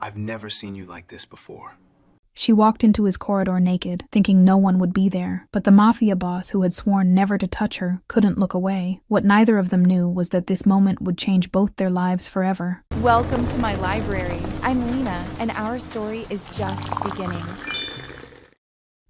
I've never seen you like this before. She walked into his corridor naked, thinking no one would be there, but the mafia boss who had sworn never to touch her couldn't look away. What neither of them knew was that this moment would change both their lives forever. Welcome to my library. I'm Lena, and our story is just beginning.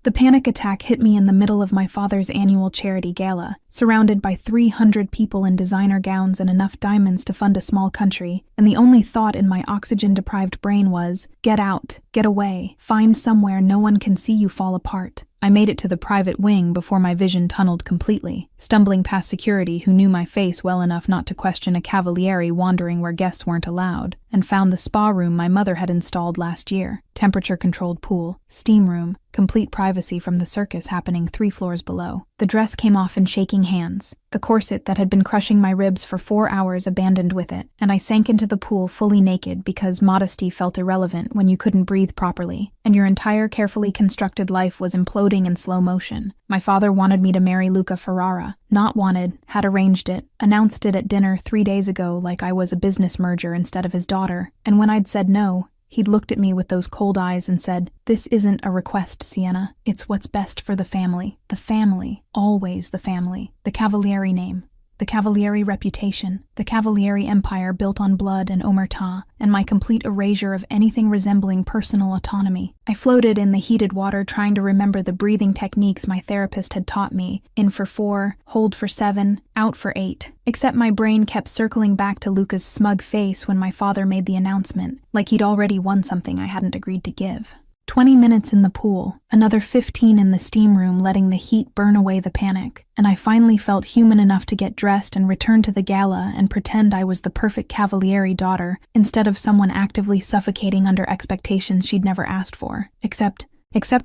The panic attack hit me in the middle of my father's annual charity gala, surrounded by 300 people in designer gowns and enough diamonds to fund a small country, and the only thought in my oxygen-deprived brain was, get out, get away, find somewhere no one can see you fall apart. I made it to the private wing before my vision tunneled completely, stumbling past security who knew my face well enough not to question a cavaliere wandering where guests weren't allowed, and found the spa room my mother had installed last year. Temperature-controlled pool, steam room, complete privacy from the circus happening 3 floors below. The dress came off in shaking hands, the corset that had been crushing my ribs for 4 hours abandoned with it, and I sank into the pool fully naked because modesty felt irrelevant when you couldn't breathe properly, and your entire carefully constructed life was imploding in slow motion. My father wanted me to marry Luca Ferrara. Not wanted, had arranged it, announced it at dinner 3 days ago like I was a business merger instead of his daughter, and when I'd said no, he'd looked at me with those cold eyes and said, "This isn't a request, Sienna. It's what's best for the family. The family. Always the family. The Cavalieri name. The Cavalieri reputation. The Cavalieri empire built on blood and omerta, and my complete erasure of anything resembling personal autonomy." I floated in the heated water trying to remember the breathing techniques my therapist had taught me. In for 4, hold for 7, out for 8. Except my brain kept circling back to Luca's smug face when my father made the announcement, like he'd already won something I hadn't agreed to give. 20 minutes in the pool, another 15 in the steam room letting the heat burn away the panic, and I finally felt human enough to get dressed and return to the gala and pretend I was the perfect Cavalieri daughter instead of someone actively suffocating under expectations she'd never asked for. Except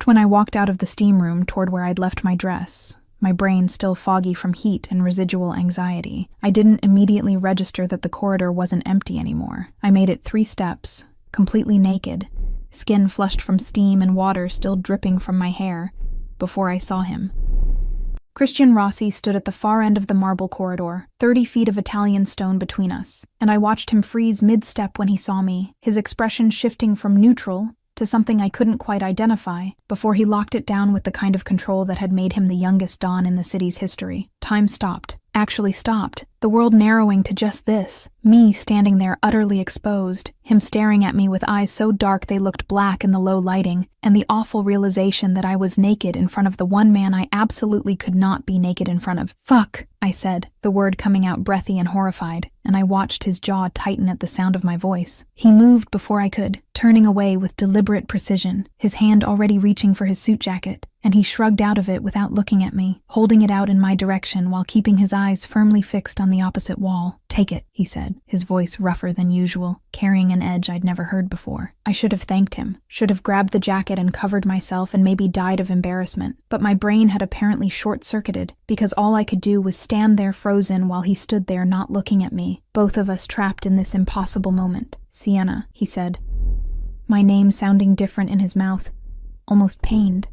when I walked out of the steam room toward where I'd left my dress. My brain still foggy from heat and residual anxiety. I didn't immediately register that the corridor wasn't empty anymore. I made it 3 steps, completely naked, skin flushed from steam and water still dripping from my hair, before I saw him. Christian Rossi stood at the far end of the marble corridor, 30 feet of Italian stone between us, and I watched him freeze mid-step when he saw me, his expression shifting from neutral to something I couldn't quite identify, before he locked it down with the kind of control that had made him the youngest Don in the city's history. Time stopped. Actually stopped. The world narrowing to just this. Me standing there utterly exposed, him staring at me with eyes so dark they looked black in the low lighting, and the awful realization that I was naked in front of the one man I absolutely could not be naked in front of. "Fuck," I said, the word coming out breathy and horrified, and I watched his jaw tighten at the sound of my voice. He moved before I could, turning away with deliberate precision, his hand already reaching for his suit jacket, and he shrugged out of it without looking at me, holding it out in my direction while keeping his eyes firmly fixed on the opposite wall. "Take it," he said, his voice rougher than usual, carrying an edge I'd never heard before. I should have thanked him, should have grabbed the jacket and covered myself and maybe died of embarrassment, but my brain had apparently short-circuited, because all I could do was stand there frozen while he stood there not looking at me, both of us trapped in this impossible moment. "Sienna," he said, my name sounding different in his mouth, almost pained.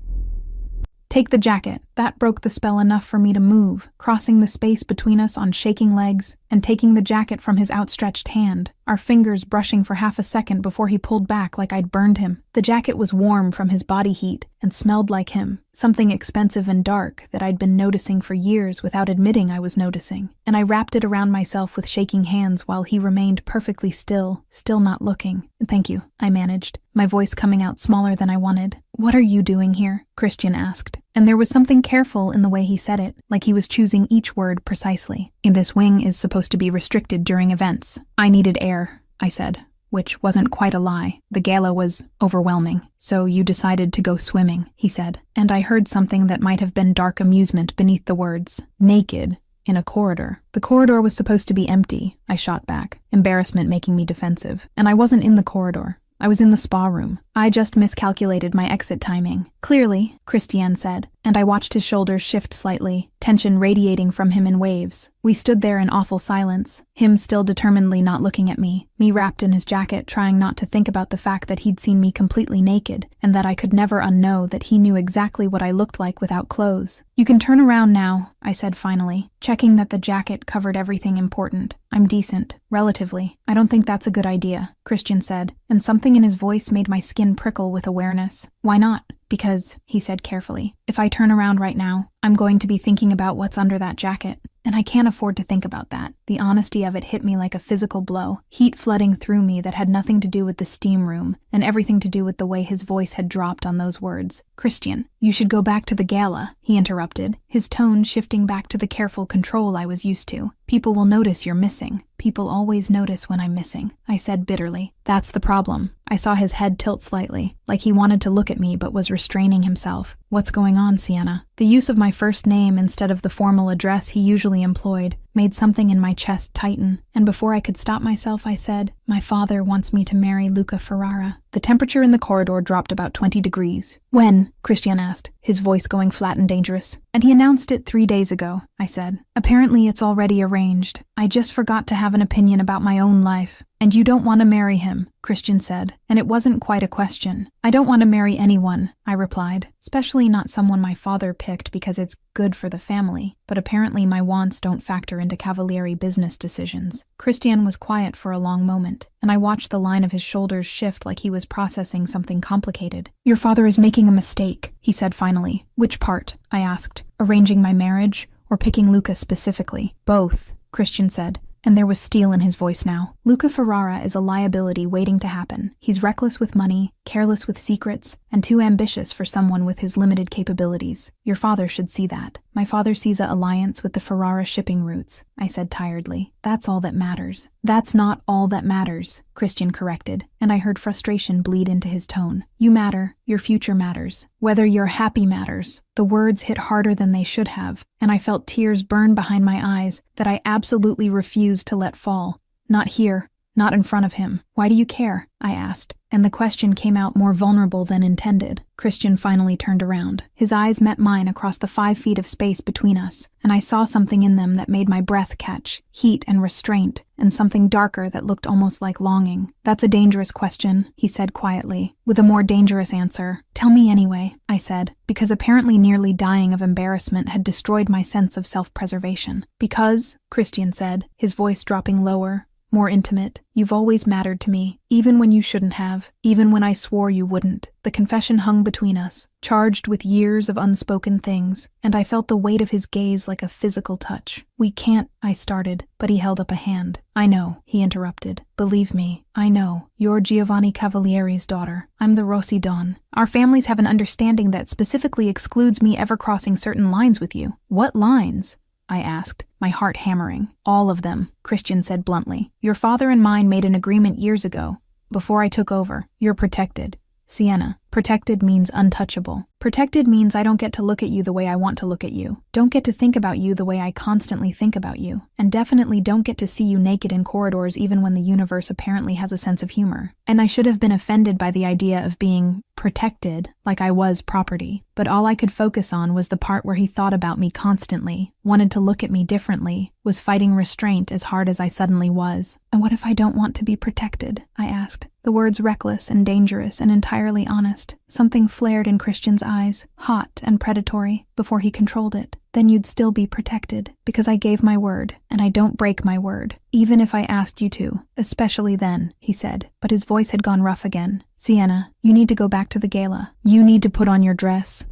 "Take the jacket." That broke the spell enough for me to move, crossing the space between us on shaking legs and taking the jacket from his outstretched hand, our fingers brushing for half a second before he pulled back like I'd burned him. The jacket was warm from his body heat and smelled like him, something expensive and dark that I'd been noticing for years without admitting I was noticing, and I wrapped it around myself with shaking hands while he remained perfectly still not looking. "Thank you," I managed, my voice coming out smaller than I wanted. "What are you doing here?" Christian asked, and there was something careful in the way he said it, like he was choosing each word precisely. "This wing is supposed to be restricted during events. I needed air," I said, which wasn't quite a lie. "The gala was overwhelming, so you decided to go swimming," he said, and I heard something that might have been dark amusement beneath the words. "Naked, in a corridor." "The corridor was supposed to be empty," I shot back, embarrassment making me defensive, "and I wasn't in the corridor. I was in the spa room. I just miscalculated my exit timing. Clearly, Christiane said, and I watched his shoulders shift slightly, tension radiating from him in waves. We stood there in awful silence, him still determinedly not looking at me wrapped in his jacket, trying not to think about the fact that he'd seen me completely naked, and that I could never unknow that he knew exactly what I looked like without clothes. "You can turn around now," I said finally, checking that the jacket covered everything important. "I'm decent, relatively. I don't think that's a good idea," Christian said, and something in his voice made my skin prickle with awareness. "Why not?" "Because," he said carefully, "if I turn around right now, I'm going to be thinking about what's under that jacket. And I can't afford to think about that." The honesty of it hit me like a physical blow, heat flooding through me that had nothing to do with the steam room, and everything to do with the way his voice had dropped on those words. "Christian, you should go back to the gala," he interrupted, his tone shifting back to the careful control I was used to. "People will notice you're missing. People always notice when I'm missing," I said bitterly. "That's the problem." I saw his head tilt slightly, like he wanted to look at me but was restraining himself. "What's going on, Sienna?" The use of my first name instead of the formal address he usually employed made something in my chest tighten, and before I could stop myself, I said, "My father wants me to marry Luca Ferrara." The temperature in the corridor dropped about 20 degrees. "When?" Christian asked, his voice going flat and dangerous. "And he announced it 3 days ago," I said. "Apparently it's already arranged. I just forgot to have an opinion about my own life." "And you don't want to marry him," Christian said, and it wasn't quite a question. "I don't want to marry anyone," I replied, especially not someone my father picked because it's good for the family, but apparently my wants don't factor into Cavalieri business decisions. Christian was quiet for a long moment, and I watched the line of his shoulders shift like he was processing something complicated. "Your father is making a mistake," he said finally. "Which part?" I asked. "Arranging my marriage, or picking Luca specifically?" "Both," Christian said, and there was steel in his voice now. "Luca Ferrara is a liability waiting to happen. He's reckless with money, careless with secrets, and too ambitious for someone with his limited capabilities. Your father should see that." "My father sees an alliance with the Ferrara shipping routes," I said tiredly. "That's all that matters." "That's not all that matters," Christian corrected, and I heard frustration bleed into his tone. "You matter. Your future matters. Whether you're happy matters." The words hit harder than they should have, and I felt tears burn behind my eyes that I absolutely refused to let fall. "Not here. Not in front of him." "Why do you care?" I asked, and the question came out more vulnerable than intended. Christian finally turned around. His eyes met mine across the 5 feet of space between us, and I saw something in them that made my breath catch, heat and restraint, and something darker that looked almost like longing. "That's a dangerous question," he said quietly, with a more dangerous answer. "Tell me anyway," I said, because apparently nearly dying of embarrassment had destroyed my sense of self-preservation. "Because," Christian said, his voice dropping lower, more intimate, "you've always mattered to me, even when you shouldn't have, even when I swore you wouldn't." The confession hung between us, charged with years of unspoken things, and I felt the weight of his gaze like a physical touch. "We can't," I started, but he held up a hand. "I know," he interrupted. "Believe me, I know. You're Giovanni Cavalieri's daughter. I'm the Rossi Don. Our families have an understanding that specifically excludes me ever crossing certain lines with you." "What lines?" I asked, my heart hammering. "All of them," Christian said bluntly. "Your father and mine made an agreement years ago, before I took over. You're protected. Sienna, protected means untouchable. Protected means I don't get to look at you the way I want to look at you. Don't get to think about you the way I constantly think about you. And definitely don't get to see you naked in corridors even when the universe apparently has a sense of humor. And I should have been offended by the idea of being protected, like I was property. But all I could focus on was the part where he thought about me constantly, wanted to look at me differently, was fighting restraint as hard as I suddenly was. And what if I don't want to be protected? I asked. The words reckless and dangerous and entirely honest. Something flared in Christian's eyes, hot and predatory, before he controlled it. Then you'd still be protected, because I gave my word, and I don't break my word, even if I asked you to, especially then, he said, but his voice had gone rough again. Sienna, you need to go back to the gala. You need to put on your dress,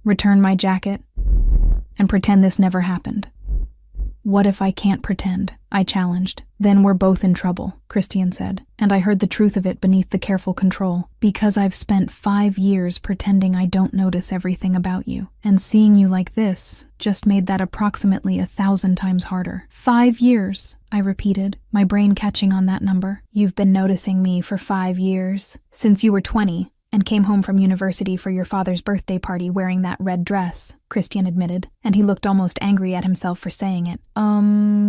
return my jacket, and pretend this never happened. What if I can't pretend? I challenged. Then we're both in trouble, Christian said, and I heard the truth of it beneath the careful control. Because I've spent 5 years pretending I don't notice everything about you, and seeing you like this just made that approximately 1,000 times harder. 5 years, I repeated, my brain catching on that number. You've been noticing me for 5 years, since you were 20, and came home from university for your father's birthday party wearing that red dress, Christian admitted, and he looked almost angry at himself for saying it.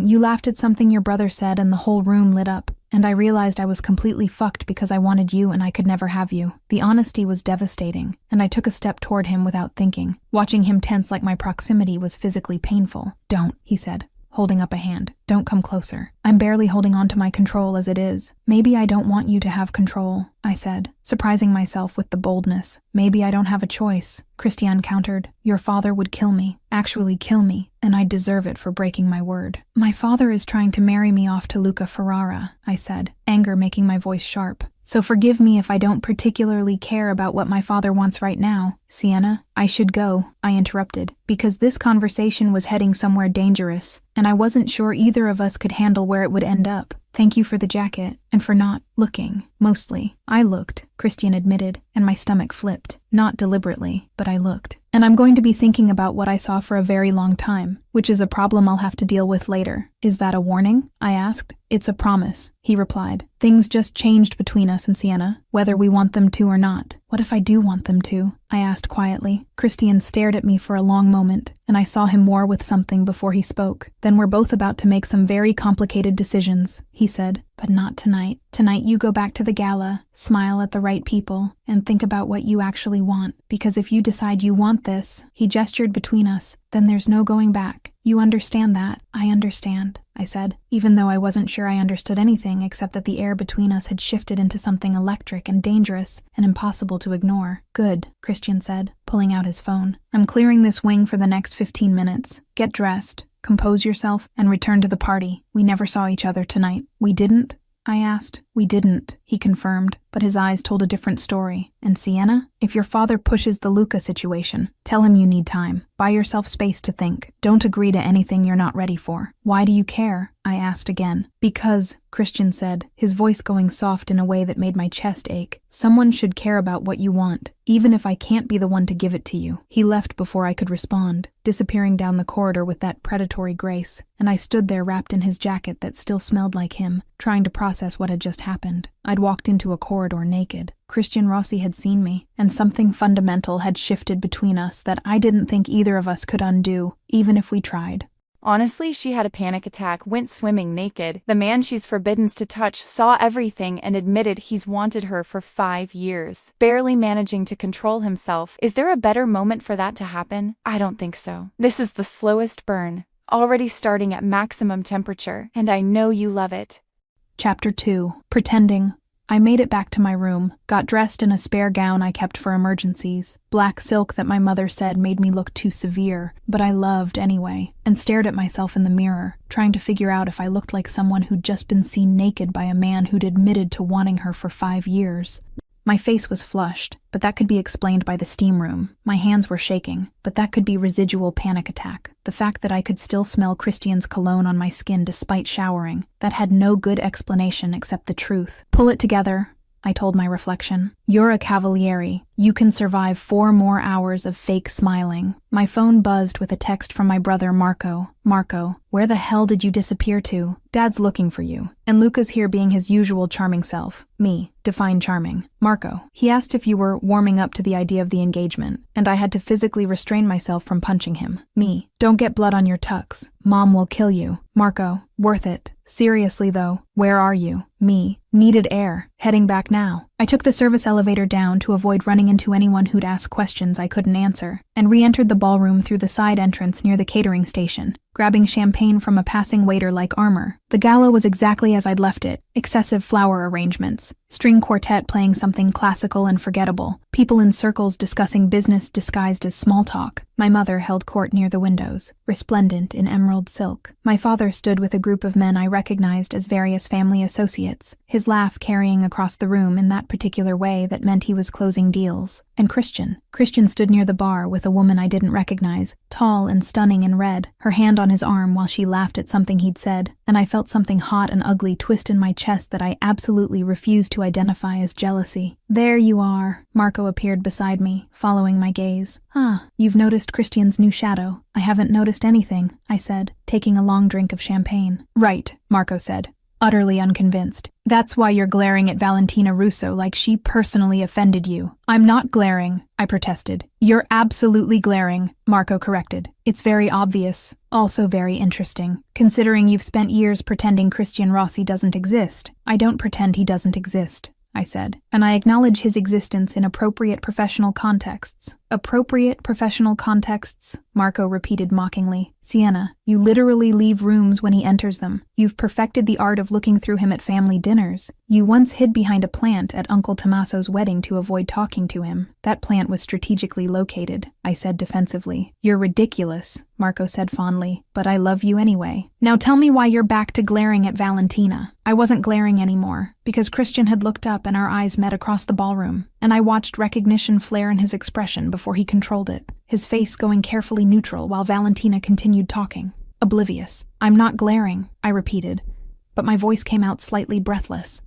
You laughed at something your brother said and the whole room lit up, and I realized I was completely fucked because I wanted you and I could never have you. The honesty was devastating, and I took a step toward him without thinking. Watching him tense like my proximity was physically painful. "Don't," he said, holding up a hand. "Don't come closer. I'm barely holding on to my control as it is." "Maybe I don't want you to have control," I said, surprising myself with the boldness. "Maybe I don't have a choice," Christian countered. "Your father would kill me, actually kill me, and I'd deserve it for breaking my word." "My father is trying to marry me off to Luca Ferrara," I said, anger making my voice sharp. "So forgive me if I don't particularly care about what my father wants right now." "Sienna, I should go," I interrupted, because this conversation was heading somewhere dangerous, and I wasn't sure either of us could handle where it would end up. "Thank you for the jacket, and for not looking." "Mostly, I looked," Christian admitted, and my stomach flipped. Not deliberately, but I looked. "And I'm going to be thinking about what I saw for a very long time, which is a problem I'll have to deal with later." "Is that a warning?" I asked. "It's a promise," he replied. "Things just changed between us and Sienna, whether we want them to or not." "What if I do want them to?" I asked quietly. Christian stared at me for a long moment, and I saw him war with something before he spoke. "Then we're both about to make some very complicated decisions," he said. "But not tonight. Tonight you go back to the gala, smile at the right people, and think about what you actually want. Because if you decide you want this," he gestured between us, "then there's no going back. You understand that?" "I understand," I said, even though I wasn't sure I understood anything except that the air between us had shifted into something electric and dangerous and impossible to ignore. "Good," Christian said, pulling out his phone. "I'm clearing this wing for the next 15 minutes. Get dressed, compose yourself, and return to the party. We never saw each other tonight." "We didn't?" I asked. "We didn't," he confirmed, but his eyes told a different story. "And Sienna, if your father pushes the Luca situation, tell him you need time. Buy yourself space to think. Don't agree to anything you're not ready for." "Why do you care?" I asked again. "Because," Christian said, his voice going soft in a way that made my chest ache, "someone should care about what you want, even if I can't be the one to give it to you." He left before I could respond, disappearing down the corridor with that predatory grace, and I stood there wrapped in his jacket that still smelled like him, trying to process what had just happened. I'd walked into a corridor naked. Christian Rossi had seen me, and something fundamental had shifted between us that I didn't think either of us could undo, even if we tried. Honestly, she had a panic attack, went swimming naked. The man she's forbidden to touch saw everything and admitted he's wanted her for 5 years, barely managing to control himself. Is there a better moment for that to happen? I don't think so. This is the slowest burn, already starting at maximum temperature, and I know you love it. Chapter 2. Pretending. I made it back to my room, got dressed in a spare gown I kept for emergencies, black silk that my mother said made me look too severe, but I loved anyway, and stared at myself in the mirror, trying to figure out if I looked like someone who'd just been seen naked by a man who'd admitted to wanting her for 5 years. My face was flushed, but that could be explained by the steam room. My hands were shaking, but that could be residual panic attack. The fact that I could still smell Christian's cologne on my skin despite showering, that had no good explanation except the truth. "Pull it together," I told my reflection. "You're a cavaliere. You can survive 4 more hours of fake smiling." My phone buzzed with a text from my brother Marco. "Marco, where the hell did you disappear to? Dad's looking for you. And Luca's here being his usual charming self." "Me. Define charming." "Marco, he asked if you were warming up to the idea of the engagement, and I had to physically restrain myself from punching him." "Me. Don't get blood on your tux. Mom will kill you." "Marco, worth it. Seriously though, where are you?" "Me. Needed air. Heading back now." I took the service elevator down to avoid running into anyone who'd ask questions I couldn't answer, and re-entered the ballroom through the side entrance near the catering station, grabbing champagne from a passing waiter like armor. The gala was exactly as I'd left it, excessive flower arrangements, string quartet playing something classical and forgettable, people in circles discussing business disguised as small talk. My mother held court near the windows, resplendent in emerald silk. My father stood with a group of men I recognized as various family associates, his laugh carrying across the room in that particular way that meant he was closing deals. And Christian stood near the bar with a woman I didn't recognize, tall and stunning in red, her hand on his arm while she laughed at something he'd said, and I felt something hot and ugly twist in my chest that I absolutely refused to identify as jealousy. "There you are." Marco appeared beside me, following my gaze. "Ah, you've noticed Christian's new shadow." "I haven't noticed anything," I said, taking a long drink of champagne. "Right," Marco said. utterly unconvinced. That's why you're glaring at Valentina Russo like she personally offended you. I'm not glaring, I protested. You're absolutely glaring, Marco corrected. It's very obvious, also very interesting, considering you've spent years pretending Christian Rossi doesn't exist. I don't pretend he doesn't exist, I said, and I acknowledge his existence in appropriate professional contexts. Appropriate professional contexts, Marco repeated mockingly. Sienna, you literally leave rooms when he enters them. You've perfected the art of looking through him at family dinners. You once hid behind a plant at Uncle Tommaso's wedding to avoid talking to him. That plant was strategically located, I said defensively. You're ridiculous, Marco said fondly, but I love you anyway. Now tell me why you're back to glaring at Valentina. I wasn't glaring anymore, because Christian had looked up and our eyes met across the ballroom, and I watched recognition flare in his expression before he controlled it, his face going carefully neutral while Valentina continued talking. Oblivious. I'm not glaring, I repeated, but my voice came out slightly breathless.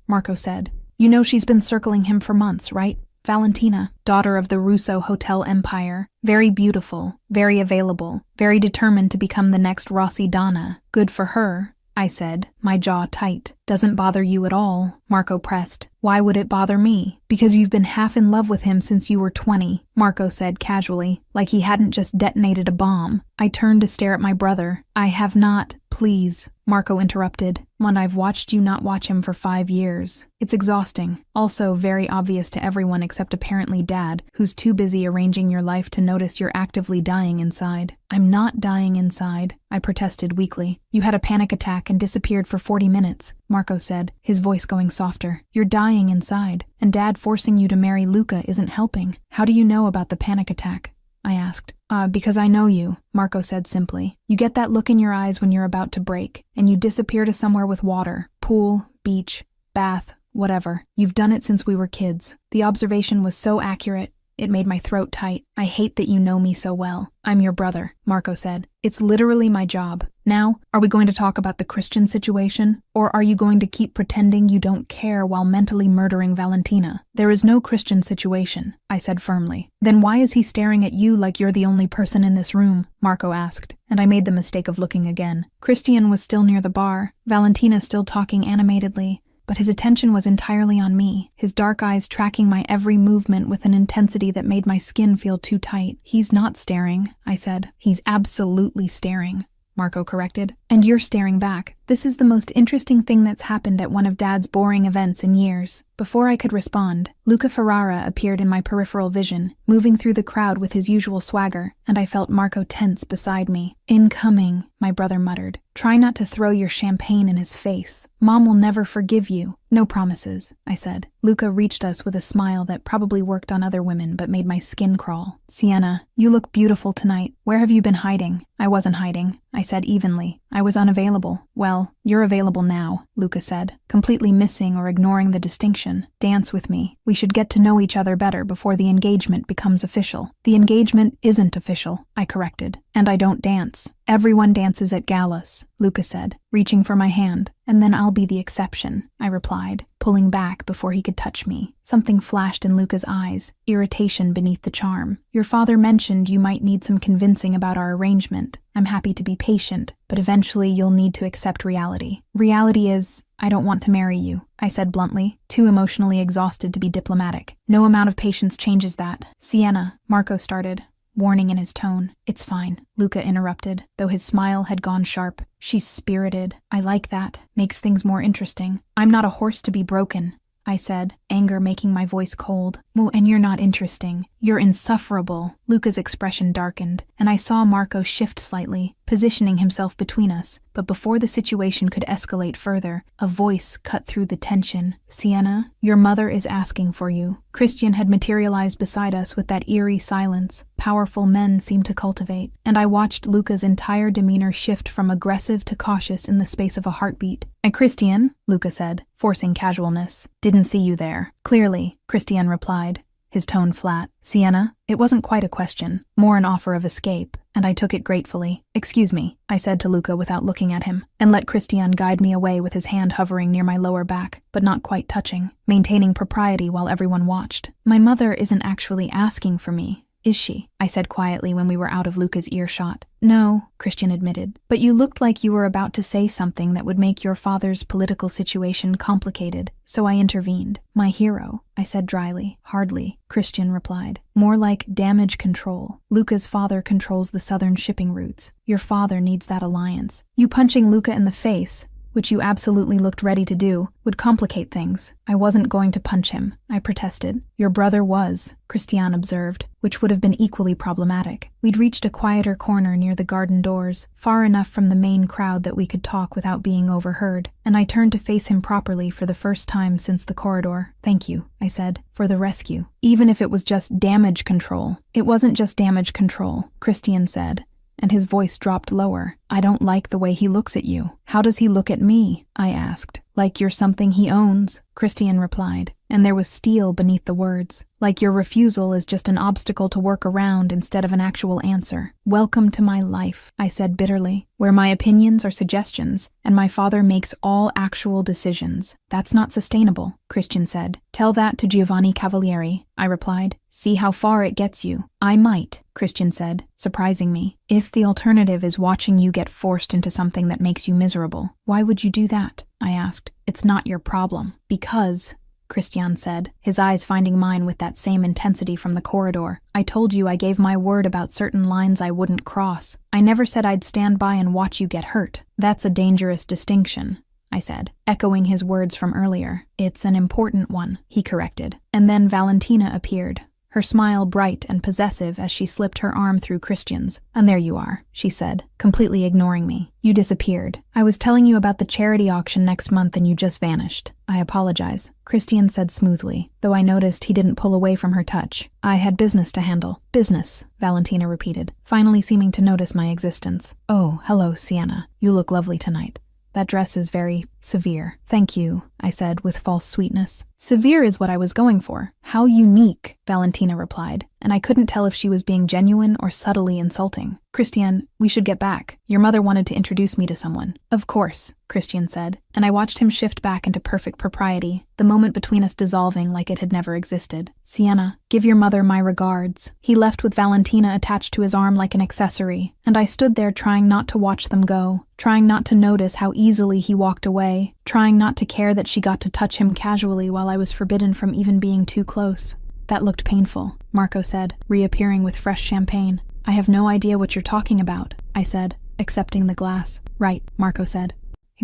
Marco said. You know she's been circling him for months, right? Valentina, daughter of the Russo hotel empire, very beautiful, very available, very determined to become the next Rossi Donna. Good for her, I said, my jaw tight. Doesn't bother you at all, Marco pressed. Why would it bother me? Because you've been half in love with him since you were 20, Marco said casually, like he hadn't just detonated a bomb. I turned to stare at my brother. I have not, please, Marco interrupted. When I've watched you not watch him for 5 years. It's exhausting. Also very obvious to everyone except apparently Dad, who's too busy arranging your life to notice you're actively dying inside. I'm not dying inside, I protested weakly. You had a panic attack and disappeared for 40 minutes, Marco said, his voice going softer. You're dying inside, and Dad forcing you to marry Luca isn't helping. How do you know about the panic attack? I asked. Because I know you, Marco said simply. You get that look in your eyes when you're about to break, and you disappear to somewhere with water, pool, beach, bath, whatever. You've done it since we were kids. The observation was so accurate, it made my throat tight. I hate that you know me so well. I'm your brother, Marco said. It's literally my job. Now, are we going to talk about the Christian situation? Or are you going to keep pretending you don't care while mentally murdering Valentina? There is no Christian situation, I said firmly. Then why is he staring at you like you're the only person in this room? Marco asked, and I made the mistake of looking again. Christian was still near the bar, Valentina still talking animatedly, but his attention was entirely on me, his dark eyes tracking my every movement with an intensity that made my skin feel too tight. He's not staring, I said. He's absolutely staring, Marco corrected. And you're staring back. This is the most interesting thing that's happened at one of Dad's boring events in years. Before I could respond, Luca Ferrara appeared in my peripheral vision, moving through the crowd with his usual swagger, and I felt Marco tense beside me. Incoming, my brother muttered. Try not to throw your champagne in his face. Mom will never forgive you. No promises, I said. Luca reached us with a smile that probably worked on other women but made my skin crawl. Sienna, you look beautiful tonight. Where have you been hiding? I wasn't hiding, I said evenly. I was unavailable. Well, you're available now, Luca said, completely missing or ignoring the distinction. Dance with me. We should get to know each other better before the engagement becomes official. The engagement isn't official, I corrected. And I don't dance. Everyone dances at galas, Luca said, reaching for my hand. And then I'll be the exception, I replied, pulling back before he could touch me. Something flashed in Luca's eyes, irritation beneath the charm. Your father mentioned you might need some convincing about our arrangement. I'm happy to be patient, but eventually you'll need to accept reality. Reality is, I don't want to marry you, I said bluntly, too emotionally exhausted to be diplomatic. No amount of patience changes that. Sienna, Marco started, warning in his tone. It's fine, Luca interrupted, though his smile had gone sharp. She's spirited. I like that. Makes things more interesting. I'm not a horse to be broken, I said, anger making my voice cold. Oh, and you're not interesting. You're insufferable. Luca's expression darkened, and I saw Marco shift slightly, positioning himself between us. But before the situation could escalate further, a voice cut through the tension. Sienna, your mother is asking for you. Christian had materialized beside us with that eerie silence powerful men seemed to cultivate, and I watched Luca's entire demeanor shift from aggressive to cautious in the space of a heartbeat. Christian, Luca said, forcing casualness. Didn't see you there. Clearly, Christian replied, his tone flat. Sienna, it wasn't quite a question, more an offer of escape, and I took it gratefully. Excuse me, I said to Luca without looking at him, and let Christian guide me away with his hand hovering near my lower back, but not quite touching, maintaining propriety while everyone watched. My mother isn't actually asking for me, Is she? I said quietly when we were out of Luca's earshot. No, Christian admitted, but you looked like you were about to say something that would make your father's political situation complicated, so I intervened. My hero, I said dryly. Hardly, Christian replied. More like damage control. Luca's father controls the southern shipping routes. Your father needs that alliance. You punching Luca in the face, which you absolutely looked ready to do, would complicate things. I wasn't going to punch him, I protested. Your brother was, Christian observed, which would have been equally problematic. We'd reached a quieter corner near the garden doors, far enough from the main crowd that we could talk without being overheard, and I turned to face him properly for the first time since the corridor. Thank you, I said, for the rescue. Even if it was just damage control. It wasn't just damage control, Christian said, and his voice dropped lower. I don't like the way he looks at you. How does he look at me? I asked. Like you're something he owns, Christian replied, and there was steel beneath the words. Like your refusal is just an obstacle to work around instead of an actual answer. Welcome to my life, I said bitterly, where my opinions are suggestions, and my father makes all actual decisions. That's not sustainable, Christian said. Tell that to Giovanni Cavalieri, I replied. See how far it gets you. I might, Christian said, surprising me. If the alternative is watching you get forced into something that makes you miserable, why would you do that? I asked. It's not your problem. Because, Christian said, his eyes finding mine with that same intensity from the corridor, I told you I gave my word about certain lines I wouldn't cross. I never said I'd stand by and watch you get hurt. That's a dangerous distinction, I said, echoing his words from earlier. It's an important one, he corrected. And then Valentina appeared, her smile bright and possessive as she slipped her arm through Christian's. And there you are, she said, completely ignoring me. You disappeared. I was telling you about the charity auction next month and you just vanished. I apologize, Christian said smoothly, though I noticed he didn't pull away from her touch. I had business to handle. Business, Valentina repeated, finally seeming to notice my existence. Oh, hello, Sienna. You look lovely tonight. That dress is very severe. Thank you, I said with false sweetness. Severe is what I was going for. How unique, Valentina replied, and I couldn't tell if she was being genuine or subtly insulting. Christian, we should get back. Your mother wanted to introduce me to someone. Of course, Christian said, and I watched him shift back into perfect propriety, the moment between us dissolving like it had never existed. Sienna, give your mother my regards. He left with Valentina attached to his arm like an accessory, and I stood there trying not to watch them go, trying not to notice how easily he walked away, trying not to care that she got to touch him casually while I was forbidden from even being too close. That looked painful, Marco said, reappearing with fresh champagne. I have no idea what you're talking about, I said, accepting the glass. Right, Marco said.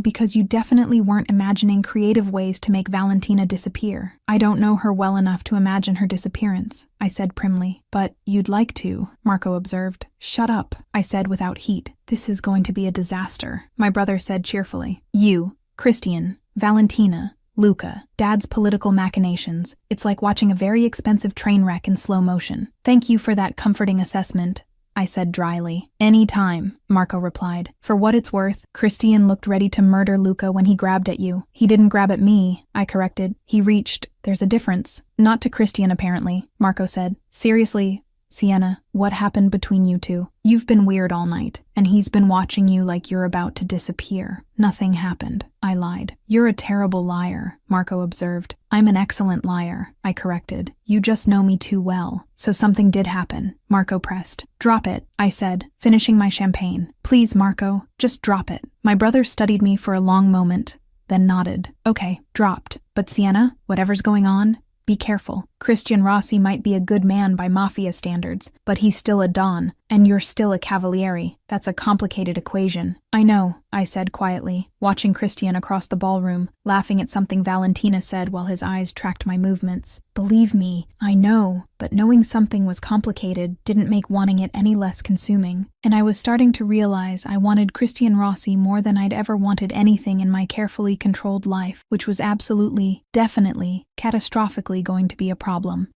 Because you definitely weren't imagining creative ways to make Valentina disappear. I don't know her well enough to imagine her disappearance, I said primly. But you'd like to, Marco observed. Shut up, I said without heat. This is going to be a disaster, my brother said cheerfully. You, Christian, Valentina, Luca, Dad's political machinations. It's like watching a very expensive train wreck in slow motion. Thank you for that comforting assessment, I said dryly. Any time, Marco replied. For what it's worth, Christian looked ready to murder Luca when he grabbed at you. He didn't grab at me, I corrected. He reached. There's a difference. Not to Christian, apparently, Marco said. Seriously, Sienna, what happened between you two? You've been weird all night, and he's been watching you like you're about to disappear. Nothing happened, I lied. You're a terrible liar, Marco observed. I'm an excellent liar, I corrected. You just know me too well. So something did happen, Marco pressed. Drop it, I said, finishing my champagne. Please, Marco, just drop it. My brother studied me for a long moment, then nodded. Okay, dropped. But Sienna, whatever's going on, be careful. Christian Rossi might be a good man by Mafia standards, but he's still a Don, and you're still a Cavalieri. That's a complicated equation. I know, I said quietly, watching Christian across the ballroom, laughing at something Valentina said while his eyes tracked my movements. Believe me, I know, but knowing something was complicated didn't make wanting it any less consuming, and I was starting to realize I wanted Christian Rossi more than I'd ever wanted anything in my carefully controlled life, which was absolutely, definitely, catastrophically going to be a problem.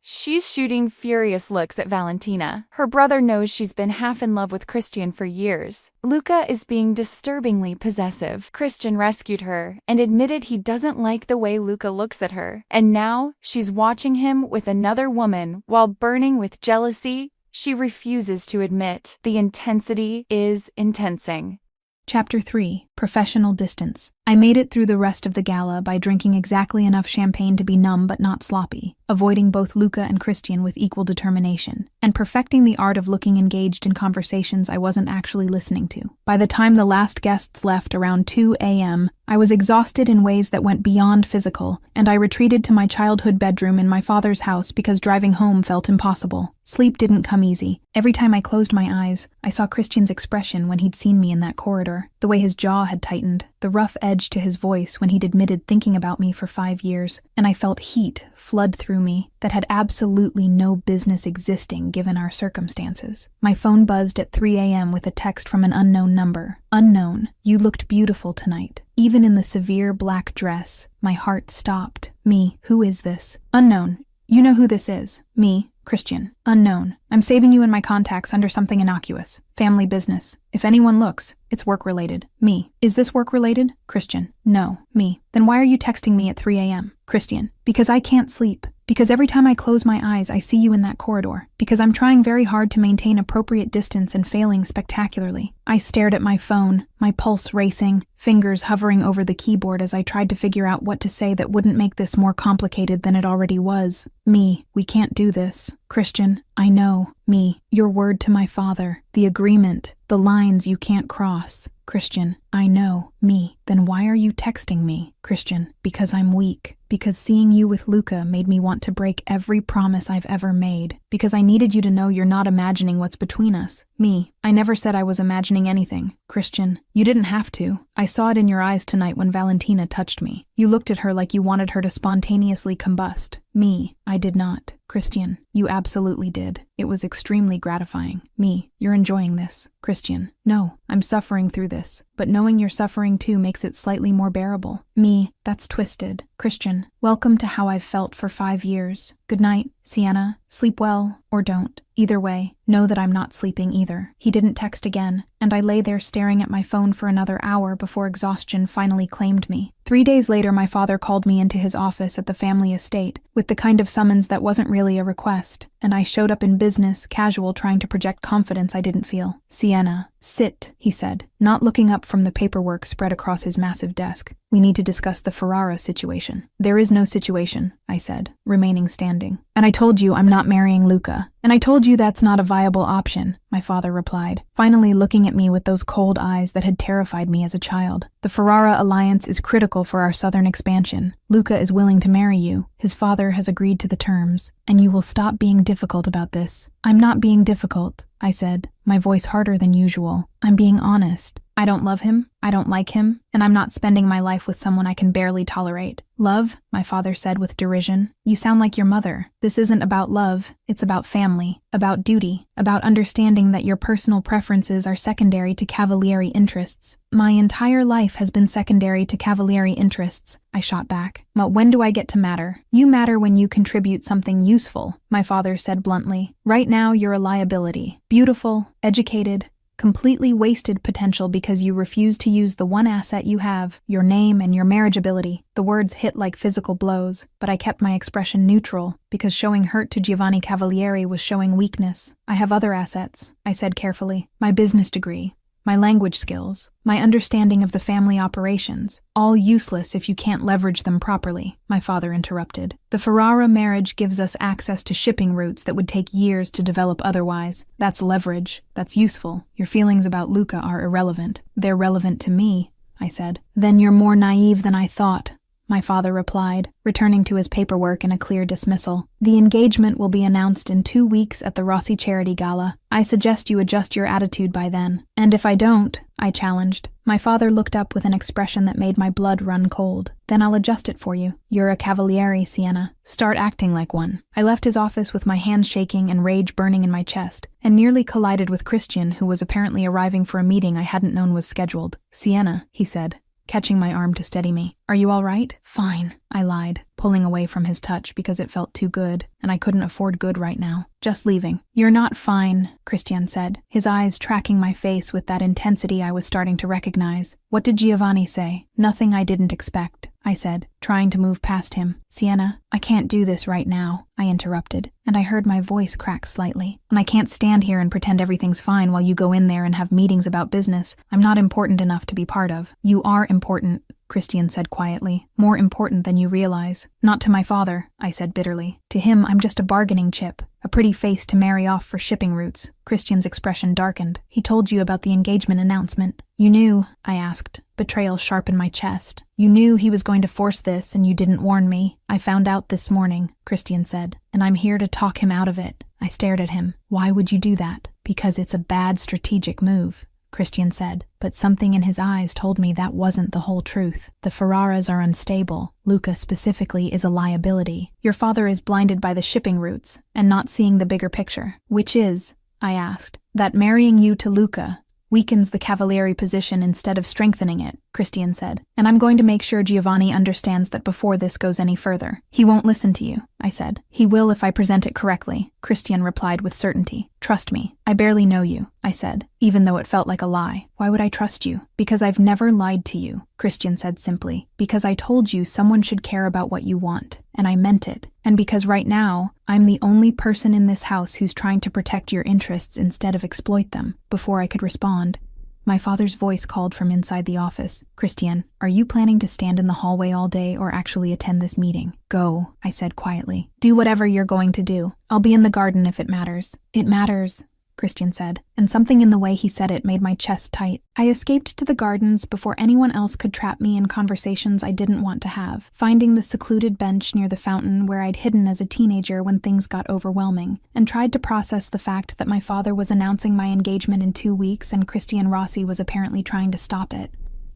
She's shooting furious looks at Valentina. Her brother knows she's been half in love with Christian for years. Luca is being disturbingly possessive. Christian rescued her and admitted he doesn't like the way Luca looks at her. And now she's watching him with another woman while burning with jealousy. She refuses to admit. The intensity is intensing. Chapter 3. Professional distance. I made it through the rest of the gala by drinking exactly enough champagne to be numb but not sloppy, avoiding both Luca and Christian with equal determination, and perfecting the art of looking engaged in conversations I wasn't actually listening to. By the time the last guests left around 2 a.m., I was exhausted in ways that went beyond physical, and I retreated to my childhood bedroom in my father's house because driving home felt impossible. Sleep didn't come easy. Every time I closed my eyes, I saw Christian's expression when he'd seen me in that corridor, the way his jaw had tightened, the rough edge to his voice when he'd admitted thinking about me for 5 years, and I felt heat flood through me that had absolutely no business existing given our circumstances. My phone buzzed at 3 a.m. with a text from an unknown number. Unknown, you looked beautiful tonight. Even in the severe black dress, my heart stopped. Me, who is this? Unknown, you know who this is. Me, Christian. Unknown, I'm saving you in my contacts under something innocuous. Family business. If anyone looks, it's work-related. Me, is this work-related? Christian, no. Me, then why are you texting me at 3 a.m.? Christian, because I can't sleep. Because every time I close my eyes, I see you in that corridor. Because I'm trying very hard to maintain appropriate distance and failing spectacularly. I stared at my phone, my pulse racing, fingers hovering over the keyboard as I tried to figure out what to say that wouldn't make this more complicated than it already was. Me, we can't do this. Christian, I know. Me, your word to my father. The agreement. The lines you can't cross. Christian, I know. Me, then why are you texting me? Christian, because I'm weak. Because seeing you with Luca made me want to break every promise I've ever made. Because I needed you to know you're not imagining what's between us. Me, I never said I was imagining anything. Christian, you didn't have to. I saw it in your eyes tonight when Valentina touched me. You looked at her like you wanted her to spontaneously combust. Me, I did not. Christian, you absolutely did. It was extremely gratifying. Me, you're enjoying this. Christian, no, I'm suffering through this, but knowing you're suffering too makes it slightly more bearable. Me, that's twisted. Christian, welcome to how I've felt for 5 years. Good night, Sienna. Sleep well, or don't. Either way, know that I'm not sleeping either. He didn't text again, and I lay there staring at my phone for another hour before exhaustion finally claimed me. 3 days later, my father called me into his office at the family estate, with the kind of summons that wasn't really a request, and I showed up in business, casual, trying to project confidence I didn't feel. Sienna, sit, he said, not looking up from the paperwork spread across his massive desk. We need to discuss the Ferrara situation. There is no situation, I said, remaining standing. And I told you I'm not marrying Luca. And I told you that's not a viable option, my father replied, finally looking at me with those cold eyes that had terrified me as a child. The Ferrara alliance is critical for our southern expansion. Luca is willing to marry you. His father has agreed to the terms, and you will stop being difficult about this. I'm not being difficult, I said, my voice harder than usual. I'm being honest. I don't love him, I don't like him, and I'm not spending my life with someone I can barely tolerate. Love, my father said with derision. You sound like your mother. This isn't about love, it's about family, about duty, about understanding that your personal preferences are secondary to cavalieri interests. My entire life has been secondary to cavalieri interests, I shot back. But when do I get to matter? You matter when you contribute something useful, my father said bluntly. Right now you're a liability. Beautiful, educated, completely wasted potential because you refuse to use the one asset you have, your name and your marriageability. The words hit like physical blows, but I kept my expression neutral because showing hurt to Giovanni Cavalieri was showing weakness. I have other assets, I said carefully. My business degree, my language skills, my understanding of the family operations, all useless if you can't leverage them properly, my father interrupted. The Ferrara marriage gives us access to shipping routes that would take years to develop otherwise. That's leverage. That's useful. Your feelings about Luca are irrelevant. They're relevant to me, I said. Then you're more naive than I thought, my father replied, returning to his paperwork in a clear dismissal. The engagement will be announced in 2 weeks at the Rossi Charity Gala. I suggest you adjust your attitude by then. And if I don't, I challenged. My father looked up with an expression that made my blood run cold. Then I'll adjust it for you. You're a cavaliere, Sienna. Start acting like one. I left his office with my hands shaking and rage burning in my chest, and nearly collided with Christian, who was apparently arriving for a meeting I hadn't known was scheduled. Sienna, he said, catching my arm to steady me. Are you all right? Fine, I lied, pulling away from his touch because it felt too good, and I couldn't afford good right now. Just leaving. You're not fine, Christian said, his eyes tracking my face with that intensity I was starting to recognize. What did Giovanni say? Nothing I didn't expect, I said, trying to move past him. Sienna, I can't do this right now, I interrupted, and I heard my voice crack slightly. And I can't stand here and pretend everything's fine while you go in there and have meetings about business. I'm not important enough to be part of. You are important, Christian said quietly. More important than you realize. Not to my father, I said bitterly. To him, I'm just a bargaining chip. A pretty face to marry off for shipping routes. Christian's expression darkened. He told you about the engagement announcement. You knew, I asked, betrayal sharp in my chest. You knew he was going to force this and you didn't warn me. I found out this morning, Christian said, and I'm here to talk him out of it. I stared at him. Why would you do that? Because it's a bad strategic move, Christian said, but something in his eyes told me that wasn't the whole truth. The Ferraras are unstable. Luca specifically is a liability. Your father is blinded by the shipping routes and not seeing the bigger picture. Which is, I asked, that marrying you to Luca weakens the Cavalieri position instead of strengthening it, Christian said. And I'm going to make sure Giovanni understands that before this goes any further. He won't listen to you, I said. He will if I present it correctly, Christian replied with certainty. Trust me. I barely know you, I said, even though it felt like a lie. Why would I trust you? Because I've never lied to you, Christian said simply. Because I told you someone should care about what you want, and I meant it. And because right now, I'm the only person in this house who's trying to protect your interests instead of exploit them. Before I could respond, my father's voice called from inside the office. Christian, are you planning to stand in the hallway all day or actually attend this meeting? Go, I said quietly. Do whatever you're going to do. I'll be in the garden if it matters. It matters, Christian said, and something in the way he said it made my chest tight. I escaped to the gardens before anyone else could trap me in conversations I didn't want to have, finding the secluded bench near the fountain where I'd hidden as a teenager when things got overwhelming, and tried to process the fact that my father was announcing my engagement in 2 weeks and Christian Rossi was apparently trying to stop it.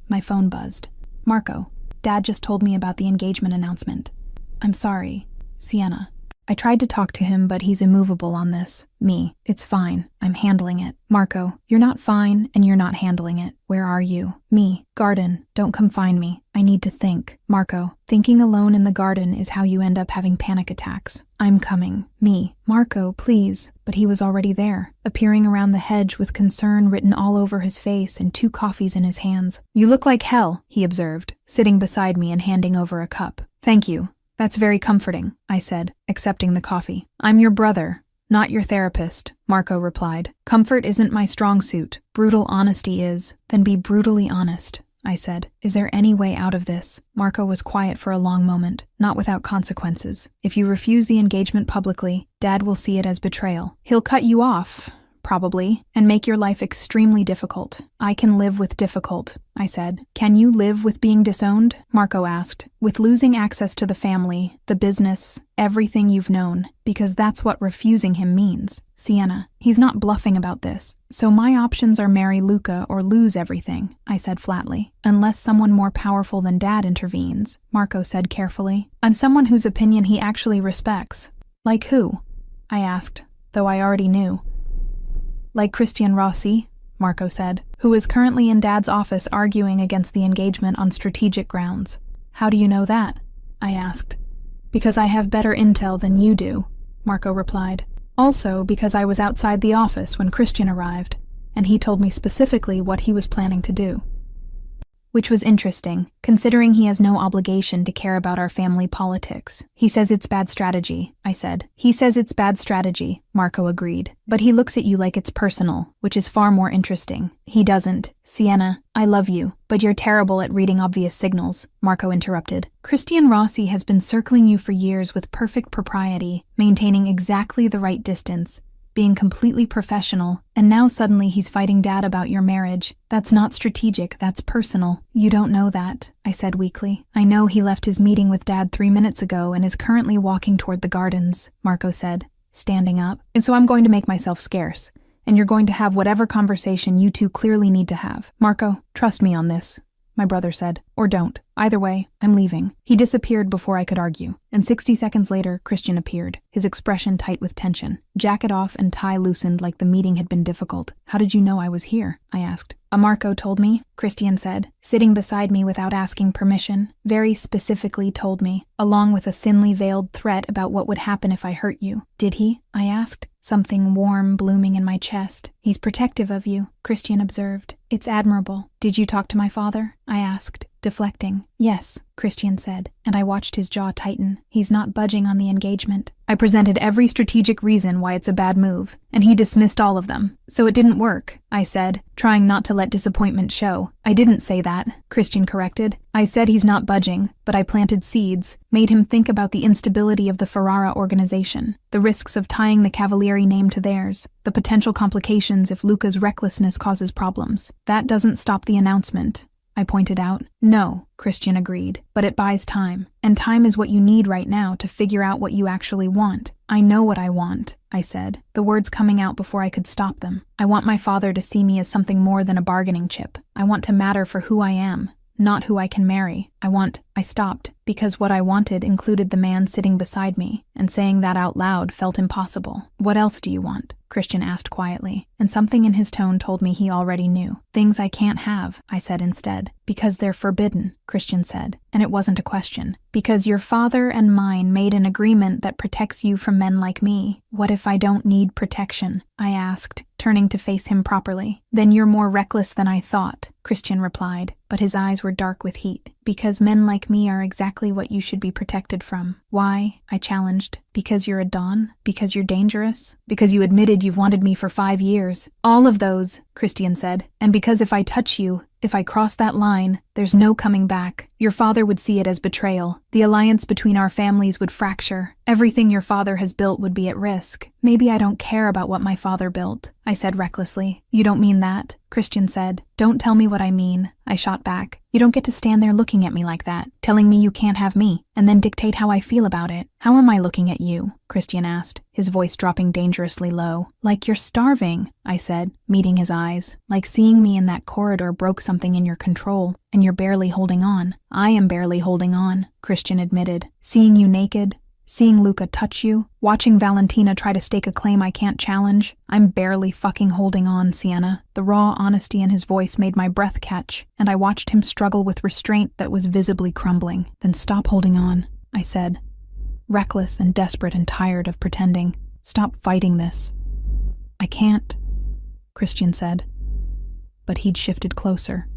My phone buzzed. Marco, Dad just told me about the engagement announcement. I'm sorry, Sienna. I tried to talk to him, but he's immovable on this. Me, it's fine. I'm handling it. Marco, you're not fine and you're not handling it. Where are you? Me, garden. Don't come find me. I need to think. Marco, thinking alone in the garden is how you end up having panic attacks. I'm coming. Me, Marco, please. But he was already there, appearing around the hedge with concern written all over his face and 2 coffees in his hands. You look like hell, he observed, sitting beside me and handing over a cup. Thank you. That's very comforting, I said, accepting the coffee. I'm your brother, not your therapist, Marco replied. Comfort isn't my strong suit. Brutal honesty is. Then be brutally honest, I said. Is there any way out of this? Marco was quiet for a long moment, not without consequences. If you refuse the engagement publicly, Dad will see it as betrayal. He'll cut you off, probably, and make your life extremely difficult. I can live with difficult, I said. Can you live with being disowned? Marco asked. With losing access to the family, the business, everything you've known, because that's what refusing him means. Sienna, he's not bluffing about this. So my options are marry Luca or lose everything, I said flatly. Unless someone more powerful than Dad intervenes, Marco said carefully. And someone whose opinion he actually respects. Like who? I asked, though I already knew. Like Christian Rossi, Marco said, who is currently in Dad's office arguing against the engagement on strategic grounds. How do you know that? I asked. Because I have better intel than you do, Marco replied. Also because I was outside the office when Christian arrived, and he told me specifically what he was planning to do. Which was interesting, considering he has no obligation to care about our family politics. He says it's bad strategy, I said. He says it's bad strategy, Marco agreed. But he looks at you like it's personal, which is far more interesting. He doesn't. Sienna, I love you, but you're terrible at reading obvious signals, Marco interrupted. Christian Rossi has been circling you for years with perfect propriety, maintaining exactly the right distance, being completely professional, and now suddenly he's fighting Dad about your marriage. That's not strategic, that's personal. You don't know that, I said weakly. I know he left his meeting with Dad 3 minutes ago and is currently walking toward the gardens, Marco said, standing up. And so I'm going to make myself scarce, and you're going to have whatever conversation you two clearly need to have. Marco, trust me on this, my brother said. Or don't. Either way, I'm leaving. He disappeared before I could argue, and 60 seconds later, Christian appeared, his expression tight with tension. Jacket off and tie loosened like the meeting had been difficult. How did you know I was here? I asked. Marco told me, Christian said, sitting beside me without asking permission. Very specifically told me, along with a thinly veiled threat about what would happen if I hurt you. Did he? I asked, something warm blooming in my chest. He's protective of you, Christian observed. It's admirable. Did you talk to my father? I asked. deflecting. Yes, Christian said, and I watched his jaw tighten. He's not budging on the engagement. I presented every strategic reason why it's a bad move, and he dismissed all of them. So it didn't work, I said, trying not to let disappointment show. I didn't say that, Christian corrected. I said he's not budging, but I planted seeds, made him think about the instability of the Ferrara organization, the risks of tying the Cavalieri name to theirs, the potential complications if Luca's recklessness causes problems. That doesn't stop the announcement, I pointed out. No, Christian agreed, but it buys time. And time is what you need right now to figure out what you actually want. I know what I want, I said, the words coming out before I could stop them. I want my father to see me as something more than a bargaining chip. I want to matter for who I am, not who I can marry. I stopped, because what I wanted included the man sitting beside me, and saying that out loud felt impossible. What else do you want? Christian asked quietly, and something in his tone told me he already knew. Things I can't have, I said instead. Because they're forbidden, Christian said, and it wasn't a question. Because your father and mine made an agreement that protects you from men like me. What if I don't need protection? I asked, turning to face him properly. Then you're more reckless than I thought, Christian replied, but his eyes were dark with heat. Because men like me are exactly what you should be protected from. Why? I challenged. Because you're a Don? Because you're dangerous? Because you admitted you've wanted me for 5 years? All of those, Christian said. And because if I touch you, if I cross that line, there's no coming back. Your father would see it as betrayal. The alliance between our families would fracture. Everything your father has built would be at risk. Maybe I don't care about what my father built, I said recklessly. You don't mean that, Christian said. Don't tell me what I mean, I shot back. You don't get to stand there looking at me like that, telling me you can't have me, and then dictate how I feel about it. How am I looking at you? Christian asked, his voice dropping dangerously low. Like you're starving, I said, meeting his eyes. Like seeing me in that corridor broke something in your control, and you're barely holding on. I am barely holding on, Christian admitted. Seeing you naked, seeing Luca touch you, watching Valentina try to stake a claim I can't challenge. I'm barely fucking holding on, Sienna. The raw honesty in his voice made my breath catch, and I watched him struggle with restraint that was visibly crumbling. Then stop holding on, I said, reckless and desperate and tired of pretending. Stop fighting this. I can't, Christian said. But he'd shifted closer,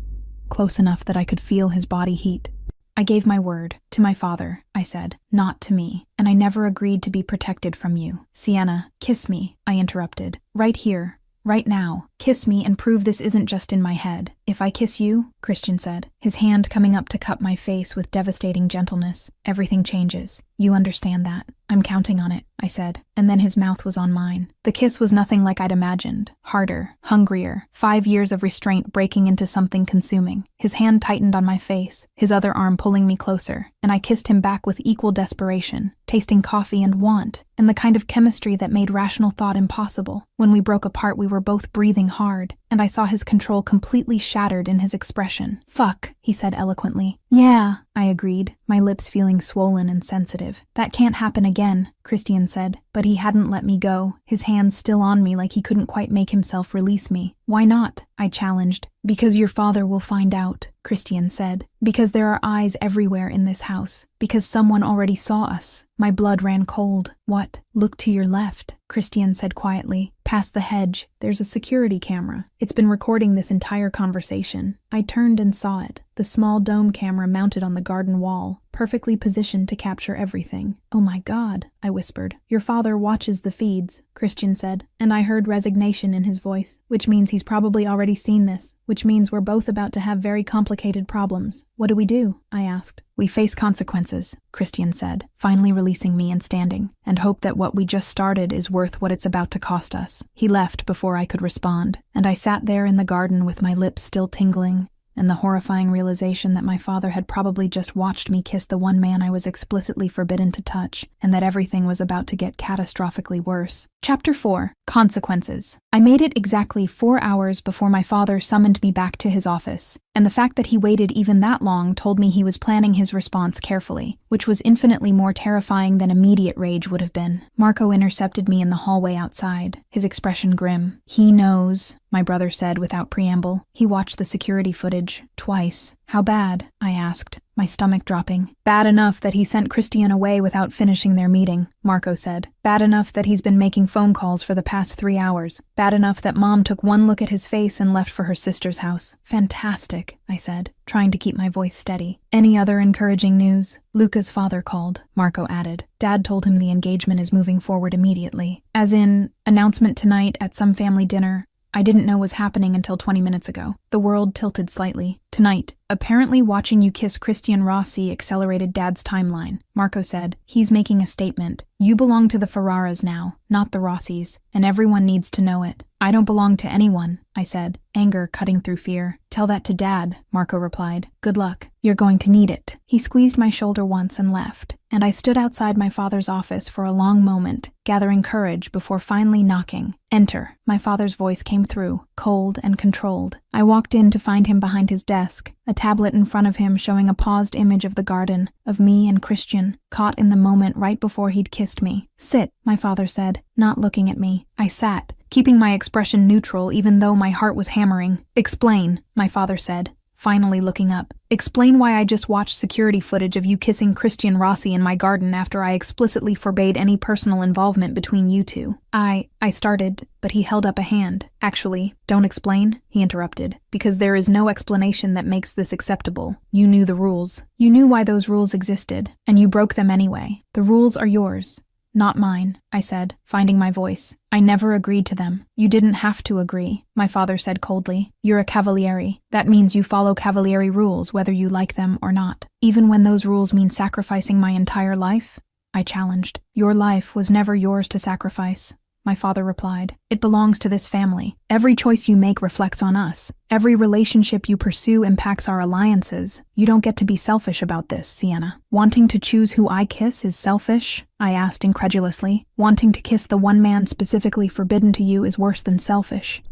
close enough that I could feel his body heat. I gave my word, to my father, I said, not to me, and I never agreed to be protected from you. Sienna, kiss me, I interrupted. Right here, right now. Kiss me and prove this isn't just in my head. If I kiss you, Christian said, his hand coming up to cup my face with devastating gentleness, everything changes. You understand that. I'm counting on it, I said, and then his mouth was on mine. The kiss was nothing like I'd imagined. Harder, hungrier, 5 years of restraint breaking into something consuming. His hand tightened on my face, his other arm pulling me closer, and I kissed him back with equal desperation, tasting coffee and want, and the kind of chemistry that made rational thought impossible. When we broke apart, we were both breathing hard, and I saw his control completely shattered in his expression. Fuck, he said eloquently. Yeah, I agreed, my lips feeling swollen and sensitive. That can't happen again, Christian said, but he hadn't let me go, his hands still on me like he couldn't quite make himself release me. Why not? I challenged. Because your father will find out, Christian said. Because there are eyes everywhere in this house. Because someone already saw us. My blood ran cold. What? Look to your left, Christian said quietly. Past the hedge, there's a security camera. It's been recording this entire conversation. I turned and saw it. The small dome camera mounted on the garden wall, perfectly positioned to capture everything. Oh my God, I whispered. Your father watches the feeds, Christian said, and I heard resignation in his voice, which means he's probably already seen this, which means we're both about to have very complicated problems. What do we do? I asked. We face consequences, Christian said, finally releasing me and standing, and hope that what we just started is worth what it's about to cost us. He left before I could respond, and I sat there in the garden with my lips still tingling, and the horrifying realization that my father had probably just watched me kiss the one man I was explicitly forbidden to touch, and that everything was about to get catastrophically worse. Chapter 4. Consequences. I made it exactly 4 hours before my father summoned me back to his office, and the fact that he waited even that long told me he was planning his response carefully, which was infinitely more terrifying than immediate rage would have been. Marco intercepted me in the hallway outside, his expression grim. He knows, my brother said without preamble. He watched the security footage, twice. How bad? I asked, my stomach dropping. Bad enough that he sent Christian away without finishing their meeting, Marco said. Bad enough that he's been making phone calls for the past 3 hours. Bad enough that Mom took one look at his face and left for her sister's house. Fantastic, I said, trying to keep my voice steady. Any other encouraging news? Luca's father called, Marco added. Dad told him the engagement is moving forward immediately. As in, announcement tonight at some family dinner. I didn't know was happening until 20 minutes ago. The world tilted slightly. Tonight, apparently watching you kiss Christian Rossi accelerated Dad's timeline. Marco said, he's making a statement. You belong to the Ferraras now, not the Rossis, and everyone needs to know it. I don't belong to anyone, I said, anger cutting through fear. Tell that to Dad, Marco replied. Good luck. You're going to need it. He squeezed my shoulder once and left, and I stood outside my father's office for a long moment, gathering courage before finally knocking. Enter. My father's voice came through, cold and controlled. I walked in to find him behind his desk, a tablet in front of him showing a paused image of the garden, of me and Christian, caught in the moment right before he'd kissed me. Sit, my father said, not looking at me. I sat, keeping my expression neutral even though my heart was hammering. Explain, my father said, finally looking up. Explain why I just watched security footage of you kissing Christian Rossi in my garden after I explicitly forbade any personal involvement between you two. I started, but he held up a hand. Actually, don't explain, he interrupted, because there is no explanation that makes this acceptable. You knew the rules. You knew why those rules existed, and you broke them anyway. The rules are yours. Not mine, I said, finding my voice. I never agreed to them. You didn't have to agree, my father said coldly. You're a cavaliere. That means you follow cavaliere rules whether you like them or not. Even when those rules mean sacrificing my entire life? I challenged. Your life was never yours to sacrifice, my father replied. It belongs to this family. Every choice you make reflects on us. Every relationship you pursue impacts our alliances. You don't get to be selfish about this, Sienna. Wanting to choose who I kiss is selfish? I asked incredulously. Wanting to kiss the one man specifically forbidden to you is worse than selfish,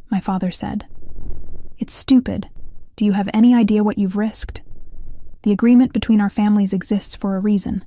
my father said. It's stupid. Do you have any idea what you've risked? The agreement between our families exists for a reason.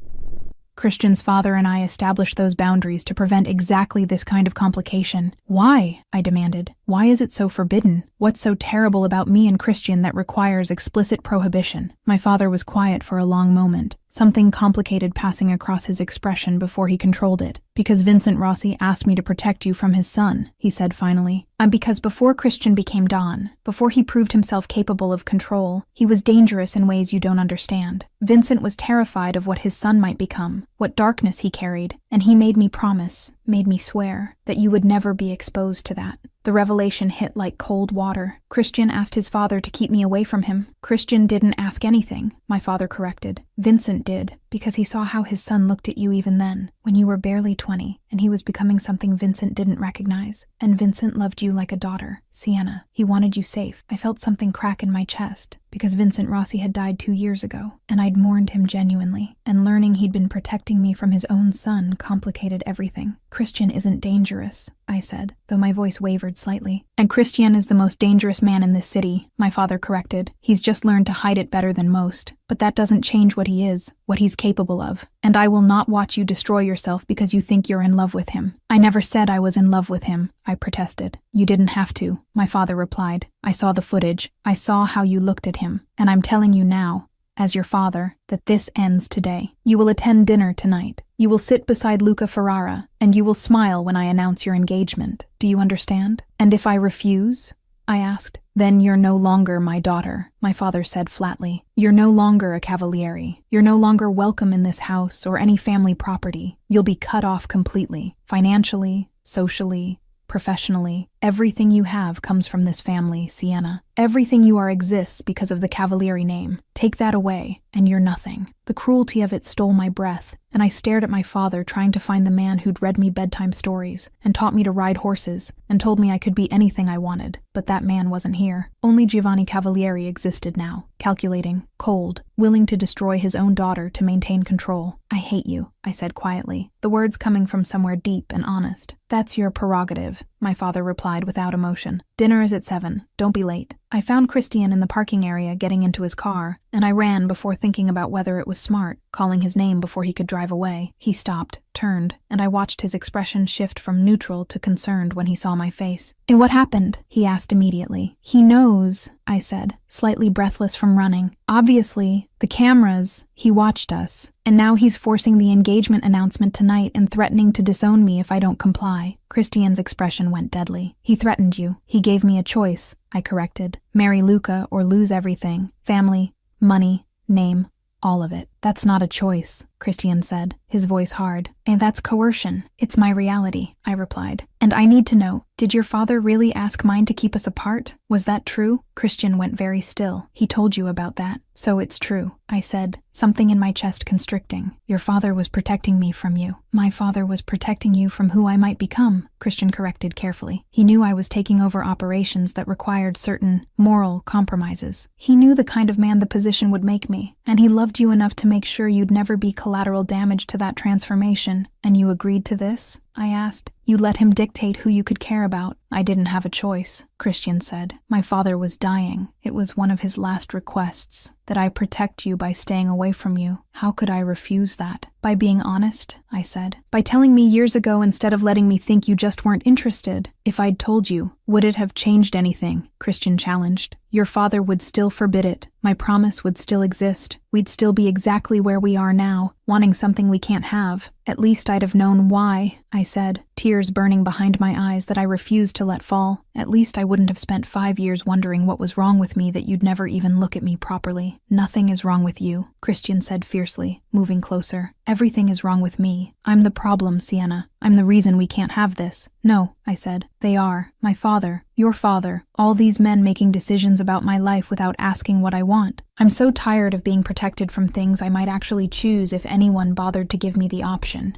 Christian's father and I established those boundaries to prevent exactly this kind of complication. Why? I demanded. Why is it so forbidden? What's so terrible about me and Christian that requires explicit prohibition? My father was quiet for a long moment, something complicated passing across his expression before he controlled it. Because Vincent Rossi asked me to protect you from his son, he said finally. Because before Christian became Don, before he proved himself capable of control, he was dangerous in ways you don't understand. Vincent was terrified of what his son might become, what darkness he carried, and he made me promise, made me swear, that you would never be exposed to that. The revelation hit like cold water. Christian asked his father to keep me away from him. Christian didn't ask anything, my father corrected. Vincent did, because he saw how his son looked at you even then, when you were barely 20, and he was becoming something Vincent didn't recognize. And Vincent loved you like a daughter, Sienna. He wanted you safe. I felt something crack in my chest, because Vincent Rossi had died 2 years ago, and I'd mourned him genuinely, and learning he'd been protecting me from his own son complicated everything. Christian isn't dangerous, I said, though my voice wavered slightly. And Christian is the most dangerous man in this city, my father corrected. He's just learned to hide it better than most. But that doesn't change what he is, what he's capable of. And I will not watch you destroy yourself because you think you're in love with him. I never said I was in love with him, I protested. You didn't have to, my father replied. I saw the footage. I saw how you looked at him. And I'm telling you now, as your father, that this ends today. You will attend dinner tonight. You will sit beside Luca Ferrara, and you will smile when I announce your engagement. Do you understand? And if I refuse? I asked. Then you're no longer my daughter, my father said flatly. You're no longer a cavaliere. You're no longer welcome in this house or any family property. You'll be cut off completely, financially, socially, professionally. Everything you have comes from this family, Sienna. Everything you are exists because of the Cavaliere name. Take that away, and you're nothing. The cruelty of it stole my breath, and I stared at my father trying to find the man who'd read me bedtime stories, and taught me to ride horses, and told me I could be anything I wanted. But that man wasn't here. Only Giovanni Cavaliere existed now, calculating, cold, willing to destroy his own daughter to maintain control. I hate you, I said quietly, the words coming from somewhere deep and honest. That's your prerogative, my father replied without emotion. Dinner is at 7. Don't be late. I found Christian in the parking area getting into his car, and I ran before thinking about whether it was smart, calling his name before he could drive away. He stopped, turned, and I watched his expression shift from neutral to concerned when he saw my face. "And what happened?" he asked immediately. "He knows," I said, slightly breathless from running. "Obviously, the cameras, he watched us, and now he's forcing the engagement announcement tonight and threatening to disown me if I don't comply." Christian's expression went deadly. "He threatened you. He gave me a choice," I corrected. "Marry Luca or lose everything. Family, money, name, all of it." "That's not a choice," Christian said, his voice hard. "And that's coercion. It's my reality," I replied. "And I need to know, did your father really ask mine to keep us apart? Was that true?" Christian went very still. "He told you about that." "So it's true," I said, something in my chest constricting. "Your father was protecting me from you." "My father was protecting you from who I might become," Christian corrected carefully. "He knew I was taking over operations that required certain moral compromises. He knew the kind of man the position would make me, and he loved you enough to make sure you'd never be collateral damage to that transformation." "And you agreed to this?" I asked. "You let him dictate who you could care about." "I didn't have a choice," Christian said. "My father was dying. It was one of his last requests, that I protect you by staying away from you. How could I refuse that?" "By being honest," I said. "By telling me years ago instead of letting me think you just weren't interested." "If I'd told you, would it have changed anything?" Christian challenged. "Your father would still forbid it. My promise would still exist. We'd still be exactly where we are now, wanting something we can't have. At least I'd have known why," I said, tears burning behind my eyes that I refused to let fall. "At least I wouldn't have spent 5 years wondering what was wrong with me that you'd never even look at me properly." "Nothing is wrong with you," Christian said fiercely, moving closer. "Everything is wrong with me. I'm the problem, Sienna. I'm the reason we can't have this." "No," I said. "They are. My father, your father, all these men making decisions about my life without asking what I want. I'm so tired of being protected from things I might actually choose if anyone bothered to give me the option."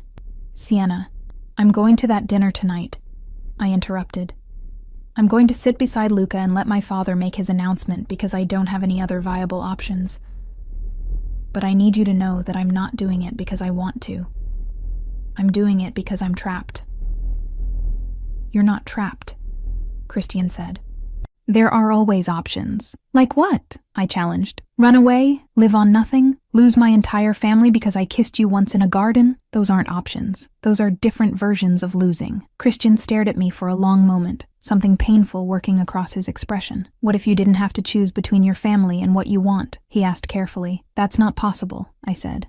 "Sienna, I'm going to that dinner tonight," I interrupted. "I'm going to sit beside Luca and let my father make his announcement because I don't have any other viable options. But I need you to know that I'm not doing it because I want to. I'm doing it because I'm trapped." "You're not trapped," Christian said. "There are always options." "Like what?" I challenged. "Run away? Live on nothing? Lose my entire family because I kissed you once in a garden? Those aren't options. Those are different versions of losing." Christian stared at me for a long moment, something painful working across his expression. "What if you didn't have to choose between your family and what you want?" he asked carefully. "That's not possible," I said.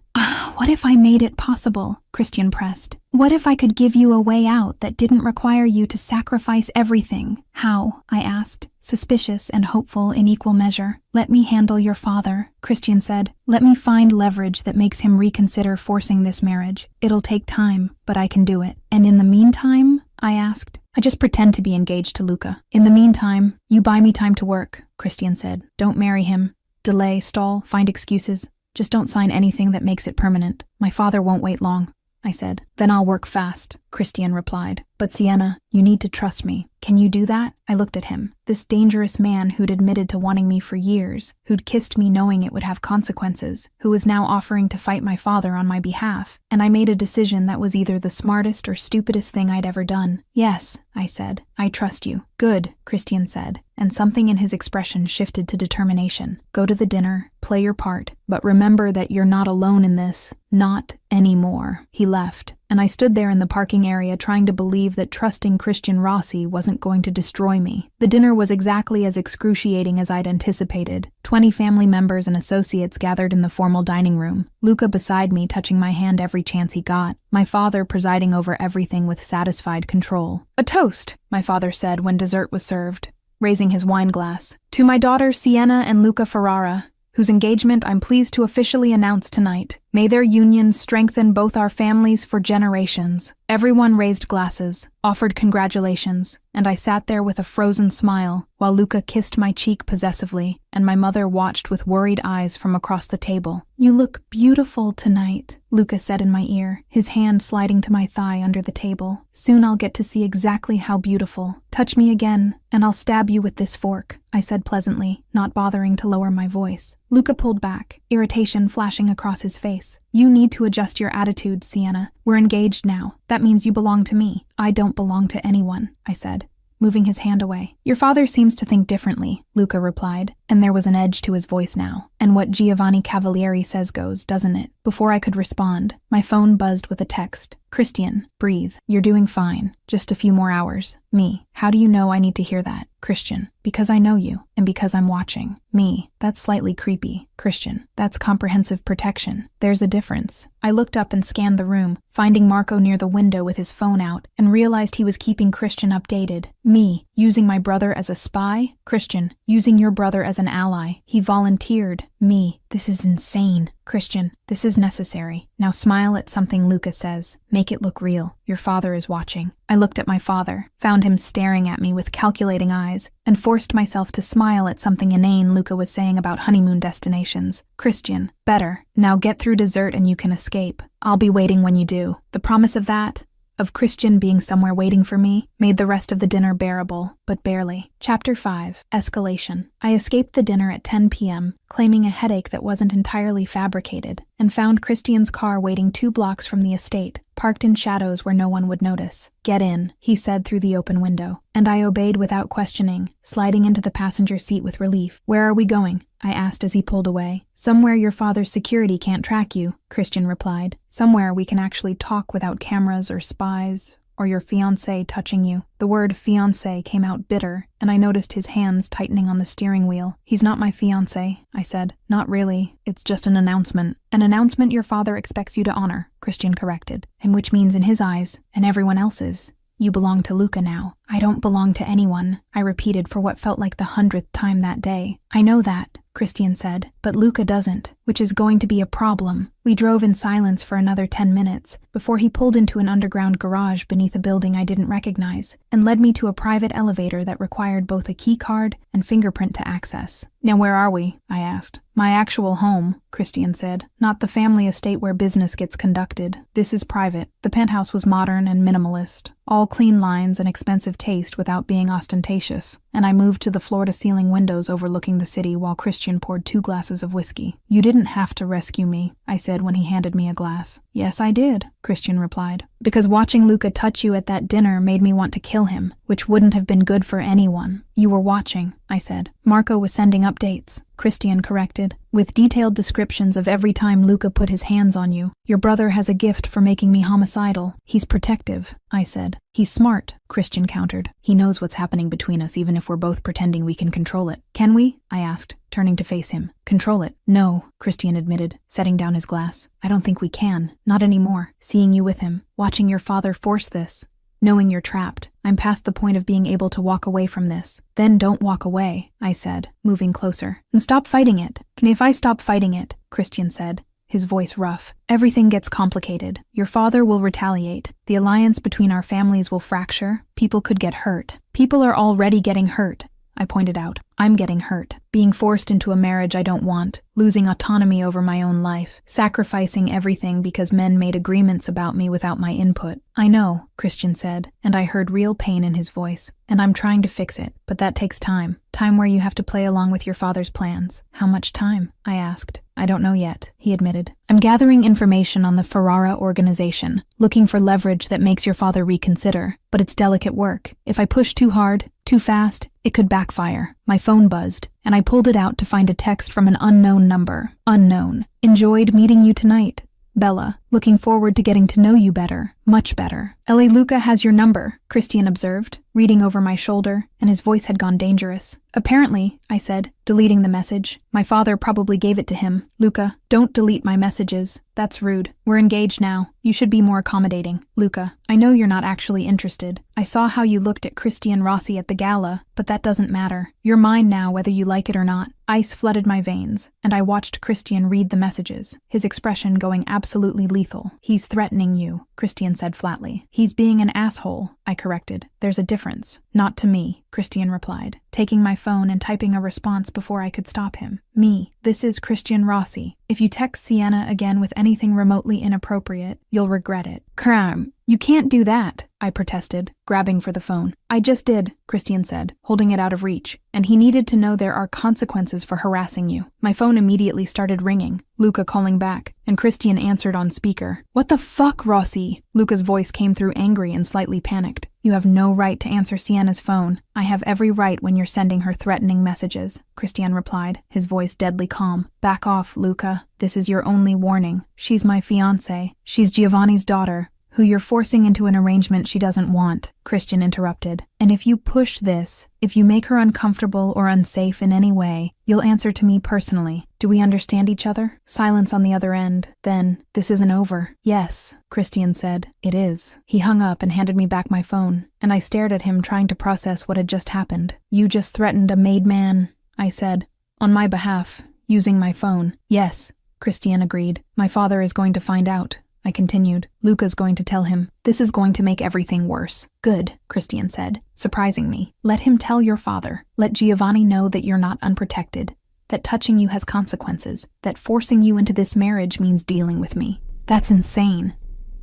"What if I made it possible?" Christian pressed. "What if I could give you a way out that didn't require you to sacrifice everything?" "How?" I asked, suspicious and hopeful in equal measure. "Let me handle your father," Christian said. "Let me find leverage that makes him reconsider forcing this marriage. It'll take time, but I can do it." "And in the meantime?" I asked. "I just pretend to be engaged to Luca. In the meantime, you buy me time to work," Christian said. "Don't marry him. Delay, stall, find excuses. Just don't sign anything that makes it permanent. My father won't wait long," I said. "Then I'll work fast," Christian replied. "But Sienna, you need to trust me. Can you do that?" I looked at him. This dangerous man who'd admitted to wanting me for years, who'd kissed me knowing it would have consequences, who was now offering to fight my father on my behalf. And I made a decision that was either the smartest or stupidest thing I'd ever done. "Yes," I said. "I trust you." "Good," Christian said, and something in his expression shifted to determination. "Go to the dinner, play your part, but remember that you're not alone in this. Not anymore." He left, and I stood there in the parking area trying to believe that trusting Christian Rossi wasn't going to destroy me. The dinner was exactly as excruciating as I'd anticipated. 20 family members and associates gathered in the formal dining room, Luca beside me touching my hand every chance he got, my father presiding over everything with satisfied control. "A toast," my father said when dessert was served, raising his wine glass. "To my daughters Sienna and Luca Ferrara, whose engagement I'm pleased to officially announce tonight. May their union strengthen both our families for generations." Everyone raised glasses, offered congratulations, and I sat there with a frozen smile while Luca kissed my cheek possessively and my mother watched with worried eyes from across the table. "You look beautiful tonight," Luca said in my ear, his hand sliding to my thigh under the table. "Soon I'll get to see exactly how beautiful. Touch me again, and I'll stab you with this fork," I said pleasantly, not bothering to lower my voice. Luca pulled back, irritation flashing across his face. "You need to adjust your attitude, Sienna. We're engaged now. That means you belong to me." "I don't belong to anyone," I said, moving his hand away. "Your father seems to think differently," Luca replied, and there was an edge to his voice now. And what Giovanni Cavalieri says goes, doesn't it? Before I could respond, my phone buzzed with a text. Christian, breathe. You're doing fine. Just a few more hours. Me, how do you know I need to hear that? Christian, because I know you, and because I'm watching. Me, that's slightly creepy. Christian, that's comprehensive protection. There's a difference. I looked up and scanned the room, finding Marco near the window with his phone out, and realized he was keeping Christian updated. Me, using my brother as a spy? Christian, using your brother as an ally. He volunteered. Me, this is insane. Christian, this is necessary. Now smile at something Luca says. Make it look real. Your father is watching. I looked at my father, found him staring at me with calculating eyes, and forced myself to smile at something inane Luca was saying about honeymoon destinations. Christian, better. Now get through dessert and you can escape. I'll be waiting when you do. The promise of that, of Christian being somewhere waiting for me, made the rest of the dinner bearable, but barely. Chapter 5. Escalation. I escaped the dinner at 10 p.m., claiming a headache that wasn't entirely fabricated, and found Christian's car waiting 2 blocks from the estate, parked in shadows where no one would notice. Get in, he said through the open window, and I obeyed without questioning, sliding into the passenger seat with relief. Where are we going? I asked as he pulled away. Somewhere your father's security can't track you, Christian replied. Somewhere we can actually talk without cameras or spies, or your fiancé touching you. The word fiancé came out bitter, and I noticed his hands tightening on the steering wheel. He's not my fiancé, I said. Not really. It's just an announcement. An announcement your father expects you to honor, Christian corrected. And which means in his eyes, and everyone else's, you belong to Luca now. I don't belong to anyone, I repeated for what felt like the 100th time that day. I know that, Christian said, but Luca doesn't, which is going to be a problem. We drove in silence for another 10 minutes, before he pulled into an underground garage beneath a building I didn't recognize, and led me to a private elevator that required both a key card and fingerprint to access. Now where are we? I asked. My actual home, Christian said, not the family estate where business gets conducted. This is private. The penthouse was modern and minimalist, all clean lines and expensive taste without being ostentatious, and I moved to the floor-to-ceiling windows overlooking the city while Christian poured 2 glasses of whiskey. You didn't have to rescue me, I said when he handed me a glass. Yes, I did, Christian replied, because watching Luca touch you at that dinner made me want to kill him, which wouldn't have been good for anyone. You were watching, I said. Marco was sending updates, Christian corrected, with detailed descriptions of every time Luca put his hands on you. Your brother has a gift for making me homicidal. He's protective, I said. He's smart, Christian countered. He knows what's happening between us even if we're both pretending we can control it. Can we? I asked, turning to face him. Control it? No, Christian admitted, setting down his glass. I don't think we can. Not anymore. Seeing you with him, watching your father force this. Knowing you're trapped, I'm past the point of being able to walk away from this. Then don't walk away, I said, moving closer. And stop fighting it. And if I stop fighting it, Christian said, his voice rough, everything gets complicated. Your father will retaliate. The alliance between our families will fracture. People could get hurt. People are already getting hurt, I pointed out. I'm getting hurt. Being forced into a marriage I don't want. Losing autonomy over my own life. Sacrificing everything because men made agreements about me without my input. I know, Christian said, and I heard real pain in his voice. And I'm trying to fix it, but that takes time. Time where you have to play along with your father's plans. How much time? I asked. I don't know yet, he admitted. I'm gathering information on the Ferrara organization, looking for leverage that makes your father reconsider. But it's delicate work. If I push too hard, too fast, it could backfire. My phone buzzed, and I pulled it out to find a text from an unknown number. Unknown. Enjoyed meeting you tonight. Bella, looking forward to getting to know you better. Much better. L.A. Luca has your number, Christian observed, reading over my shoulder, and his voice had gone dangerous. Apparently, I said, deleting the message. My father probably gave it to him. Luca, don't delete my messages. That's rude. We're engaged now. You should be more accommodating. Luca, I know you're not actually interested. I saw how you looked at Christian Rossi at the gala, but that doesn't matter. You're mine now whether you like it or not. Ice flooded my veins, and I watched Christian read the messages, his expression going absolutely lethal. He's threatening you, Christian said flatly. He's being an asshole, I corrected. There's a difference. Not to me, Christian replied, taking my phone and typing a response before I could stop him. Me, this is Christian Rossi. If you text Sienna again with anything remotely inappropriate, you'll regret it. Cram, you can't do that, I protested, grabbing for the phone. I just did, Christian said, holding it out of reach, and he needed to know there are consequences for harassing you. My phone immediately started ringing, Luca calling back, and Christian answered on speaker. What the fuck, Rossi? Luca's voice came through angry and slightly panicked. You have no right to answer Sienna's phone. I have every right when you're sending her threatening messages, Christian replied, his voice deadly calm. Back off, Luca. This is your only warning. She's my fiancée. She's Giovanni's daughter, who you're forcing into an arrangement she doesn't want, Christian interrupted. And if you push this, if you make her uncomfortable or unsafe in any way, you'll answer to me personally. Do we understand each other? Silence on the other end. Then, this isn't over. Yes, Christian said. It is. He hung up and handed me back my phone, and I stared at him trying to process what had just happened. You just threatened a made man, I said, on my behalf, using my phone. Yes, Christian agreed. My father is going to find out, I continued. Luca's going to tell him. This is going to make everything worse. Good, Christian said, surprising me. Let him tell your father. Let Giovanni know that you're not unprotected, that touching you has consequences, that forcing you into this marriage means dealing with me. That's insane,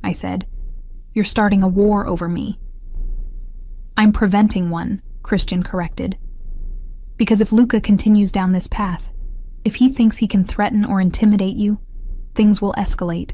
I said. You're starting a war over me. I'm preventing one, Christian corrected. Because if Luca continues down this path, if he thinks he can threaten or intimidate you, things will escalate.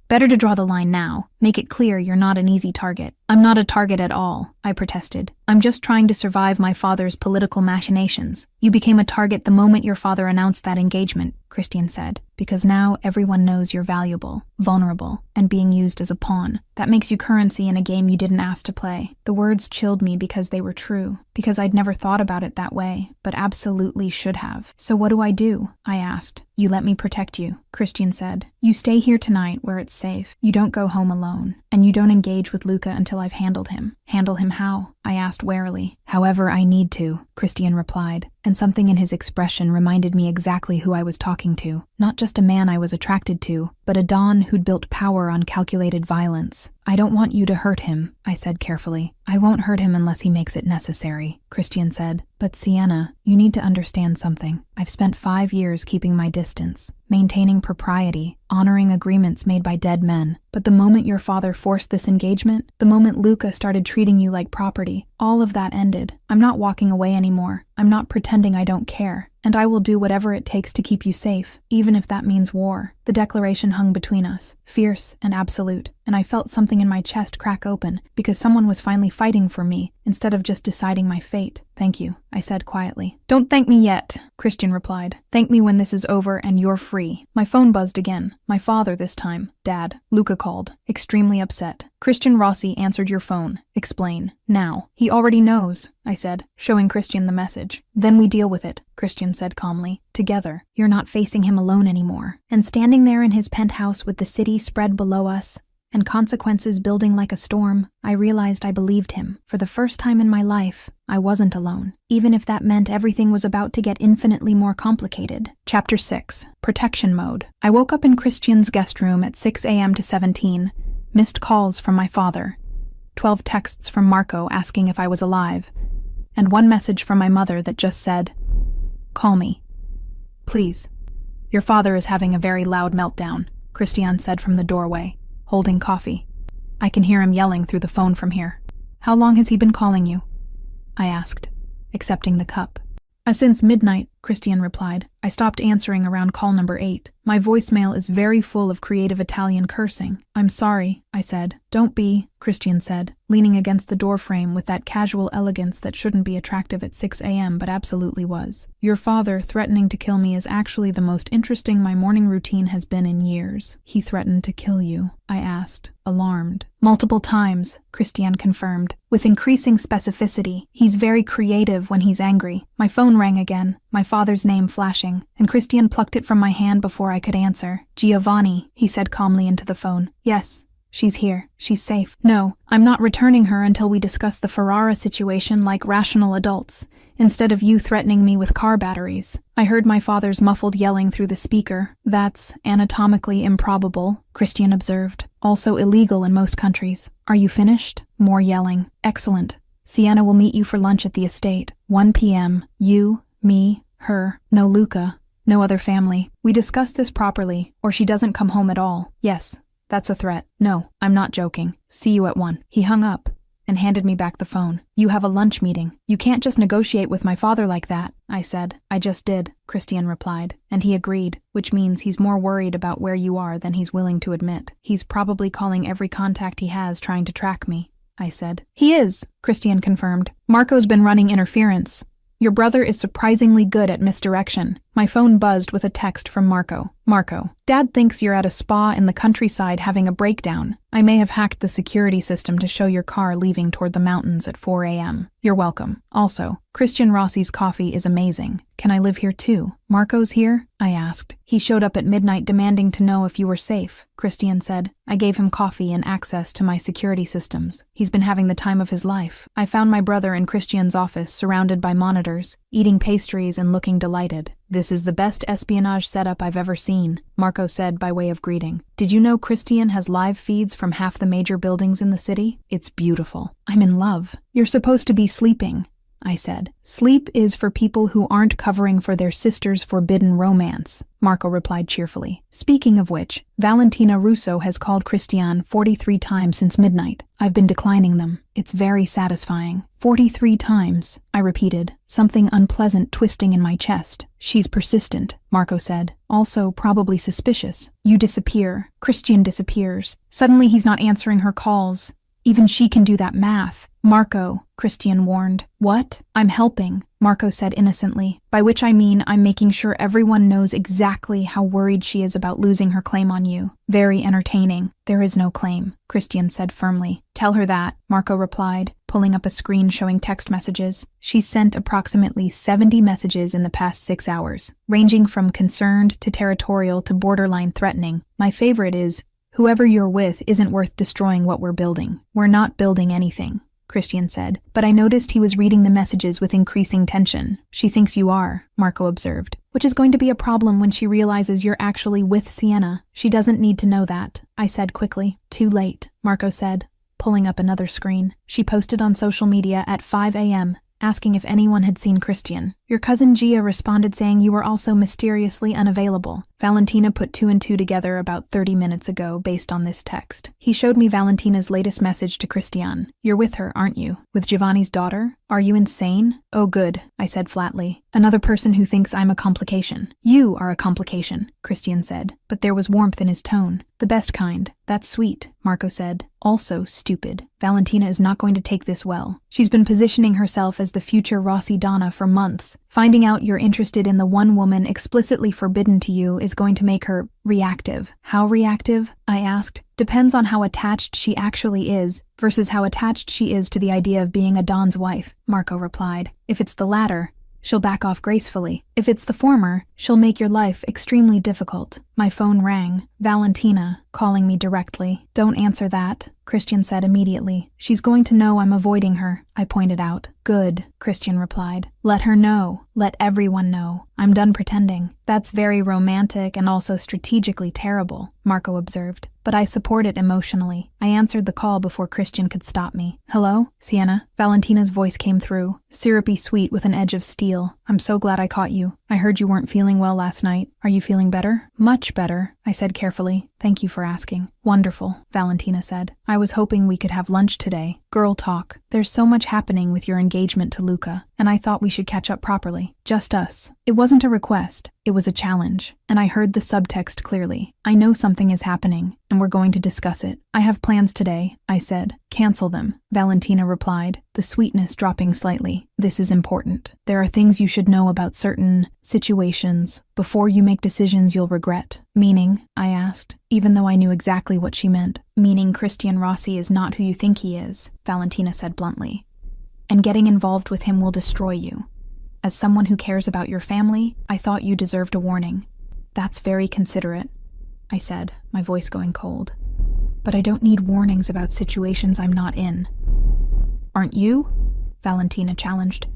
Better to draw the line now. Make it clear you're not an easy target. I'm not a target at all, I protested. I'm just trying to survive my father's political machinations. You became a target the moment your father announced that engagement, Christian said, because now everyone knows you're valuable, vulnerable, and being used as a pawn. That makes you currency in a game you didn't ask to play. The words chilled me because they were true, because I'd never thought about it that way, but absolutely should have. So what do? I asked. You let me protect you, Christian said. You stay here tonight where it's safe. You don't go home alone, and you don't engage with Luca until I've handled him. Handle him how? I asked warily. However I need to, Christian replied, and something in his expression reminded me exactly who I was talking to. Not just a man I was attracted to, but a Don who'd built power on calculated violence. I don't want you to hurt him, I said carefully. I won't hurt him unless he makes it necessary, Christian said. But Sienna, you need to understand something. I've spent 5 years keeping my distance, maintaining propriety, honoring agreements made by dead men. But the moment your father forced this engagement, the moment Luca started treating you like property, all of that ended. I'm not walking away anymore. I'm not pretending I don't care. And I will do whatever it takes to keep you safe, even if that means war. The declaration hung between us, fierce and absolute, and I felt something in my chest crack open, because someone was finally fighting for me, instead of just deciding my fate. Thank you, I said quietly. Don't thank me yet, Christian replied. Thank me when this is over and you're free. My phone buzzed again. My father this time. Dad. Luca called, extremely upset. Christian Rossi answered your phone. Explain. Now. He already knows, I said, showing Christian the message. Then we deal with it, Christian said calmly. Together. You're not facing him alone anymore. And standing there in his penthouse with the city spread below us, and consequences building like a storm, I realized I believed him. For the first time in my life, I wasn't alone, even if that meant everything was about to get infinitely more complicated. Chapter 6. Protection Mode. I woke up in Christian's guest room at 6 a.m. to 17. Missed calls from my father. 12 texts from Marco asking if I was alive. And 1 message from my mother that just said, "Call me. Please. Your father is having a very loud meltdown," Christian said from the doorway, holding coffee. I can hear him yelling through the phone from here. How long has he been calling you? I asked, accepting the cup. Since midnight, Christian replied. I stopped answering around call number 8. My voicemail is very full of creative Italian cursing. I'm sorry, I said. Don't be, Christian said, leaning against the doorframe with that casual elegance that shouldn't be attractive at 6 a.m. but absolutely was. Your father threatening to kill me is actually the most interesting my morning routine has been in years. He threatened to kill you, I asked, alarmed. Multiple times, Christian confirmed, with increasing specificity. He's very creative when he's angry. My phone rang again, my father's name flashing, and Christian plucked it from my hand before I could answer. Giovanni, he said calmly into the phone. Yes. She's here. She's safe. No, I'm not returning her until we discuss the Ferrara situation like rational adults, instead of you threatening me with car batteries. I heard my father's muffled yelling through the speaker. That's anatomically improbable, Christian observed. Also illegal in most countries. Are you finished? More yelling. Excellent. Sienna will meet you for lunch at the estate. 1 p.m. You, me, her. No Luca. No other family. We discuss this properly, or she doesn't come home at all. Yes. That's a threat. No, I'm not joking. See you at 1. He hung up and handed me back the phone. You have a lunch meeting. You can't just negotiate with my father like that, I said. I just did, Christian replied, and he agreed, which means he's more worried about where you are than he's willing to admit. He's probably calling every contact he has trying to track me. I said. He is, Christian confirmed. Marco's been running interference. Your brother is surprisingly good at misdirection. My phone buzzed with a text from Marco. Marco, Dad thinks you're at a spa in the countryside having a breakdown. I may have hacked the security system to show your car leaving toward the mountains at 4 a.m. You're welcome. Also, Christian Rossi's coffee is amazing. Can I live here too? Marco's here? I asked. He showed up at midnight demanding to know if you were safe, Christian said. I gave him coffee and access to my security systems. He's been having the time of his life. I found my brother in Christian's office surrounded by monitors, eating pastries and looking delighted. This is the best espionage setup I've ever seen, Marco said by way of greeting. Did you know Christian has live feeds from half the major buildings in the city? It's beautiful. I'm in love. You're supposed to be sleeping, I said. Sleep is for people who aren't covering for their sister's forbidden romance, Marco replied cheerfully. Speaking of which, Valentina Russo has called Christian 43 times since midnight. I've been declining them. It's very satisfying. 43 times, I repeated, something unpleasant twisting in my chest. She's persistent, Marco said. Also probably suspicious. You disappear. Christian disappears. Suddenly he's not answering her calls. Even she can do that math. Marco, Christian warned. What? I'm helping, Marco said innocently, by which I mean I'm making sure everyone knows exactly how worried she is about losing her claim on you. Very entertaining. There is no claim, Christian said firmly. Tell her that, Marco replied, pulling up a screen showing text messages. She's sent approximately 70 messages in the past 6 hours, ranging from concerned to territorial to borderline threatening. My favorite is, whoever you're with isn't worth destroying what we're building. We're not building anything, Christian said, but I noticed he was reading the messages with increasing tension. She thinks you are, Marco observed, which is going to be a problem when she realizes you're actually with Sienna. She doesn't need to know that, I said quickly. Too late, Marco said, pulling up another screen. She posted on social media at 5 a.m., asking if anyone had seen Christian. Your cousin Gia responded saying you were also mysteriously unavailable. Valentina put 2 and 2 together about 30 minutes ago based on this text. He showed me Valentina's latest message to Christian. You're with her, aren't you? With Giovanni's daughter? Are you insane? Oh good, I said flatly. Another person who thinks I'm a complication. You are a complication, Christian said, but there was warmth in his tone. The best kind. That's sweet, Marco said. Also stupid. Valentina is not going to take this well. She's been positioning herself as the future Rossi Donna for months. Finding out you're interested in the one woman explicitly forbidden to you is going to make her reactive. How reactive? I asked. Depends on how attached she actually is versus how attached she is to the idea of being a Don's wife, Marco replied. If it's the latter, she'll back off gracefully. If it's the former, she'll make your life extremely difficult. My phone rang. Valentina, calling me directly. Don't answer that, Christian said immediately. She's going to know I'm avoiding her, I pointed out. Good, Christian replied. Let her know. Let everyone know. I'm done pretending. That's very romantic and also strategically terrible, Marco observed. But I support it emotionally. I answered the call before Christian could stop me. Hello, Sienna? Valentina's voice came through, syrupy sweet with an edge of steel. I'm so glad I caught you. I heard you weren't feeling well last night. Are you feeling better? Much better, I said carefully. Thank you for asking. Wonderful, Valentina said. I was hoping we could have lunch today. Girl talk. There's so much happening with your engagement to Luca, and I thought we should catch up properly. Just us. It wasn't a request. It was a challenge, and I heard the subtext clearly. I know something is happening, and we're going to discuss it. I have plans today, I said. Cancel them, Valentina replied, the sweetness dropping slightly. This is important. There are things you should know about certain situations before you make decisions you'll regret. Meaning, I asked, even though I knew exactly what she meant. Meaning Christian Rossi is not who you think he is, Valentina said bluntly. And getting involved with him will destroy you. As someone who cares about your family, I thought you deserved a warning. That's very considerate, I said, my voice going cold. But I don't need warnings about situations I'm not in. Aren't you? Valentina challenged.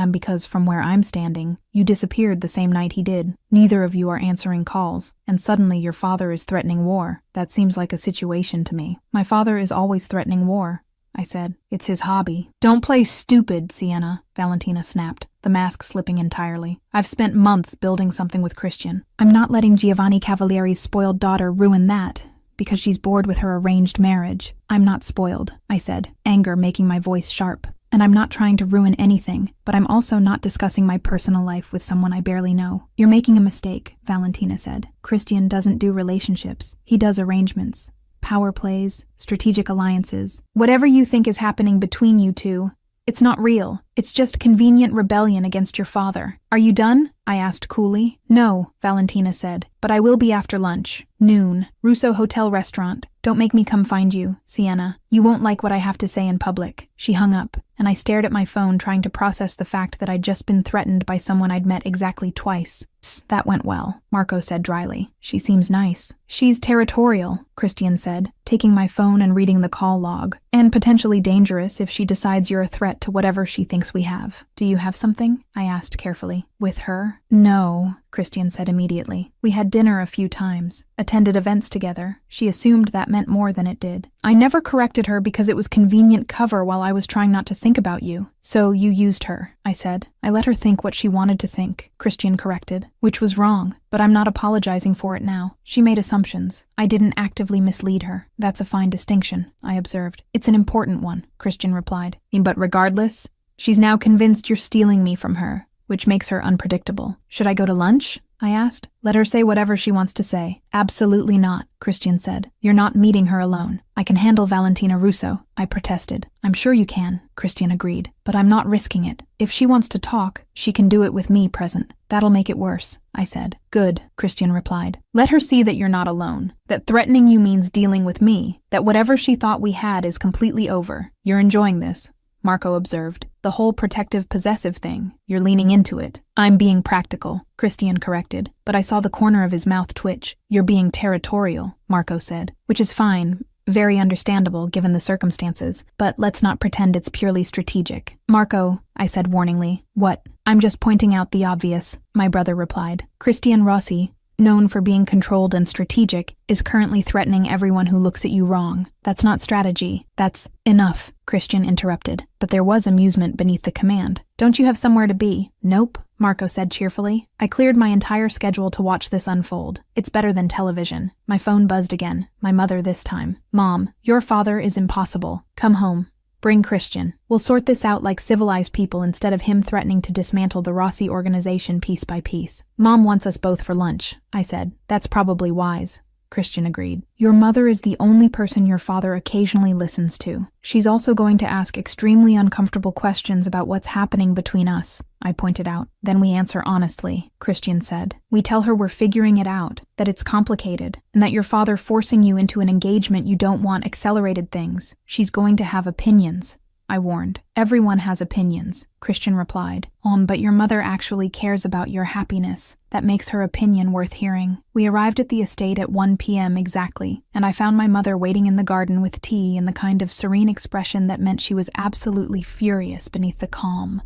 Because from where I'm standing, you disappeared the same night he did. Neither of you are answering calls, and suddenly your father is threatening war. That seems like a situation to me. My father is always threatening war, I said. It's his hobby. Don't play stupid, Sienna, Valentina snapped, the mask slipping entirely. I've spent months building something with Christian. I'm not letting Giovanni Cavalieri's spoiled daughter ruin that, because she's bored with her arranged marriage. I'm not spoiled, I said, anger making my voice sharp. And I'm not trying to ruin anything, but I'm also not discussing my personal life with someone I barely know. You're making a mistake, Valentina said. Christian doesn't do relationships. He does arrangements. power plays, strategic alliances. Whatever you think is happening between you two, it's not real. It's just convenient rebellion against your father. Are you done? I asked coolly. No, Valentina said, but I will be after lunch. Noon. Russo Hotel Restaurant. Don't make me come find you, Sienna. You won't like what I have to say in public. She hung up, and I stared at my phone trying to process the fact that I'd just been threatened by someone I'd met exactly twice. That went well, Marco said dryly. She seems nice. She's territorial, Christian said, taking my phone and reading the call log. And potentially dangerous if she decides you're a threat to whatever she thinks we have. Do you have something? I asked carefully. With her? No, Christian said immediately. We had dinner a few times, attended events together. She assumed that meant more than it did. I never corrected her because it was convenient cover while I was trying not to think about you. So you used her, I said. I let her think what she wanted to think, Christian corrected, which was wrong, but I'm not apologizing for it now. She made assumptions. I didn't actively mislead her. That's a fine distinction, I observed. It's an important one, Christian replied. But regardless, she's now convinced you're stealing me from her, which makes her unpredictable. Should I go to lunch? I asked. Let her say whatever she wants to say. Absolutely not, Christian said. You're not meeting her alone. I can handle Valentina Russo, I protested. I'm sure you can, Christian agreed, but I'm not risking it. If she wants to talk, she can do it with me present. That'll make it worse, I said. Good, Christian replied. Let her see that you're not alone, that threatening you means dealing with me, that whatever she thought we had is completely over. You're enjoying this, Marco observed. The whole protective possessive thing. You're leaning into it. I'm being practical, Christian corrected, but I saw the corner of his mouth twitch. You're being territorial, Marco said, which is fine. Very understandable given the circumstances, but let's not pretend it's purely strategic. Marco, I said warningly. What? I'm just pointing out the obvious, my brother replied. Christian Rossi, known for being controlled and strategic, is currently threatening everyone who looks at you wrong. That's not strategy. That's enough, Christian interrupted. But there was amusement beneath the command. Don't you have somewhere to be? Nope, Marco said cheerfully. I cleared my entire schedule to watch this unfold. It's better than television. My phone buzzed again. My mother this time. Mom, your father is impossible. Come home. Bring Christian. We'll sort this out like civilized people instead of him threatening to dismantle the Rossi organization piece by piece. Mom wants us both for lunch, I said. That's probably wise, Christian agreed. Your mother is the only person your father occasionally listens to. She's also going to ask extremely uncomfortable questions about what's happening between us, I pointed out. Then we answer honestly, Christian said. We tell her we're figuring it out, that it's complicated, and that your father forcing you into an engagement you don't want accelerated things. She's going to have opinions, I warned. Everyone has opinions, Christian replied. But your mother actually cares about your happiness. That makes her opinion worth hearing. We arrived at the estate at 1 p.m. exactly, and I found my mother waiting in the garden with tea and the kind of serene expression that meant she was absolutely furious beneath the calm.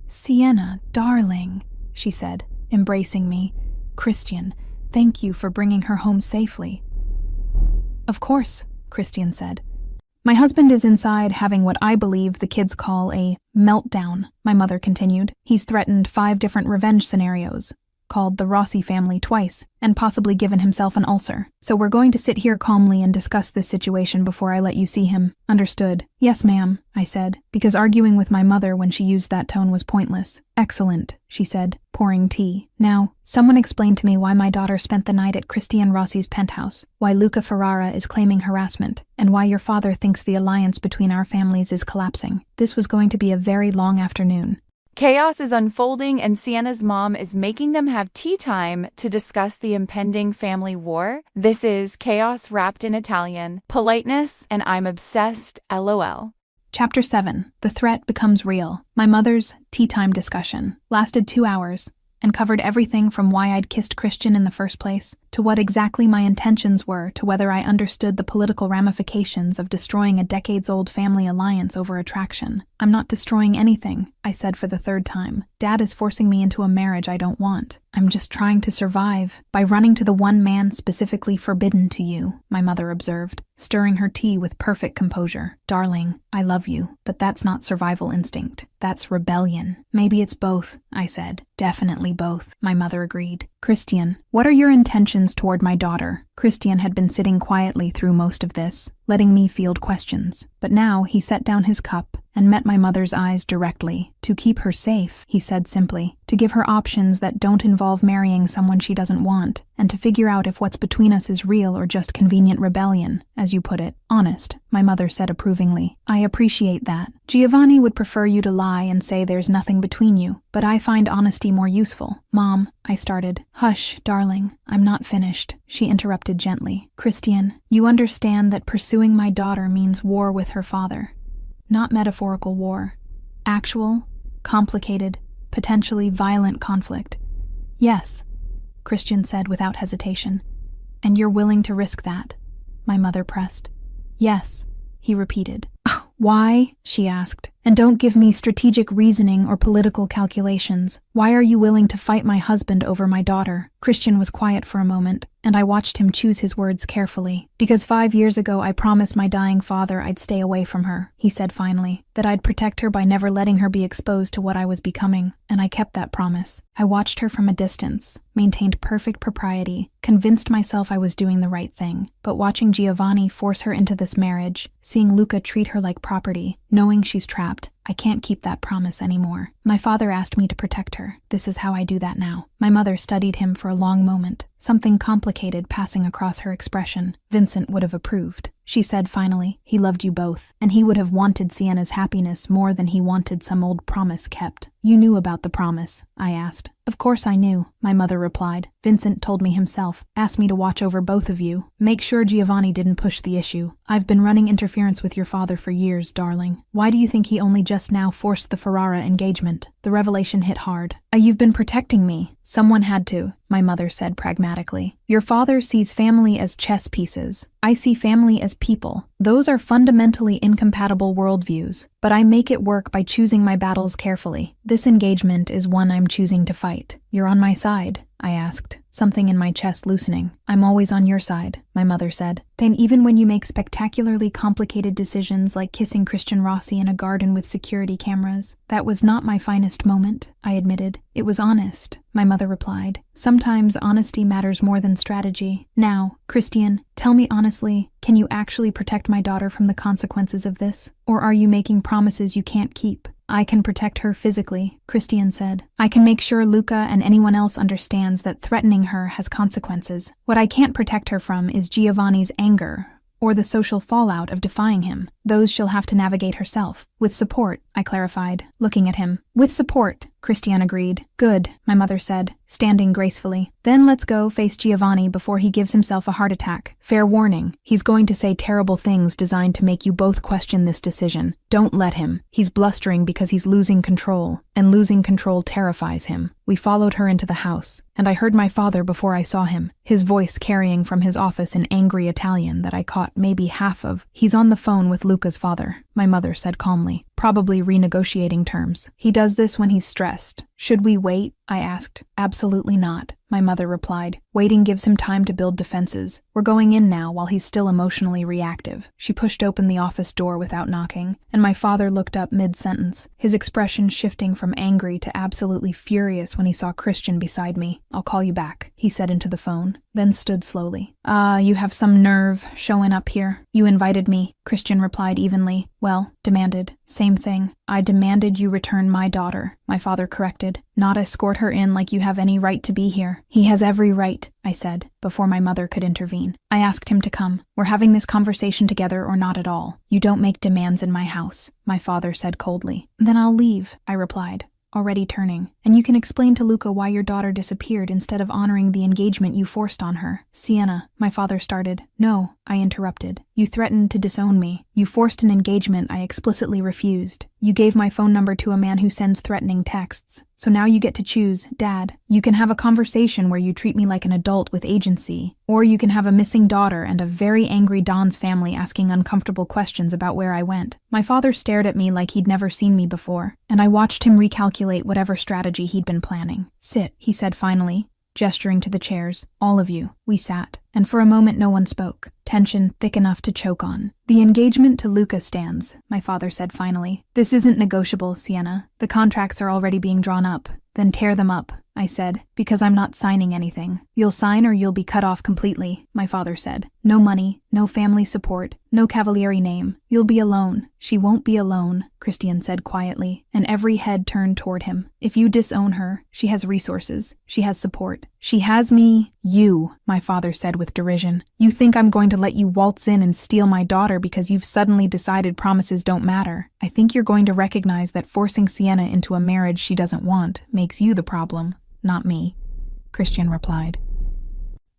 Sienna, darling, she said, embracing me. Christian, thank you for bringing her home safely. Of course, Christian said. My husband is inside having what I believe the kids call a meltdown, my mother continued. He's threatened 5 different revenge scenarios, called the Rossi family twice, and possibly given himself an ulcer. So we're going to sit here calmly and discuss this situation before I let you see him. Understood? Yes, ma'am, I said, because arguing with my mother when she used that tone was pointless. Excellent, she said, pouring tea. Now, someone explain to me why my daughter spent the night at Christian Rossi's penthouse, why Luca Ferrara is claiming harassment, and why your father thinks the alliance between our families is collapsing. This was going to be a very long afternoon. Chaos is unfolding and Sienna's mom is making them have tea time to discuss the impending family war. This is chaos wrapped in Italian, politeness, and I'm obsessed, LOL. Chapter 7. The Threat Becomes Real. My mother's tea time discussion lasted 2 hours and covered everything from why I'd kissed Christian in the first place, to what exactly my intentions were, to whether I understood the political ramifications of destroying a decades-old family alliance over attraction. I'm not destroying anything, I said for the 3rd time. Dad is forcing me into a marriage I don't want. I'm just trying to survive by running to the one man specifically forbidden to you, my mother observed, stirring her tea with perfect composure. Darling, I love you, but that's not survival instinct. That's rebellion. Maybe it's both, I said. Definitely both, my mother agreed. Christian, what are your intentions toward my daughter? Christian had been sitting quietly through most of this, letting me field questions. But now he set down his cup and met my mother's eyes directly. To keep her safe, he said simply, to give her options that don't involve marrying someone she doesn't want, and to figure out if what's between us is real or just convenient rebellion, as you put it. Honest, my mother said approvingly. I appreciate that. Giovanni would prefer you to lie and say there's nothing between you, but I find honesty more useful. Mom, I started. Hush, darling, I'm not finished, she interrupted gently. Christian, you understand that pursuing my daughter means war with her father. Not metaphorical war. Actual, complicated, potentially violent conflict. Yes, Christian said without hesitation. And you're willing to risk that? My mother pressed. Yes, he repeated. Why? She asked. And don't give me strategic reasoning or political calculations. Why are you willing to fight my husband over my daughter? Christian was quiet for a moment, and I watched him choose his words carefully. Because 5 years ago I promised my dying father I'd stay away from her, he said finally, that I'd protect her by never letting her be exposed to what I was becoming, and I kept that promise. I watched her from a distance, maintained perfect propriety, convinced myself I was doing the right thing. But watching Giovanni force her into this marriage, seeing Luca treat her like property, knowing she's trapped, I can't keep that promise anymore. My father asked me to protect her. This is how I do that now. My mother studied him for a long moment, something complicated passing across her expression. Vincent would have approved. She said finally, he loved you both, and he would have wanted Sienna's happiness more than he wanted some old promise kept. You knew about the promise, I asked. Of course I knew, my mother replied. Vincent told me himself, asked me to watch over both of you. Make sure Giovanni didn't push the issue. I've been running interference with your father for years, darling. Why do you think he only just now forced the Ferrara engagement? The revelation hit hard. You've been protecting me. Someone had to, my mother said pragmatically. Your father sees family as chess pieces. I see family as people. Those are fundamentally incompatible worldviews, but I make it work by choosing my battles carefully. This engagement is one I'm choosing to fight. You're on my side, I asked, something in my chest loosening. I'm always on your side, my mother said. Then even when you make spectacularly complicated decisions like kissing Christian Rossi in a garden with security cameras. That was not my finest moment, I admitted. It was honest, my mother replied. Sometimes honesty matters more than strategy. Now, Christian, tell me honestly, can you actually protect my daughter from the consequences of this? Or are you making promises you can't keep? I can protect her physically, Christian said. I can make sure Luca and anyone else understands that threatening her has consequences. What I can't protect her from is Giovanni's anger, or the social fallout of defying him. Those she'll have to navigate herself. With support, I clarified, looking at him. With support, Christian agreed. Good, my mother said, standing gracefully. Then let's go face Giovanni before he gives himself a heart attack. Fair warning, he's going to say terrible things designed to make you both question this decision. Don't let him. He's blustering because he's losing control, and losing control terrifies him. We followed her into the house, and I heard my father before I saw him, his voice carrying from his office in angry Italian that I caught maybe half of. He's on the phone with Luca's father, my mother said calmly, probably renegotiating terms. He does this when he's stressed. Should we wait? I asked. Absolutely not, my mother replied. Waiting gives him time to build defenses. We're going in now while he's still emotionally reactive. She pushed open the office door without knocking, and my father looked up mid-sentence, his expression shifting from angry to absolutely furious when he saw Christian beside me. I'll call you back, he said into the phone, then stood slowly. You have some nerve showing up here. You invited me, Christian replied evenly. Well, demanded. Same thing. I demanded you return my daughter, my father corrected. Not escort her in like you have any right to be here. He has every right, I said, before my mother could intervene. I asked him to come. We're having this conversation together or not at all. You don't make demands in my house, my father said coldly. Then I'll leave, I replied, already turning. And you can explain to Luca why your daughter disappeared instead of honoring the engagement you forced on her. Sienna, my father started. No, I interrupted. You threatened to disown me. You forced an engagement I explicitly refused. You gave my phone number to a man who sends threatening texts. So now you get to choose, Dad. You can have a conversation where you treat me like an adult with agency, or you can have a missing daughter and a very angry Don's family asking uncomfortable questions about where I went. My father stared at me like he'd never seen me before, and I watched him recalculate whatever strategy he'd been planning. Sit, he said finally, gesturing to the chairs. All of you. We sat, and for a moment no one spoke, tension thick enough to choke on. The engagement to Luca stands, my father said finally. This isn't negotiable, Sienna. The contracts are already being drawn up. Then tear them up, I said, because I'm not signing anything. You'll sign or you'll be cut off completely, my father said. No money, no family support, no Cavalieri name. You'll be alone. She won't be alone, Christian said quietly, and every head turned toward him. If you disown her, she has resources. She has support. She has me. You, my father said with derision. You think I'm going to let you waltz in and steal my daughter because you've suddenly decided promises don't matter. I think you're going to recognize that forcing Sienna into a marriage she doesn't want makes you the problem, not me, Christian replied.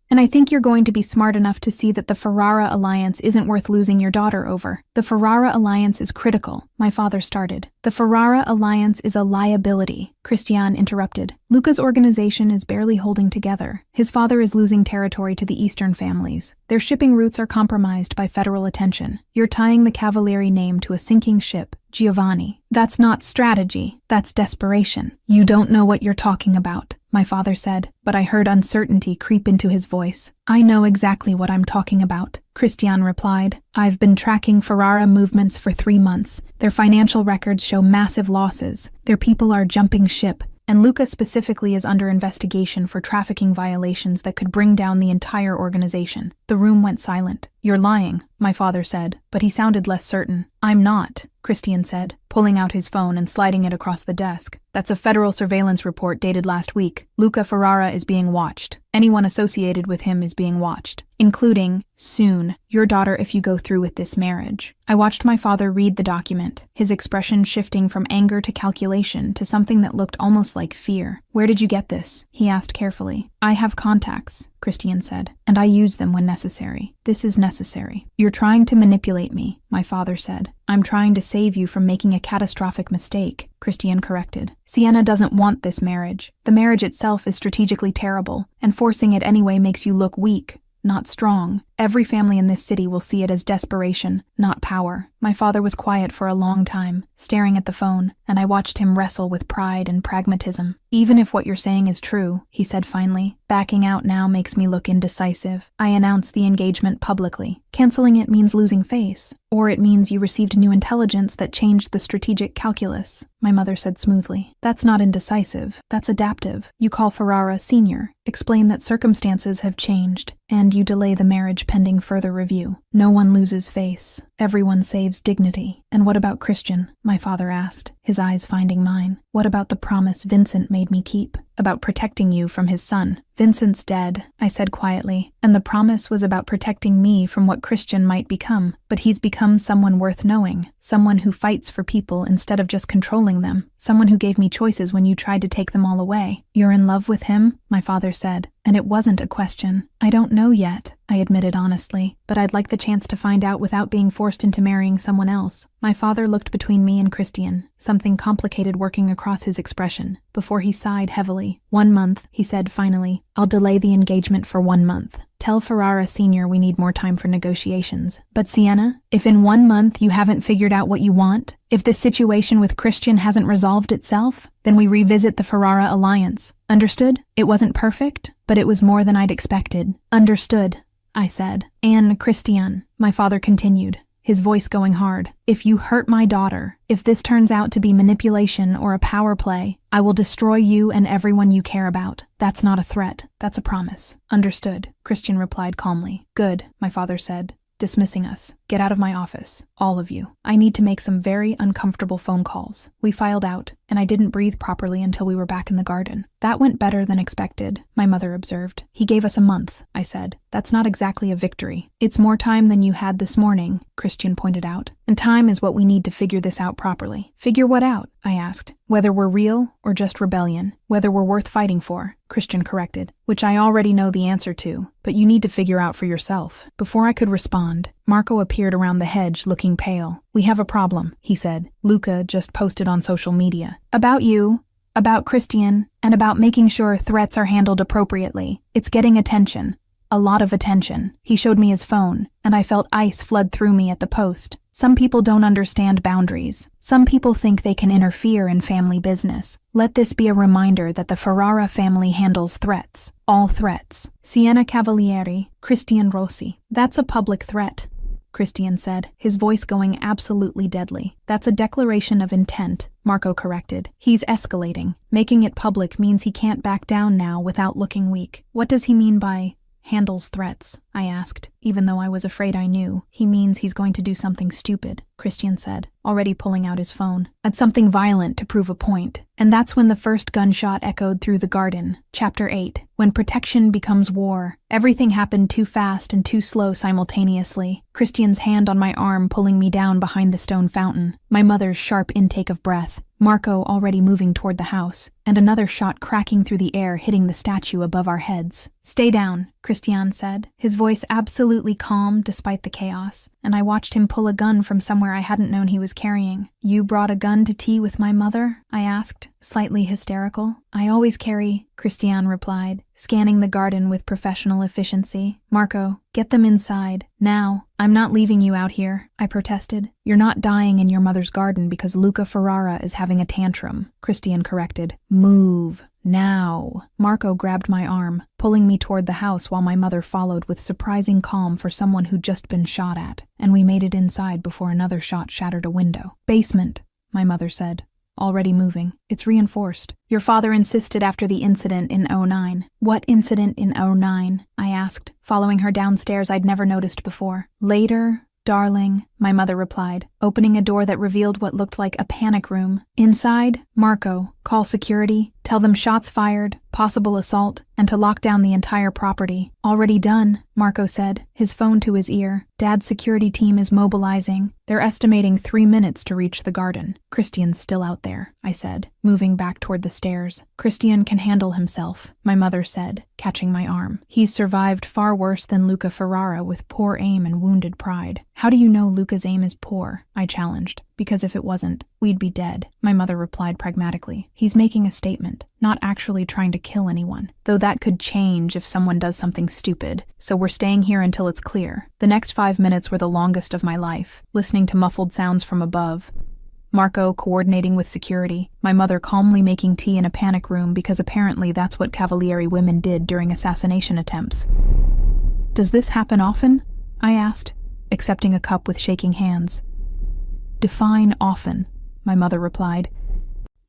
And I think you're going to be smart enough to see that the Ferrara alliance isn't worth losing your daughter over. The Ferrara alliance is critical, my father started. The Ferrara alliance is a liability, Christian interrupted. Luca's organization is barely holding together. His father is losing territory to the Eastern families. Their shipping routes are compromised by federal attention. You're tying the Cavalieri name to a sinking ship, Giovanni. That's not strategy, that's desperation. You don't know what you're talking about, my father said, but I heard uncertainty creep into his voice. I know exactly what I'm talking about, Christian replied. I've been tracking Ferrara movements for 3 months. Their financial records show massive losses. Their people are jumping ship. And Luca specifically is under investigation for trafficking violations that could bring down the entire organization. The room went silent. You're lying, my father said, but he sounded less certain. I'm not, Christian said, pulling out his phone and sliding it across the desk. That's a federal surveillance report dated last week. Luca Ferrara is being watched. Anyone associated with him is being watched, including, soon, your daughter if you go through with this marriage. I watched my father read the document, his expression shifting from anger to calculation to something that looked almost like fear. Where did you get this? He asked carefully. I have contacts, Christian said, and I use them when necessary. This is necessary. You're trying to manipulate me, my father said. I'm trying to save you from making a catastrophic mistake, Christian corrected. Sienna doesn't want this marriage. The marriage itself is strategically terrible, and forcing it anyway makes you look weak, not strong. Every family in this city will see it as desperation, not power. My father was quiet for a long time, staring at the phone, and I watched him wrestle with pride and pragmatism. Even if what you're saying is true, he said finally, backing out now makes me look indecisive. I announced the engagement publicly. Canceling it means losing face, or it means you received new intelligence that changed the strategic calculus, my mother said smoothly. That's not indecisive, that's adaptive. You call Ferrara senior, explain that circumstances have changed, and you delay the marriage pending further review. No one loses face. Everyone saves dignity. And what about Christian? My father asked, his eyes finding mine. What about the promise Vincent made me keep? About protecting you from his son. Vincent's dead, I said quietly, and the promise was about protecting me from what Christian might become. But he's become someone worth knowing, someone who fights for people instead of just controlling them, someone who gave me choices when you tried to take them all away. You're in love with him? My father said, and it wasn't a question. I don't know yet, I admitted honestly, but I'd like the chance to find out without being forced into marrying someone else. My father looked between me and Christian, something complicated working across his expression, before he sighed heavily. 1 month, he said finally. I'll delay the engagement for 1 month. Tell Ferrara Sr. we need more time for negotiations. But Sienna, if in 1 month you haven't figured out what you want, if this situation with Christian hasn't resolved itself, then we revisit the Ferrara alliance. Understood? It wasn't perfect, but it was more than I'd expected. Understood, I said. And Christian, my father continued, his voice going hard. If you hurt my daughter, if this turns out to be manipulation or a power play, I will destroy you and everyone you care about. That's not a threat. That's a promise. Understood, Christian replied calmly. Good, my father said, dismissing us. Get out of my office, all of you. I need to make some very uncomfortable phone calls. We filed out, and I didn't breathe properly until we were back in the garden. That went better than expected, my mother observed. He gave us a month, I said. That's not exactly a victory. It's more time than you had this morning, Christian pointed out. And time is what we need to figure this out properly. Figure what out? I asked. Whether we're real or just rebellion. Whether we're worth fighting for, Christian corrected. Which I already know the answer to, but you need to figure out for yourself. Before I could respond, Marco appeared around the hedge looking pale. We have a problem, he said. Luca just posted on social media. About you, about Christian, and about making sure threats are handled appropriately. It's getting attention. A lot of attention. He showed me his phone, and I felt ice flood through me at the post. Some people don't understand boundaries. Some people think they can interfere in family business. Let this be a reminder that the Ferrara family handles threats. All threats. Sienna Cavalieri, Christian Rossi. That's a public threat, Christian said, his voice going absolutely deadly. That's a declaration of intent, Marco corrected. He's escalating. Making it public means he can't back down now without looking weak. What does he mean by handles threats? I asked, even though I was afraid I knew. He means he's going to do something stupid, Christian said, already pulling out his phone. At something violent to prove a point. And that's when the first gunshot echoed through the garden. Chapter 8. When protection becomes war. Everything happened too fast and too slow simultaneously. Christian's hand on my arm pulling me down behind the stone fountain. My mother's sharp intake of breath. Marco already moving toward the house, and another shot cracking through the air hitting the statue above our heads. "Stay down," Christian said, his voice absolutely calm despite the chaos, and I watched him pull a gun from somewhere I hadn't known he was carrying. "You brought a gun to tea with my mother?" I asked, slightly hysterical. "I always carry," Christian replied, scanning the garden with professional efficiency. "Marco, get them inside, now." "I'm not leaving you out here," I protested. "You're not dying in your mother's garden because Luca Ferrara is having a tantrum," Christian corrected. "Move. Now." Marco grabbed my arm, pulling me toward the house while my mother followed with surprising calm for someone who'd just been shot at, and we made it inside before another shot shattered a window. "Basement," my mother said, already moving. "It's reinforced. Your father insisted after the incident in 09. "What incident in 09? I asked, following her downstairs I'd never noticed before. "Later, darling," my mother replied, opening a door that revealed what looked like a panic room. Inside, "Marco, call security, tell them shots fired, possible assault, and to lock down the entire property." "Already done," Marco said, his phone to his ear. "Dad's security team is mobilizing. They're estimating 3 minutes to reach the garden." "Christian's still out there," I said, moving back toward the stairs. "Christian can handle himself," my mother said, catching my arm. "He's survived far worse than Luca Ferrara with poor aim and wounded pride." "How do you know Luca's aim is poor?" I challenged. "Because if it wasn't, we'd be dead," my mother replied pragmatically. "He's making a statement, not actually trying to kill anyone. Though that could change if someone does something stupid, so we're staying here until it's clear." The next 5 minutes were the longest of my life, listening to muffled sounds from above. Marco coordinating with security, my mother calmly making tea in a panic room because apparently that's what Cavalieri women did during assassination attempts. "Does this happen often?" I asked, accepting a cup with shaking hands. "Define often," my mother replied.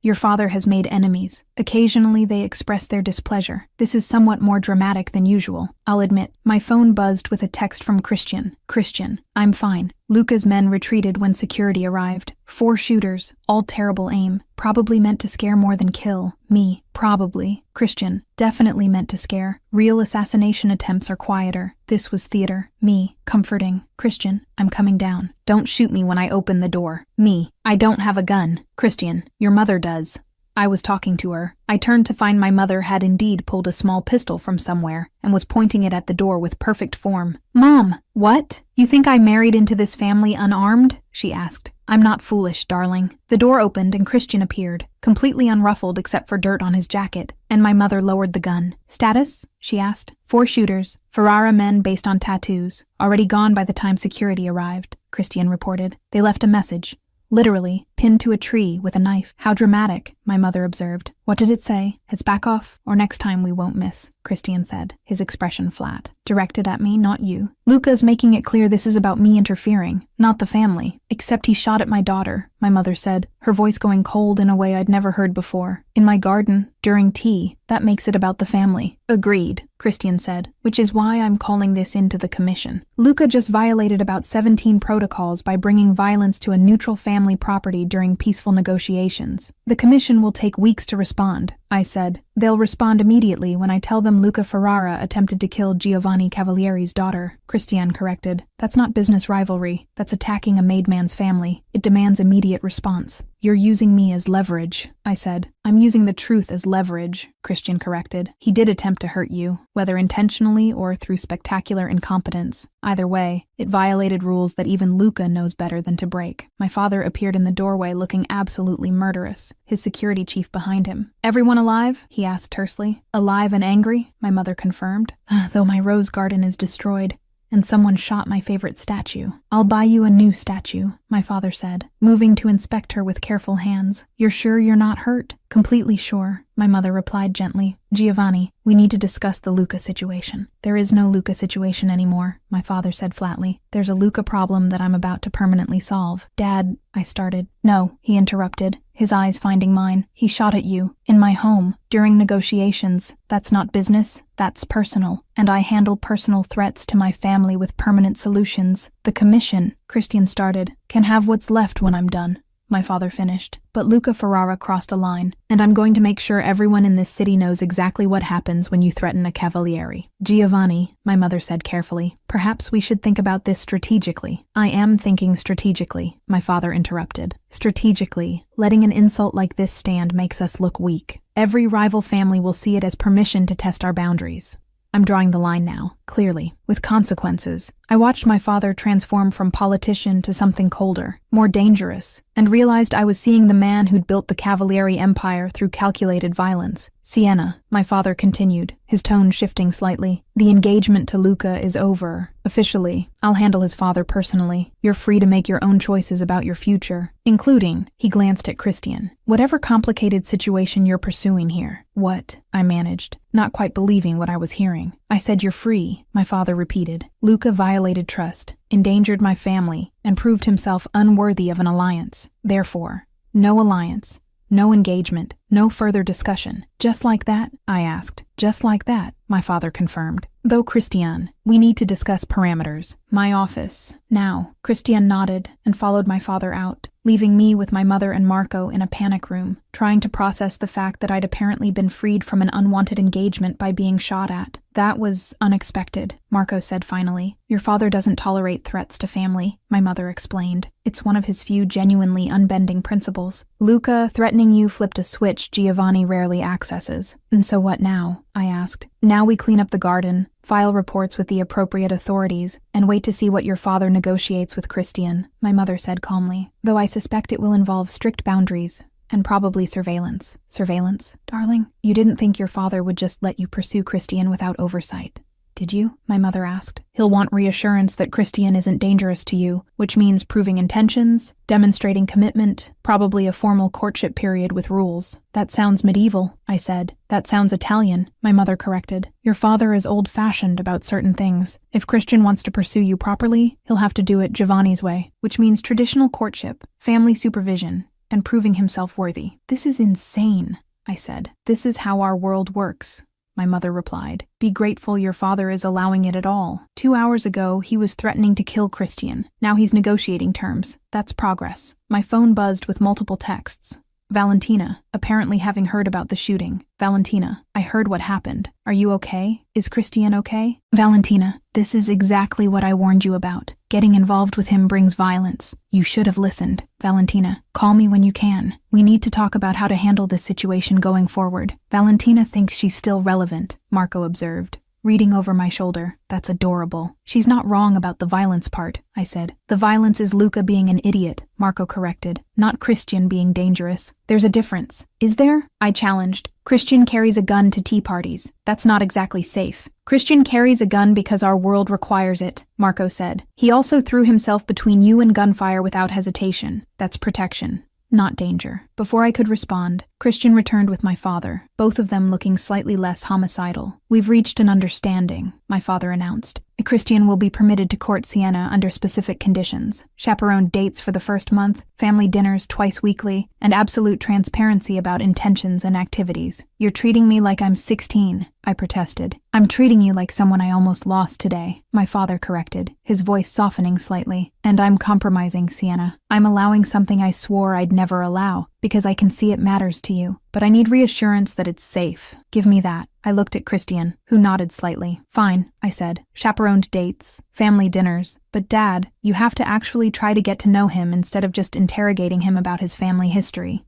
"Your father has made enemies. Occasionally they express their displeasure. This is somewhat more dramatic than usual, I'll admit." My phone buzzed with a text from Christian. "Christian, I'm fine. Luca's men retreated when security arrived. 4 shooters, all terrible aim. Probably meant to scare more than kill. Me. Probably. Christian, definitely meant to scare. Real assassination attempts are quieter. This was theater. Me. Comforting. Christian, I'm coming down. Don't shoot me when I open the door. Me. I don't have a gun. Christian, your mother does." I was talking to her. I turned to find my mother had indeed pulled a small pistol from somewhere and was pointing it at the door with perfect form. "Mom, what? You think I married into this family unarmed?" she asked. "I'm not foolish, darling." The door opened and Christian appeared, completely unruffled except for dirt on his jacket, and my mother lowered the gun. "Status?" she asked. 4 shooters, Ferrara men based on tattoos. Already gone by the time security arrived, Christian reported. They left a message. Literally, pinned to a tree with a knife. "How dramatic," my mother observed. "What did it say? Heads back off, or next time we won't miss," Christian said, his expression flat. "Directed at me, not you. Luca's making it clear this is about me interfering, not the family. Except he shot at my daughter," my mother said, her voice going cold in a way I'd never heard before. "In my garden, during tea. That makes it about the family." "Agreed," Christian said, "which is why I'm calling this into the commission. Luca just violated about 17 protocols by bringing violence to a neutral family property during peaceful negotiations. The commission will take weeks to respond," I said. "They'll respond immediately when I tell them Luca Ferrara attempted to kill Giovanni Cavalieri's daughter," Christian corrected. "That's not business rivalry. That's attacking a made man's family. It demands immediate response." "You're using me as leverage," I said. "I'm using the truth as leverage," Christian corrected. "He did attempt to hurt you, whether intentionally or through spectacular incompetence. Either way, it violated rules that even Luca knows better than to break." My father appeared in the doorway looking absolutely murderous, his security chief behind him. "Everyone alive?" he asked tersely. "Alive and angry," my mother confirmed. "Though my rose garden is destroyed, and someone shot my favorite statue. I'll buy you a new statue," my father said, moving to inspect her with careful hands. You're sure you're not hurt? Completely sure, my mother replied gently. Giovanni, we need to discuss the Luca situation. There is no Luca situation anymore, my father said flatly. There's a Luca problem that I'm about to permanently solve. Dad, I started. No, he interrupted, his eyes finding mine. He shot at you, in my home, during negotiations. That's not business, that's personal. And I handle personal threats to my family with permanent solutions. The commission, Christian started, can have what's left when I'm done, my father finished. But Luca Ferrara crossed a line, and I'm going to make sure everyone in this city knows exactly what happens when you threaten a cavaliere. Giovanni, my mother said carefully, perhaps we should think about this strategically. I am thinking strategically, my father interrupted. Strategically, letting an insult like this stand makes us look weak. Every rival family will see it as permission to test our boundaries. I'm drawing the line now, clearly, with consequences. I watched my father transform from politician to something colder, more dangerous, and realized I was seeing the man who'd built the Cavalieri Empire through calculated violence. Sienna, my father continued, his tone shifting slightly. The engagement to Luca is over. Officially, I'll handle his father personally. You're free to make your own choices about your future, including, he glanced at Christian, whatever complicated situation you're pursuing here. What? I managed, not quite believing what I was hearing. I said you're free, my father repeated. Luca violated trust, endangered my family, and proved himself unworthy of an alliance. Therefore, no alliance, no engagement, no further discussion. Just like that? I asked. Just like that, my father confirmed. Though Christian, we need to discuss parameters. My office. Now. Christian nodded and followed my father out, leaving me with my mother and Marco in a panic room, trying to process the fact that I'd apparently been freed from an unwanted engagement by being shot at. That was unexpected, Marco said finally. Your father doesn't tolerate threats to family, my mother explained. It's one of his few genuinely unbending principles. Luca threatening you flipped a switch Giovanni rarely accesses. And so what now? I asked. Now we clean up the garden, file reports with the appropriate authorities, and wait to see what your father negotiates with Christian, my mother said calmly, though I suspect it will involve strict boundaries and probably surveillance. Surveillance? Darling, you didn't think your father would just let you pursue Christian without oversight, did you? My mother asked. He'll want reassurance that Christian isn't dangerous to you, which means proving intentions, demonstrating commitment, probably a formal courtship period with rules. That sounds medieval, I said. That sounds Italian, my mother corrected. Your father is old-fashioned about certain things. If Christian wants to pursue you properly, he'll have to do it Giovanni's way, which means traditional courtship, family supervision, and proving himself worthy. This is insane, I said. This is how our world works, my mother replied. Be grateful your father is allowing it at all. 2 hours ago, he was threatening to kill Christian. Now he's negotiating terms. That's progress. My phone buzzed with multiple texts. Valentina, apparently having heard about the shooting. Valentina, I heard what happened. Are you okay? Is Christian okay? Valentina, this is exactly what I warned you about. Getting involved with him brings violence. You should have listened. Valentina, call me when you can. We need to talk about how to handle this situation going forward. Valentina thinks she's still relevant, Marco observed, reading over my shoulder. That's adorable. She's not wrong about the violence part, I said. The violence is Luca being an idiot, Marco corrected, not Christian being dangerous. There's a difference. Is there? I challenged. Christian carries a gun to tea parties. That's not exactly safe. Christian carries a gun because our world requires it, Marco said. He also threw himself between you and gunfire without hesitation. That's protection, not danger. Before I could respond, Christian returned with my father, both of them looking slightly less homicidal. We've reached an understanding, my father announced. Christian will be permitted to court Sienna under specific conditions. Chaperoned dates for the first month, family dinners twice weekly, and absolute transparency about intentions and activities. You're treating me like I'm 16, I protested. I'm treating you like someone I almost lost today, my father corrected, his voice softening slightly. And I'm compromising, Sienna. I'm allowing something I swore I'd never allow, because I can see it matters to you. But I need reassurance that it's safe. Give me that. I looked at Christian, who nodded slightly. Fine, I said. Chaperoned dates, family dinners. But Dad, you have to actually try to get to know him instead of just interrogating him about his family history.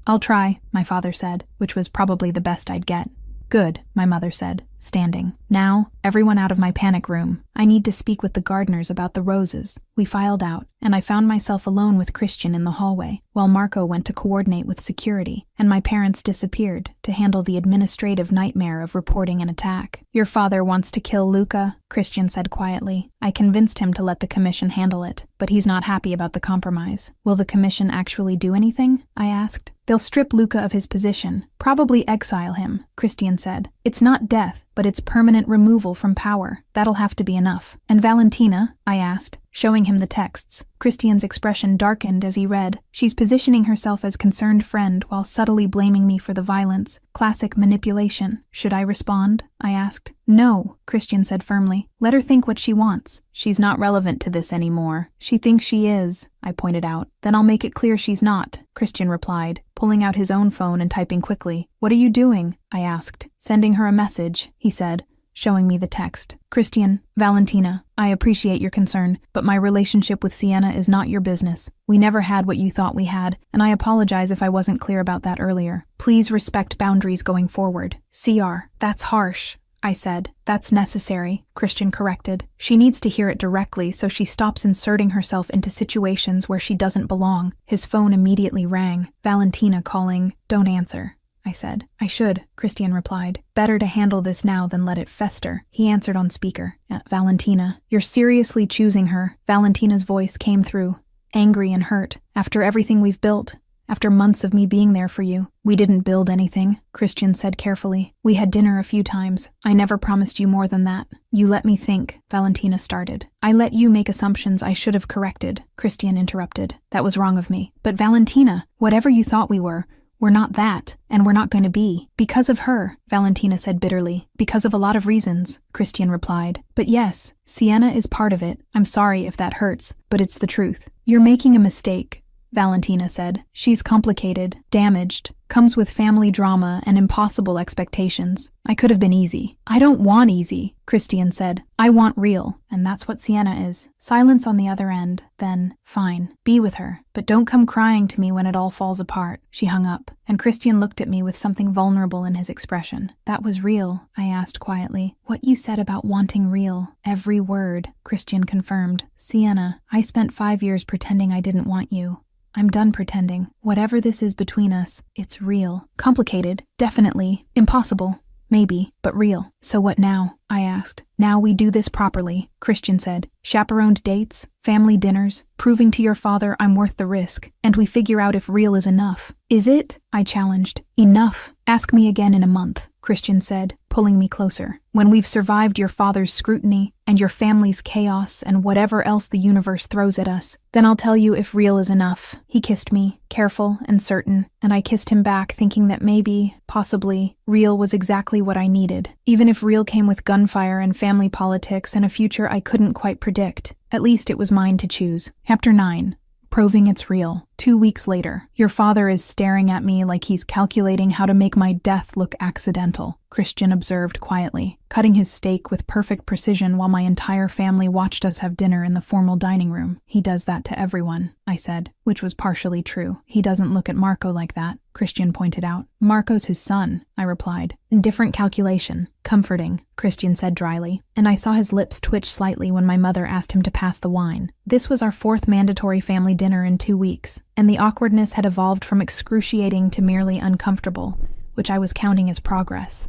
I'll try, my father said, which was probably the best I'd get. Good, my mother said. standing. Now, everyone out of my panic room. I need to speak with the gardeners about the roses. We filed out, and I found myself alone with Christian in the hallway, while Marco went to coordinate with security, and my parents disappeared to handle the administrative nightmare of reporting an attack. Your father wants to kill Luca, Christian said quietly. I convinced him to let the commission handle it, but he's not happy about the compromise. Will the commission actually do anything? I asked. They'll strip Luca of his position, probably exile him, Christian said. It's not death, but it's permanent removal from power. That'll have to be enough. And Valentina? I asked, showing him the texts. Christian's expression darkened as he read. She's positioning herself as concerned friend while subtly blaming me for the violence. Classic manipulation. Should I respond? I asked. No, Christian said firmly. Let her think what she wants. She's not relevant to this anymore. She thinks she is, I pointed out. Then I'll make it clear she's not, Christian replied, pulling out his own phone and typing quickly. What are you doing? I asked. Sending her a message, he said, showing me the text. Christian, Valentina, I appreciate your concern, but my relationship with Sienna is not your business. We never had what you thought we had, and I apologize if I wasn't clear about that earlier. Please respect boundaries going forward. CR, that's harsh, I said. That's necessary, Christian corrected. She needs to hear it directly so she stops inserting herself into situations where she doesn't belong. His phone immediately rang. Valentina calling. Don't answer, I said. I should, Christian replied. Better to handle this now than let it fester. He answered on speaker. Valentina, you're seriously choosing her. Valentina's voice came through, angry and hurt. After everything we've built, after months of me being there for you. We didn't build anything, Christian said carefully. We had dinner a few times. I never promised you more than that. You let me think, Valentina started. I let you make assumptions I should have corrected, Christian interrupted. That was wrong of me. But Valentina, whatever you thought we were, we're not that, and we're not going to be. Because of her, Valentina said bitterly. Because of a lot of reasons, Christian replied. But yes, Sienna is part of it. I'm sorry if that hurts, but it's the truth. You're making a mistake, Valentina said. She's complicated, damaged, comes with family drama and impossible expectations. I could have been easy. I don't want easy, Christian said. I want real, and that's what Sienna is. Silence on the other end. Then, fine, be with her, but don't come crying to me when it all falls apart. She hung up, and Christian looked at me with something vulnerable in his expression. That was real, I asked quietly. What you said about wanting real, every word, Christian confirmed. Sienna, I spent 5 years pretending I didn't want you. I'm done pretending. Whatever this is between us, it's real. Complicated, definitely. Impossible, maybe, but real. So what now? I asked. Now we do this properly, Christian said. Chaperoned dates, family dinners, proving to your father I'm worth the risk, and we figure out if real is enough. Is it? I challenged. Enough. Ask me again in a month, Christian said, pulling me closer. When we've survived your father's scrutiny and your family's chaos and whatever else the universe throws at us, then I'll tell you if real is enough. He kissed me, careful and certain, and I kissed him back thinking that maybe, possibly, real was exactly what I needed. Even if real came with gunfire and family politics and a future I couldn't quite predict, at least it was mine to choose. Chapter 9. Proving it's real. 2 weeks later, your father is staring at me like he's calculating how to make my death look accidental, Christian observed quietly, cutting his steak with perfect precision while my entire family watched us have dinner in the formal dining room. He does that to everyone, I said, which was partially true. He doesn't look at Marco like that, Christian pointed out. Marco's his son, I replied. Different calculation. Comforting, Christian said dryly, and I saw his lips twitch slightly when my mother asked him to pass the wine. This was our 4th mandatory family dinner in 2 weeks, and the awkwardness had evolved from excruciating to merely uncomfortable, which I was counting as progress.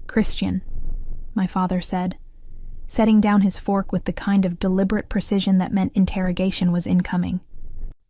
Christian, my father said, setting down his fork with the kind of deliberate precision that meant interrogation was incoming.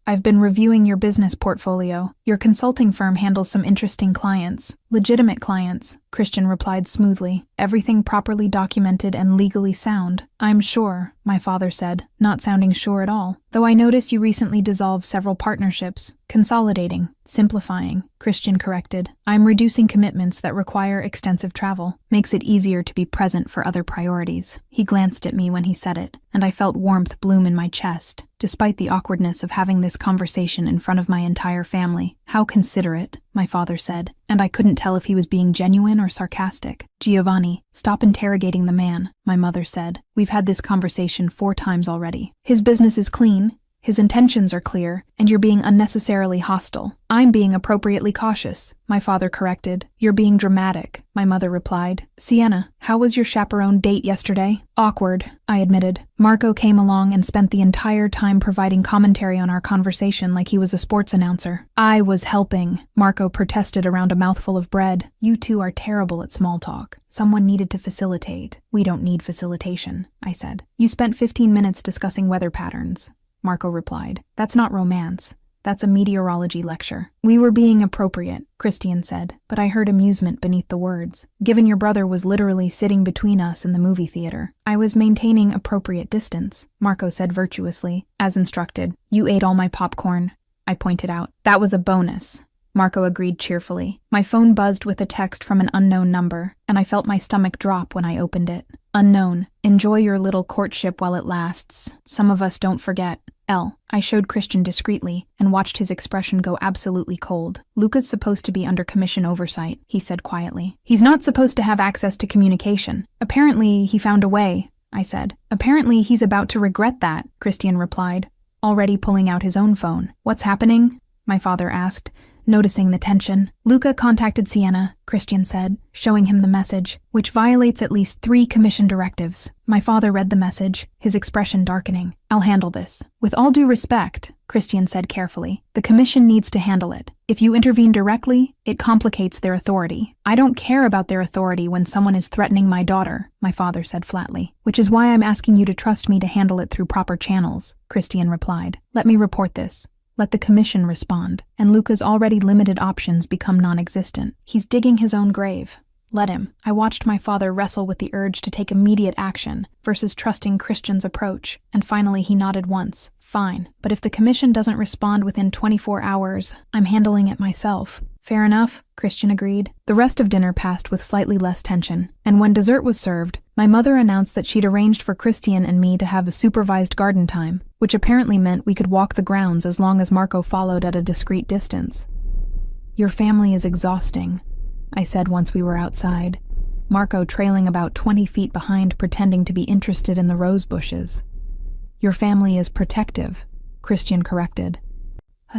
I've been reviewing your business portfolio. Your consulting firm handles some interesting clients. Legitimate clients, Christian replied smoothly. Everything properly documented and legally sound. I'm sure, my father said, not sounding sure at all. Though I notice you recently dissolved several partnerships. Consolidating, simplifying, Christian corrected. I'm reducing commitments that require extensive travel. Makes it easier to be present for other priorities. He glanced at me when he said it, and I felt warmth bloom in my chest, despite the awkwardness of having this conversation in front of my entire family. How considerate, my father said, and I couldn't tell if he was being genuine or sarcastic. Giovanni, stop interrogating the man, my mother said. We've had this conversation 4 times already. His business is clean, His intentions are clear, and you're being unnecessarily hostile. I'm being appropriately cautious, my father corrected. You're being dramatic, my mother replied. Sienna, how was your chaperone date yesterday? Awkward, I admitted. Marco came along and spent the entire time providing commentary on our conversation like he was a sports announcer. I was helping, Marco protested around a mouthful of bread. You two are terrible at small talk. Someone needed to facilitate. We don't need facilitation, I said. You spent 15 minutes discussing weather patterns, Marco replied. That's not romance. That's a meteorology lecture. We were being appropriate, Christian said, but I heard amusement beneath the words. Given your brother was literally sitting between us in the movie theater, I was maintaining appropriate distance, Marco said virtuously, as instructed. You ate all my popcorn, I pointed out. That was a bonus, Marco agreed cheerfully. My phone buzzed with a text from an unknown number, and I felt my stomach drop when I opened it. Unknown. Enjoy your little courtship while it lasts. Some of us don't forget. I showed Christian discreetly and watched his expression go absolutely cold. Luca's supposed to be under commission oversight, he said quietly. He's not supposed to have access to communication. Apparently, he found a way, I said. Apparently, he's about to regret that, Christian replied, already pulling out his own phone. What's happening? My father asked, noticing the tension. Luca contacted Sienna, Christian said, showing him the message, which violates at least 3 commission directives. My father read the message, his expression darkening. I'll handle this. With all due respect, Christian said carefully, the commission needs to handle it. If you intervene directly, it complicates their authority. I don't care about their authority when someone is threatening my daughter, my father said flatly, which is why I'm asking you to trust me to handle it through proper channels, Christian replied. Let me report this. Let the commission respond, and Luca's already limited options become non-existent. He's digging his own grave. Let him. I watched my father wrestle with the urge to take immediate action versus trusting Christian's approach, and finally he nodded once. Fine, but if the commission doesn't respond within 24 hours, I'm handling it myself. Fair enough, Christian agreed. The rest of dinner passed with slightly less tension, and when dessert was served, my mother announced that she'd arranged for Christian and me to have a supervised garden time, which apparently meant we could walk the grounds as long as Marco followed at a discreet distance. Your family is exhausting, I said once we were outside, Marco trailing about 20 feet behind, pretending to be interested in the rose bushes. Your family is protective, Christian corrected.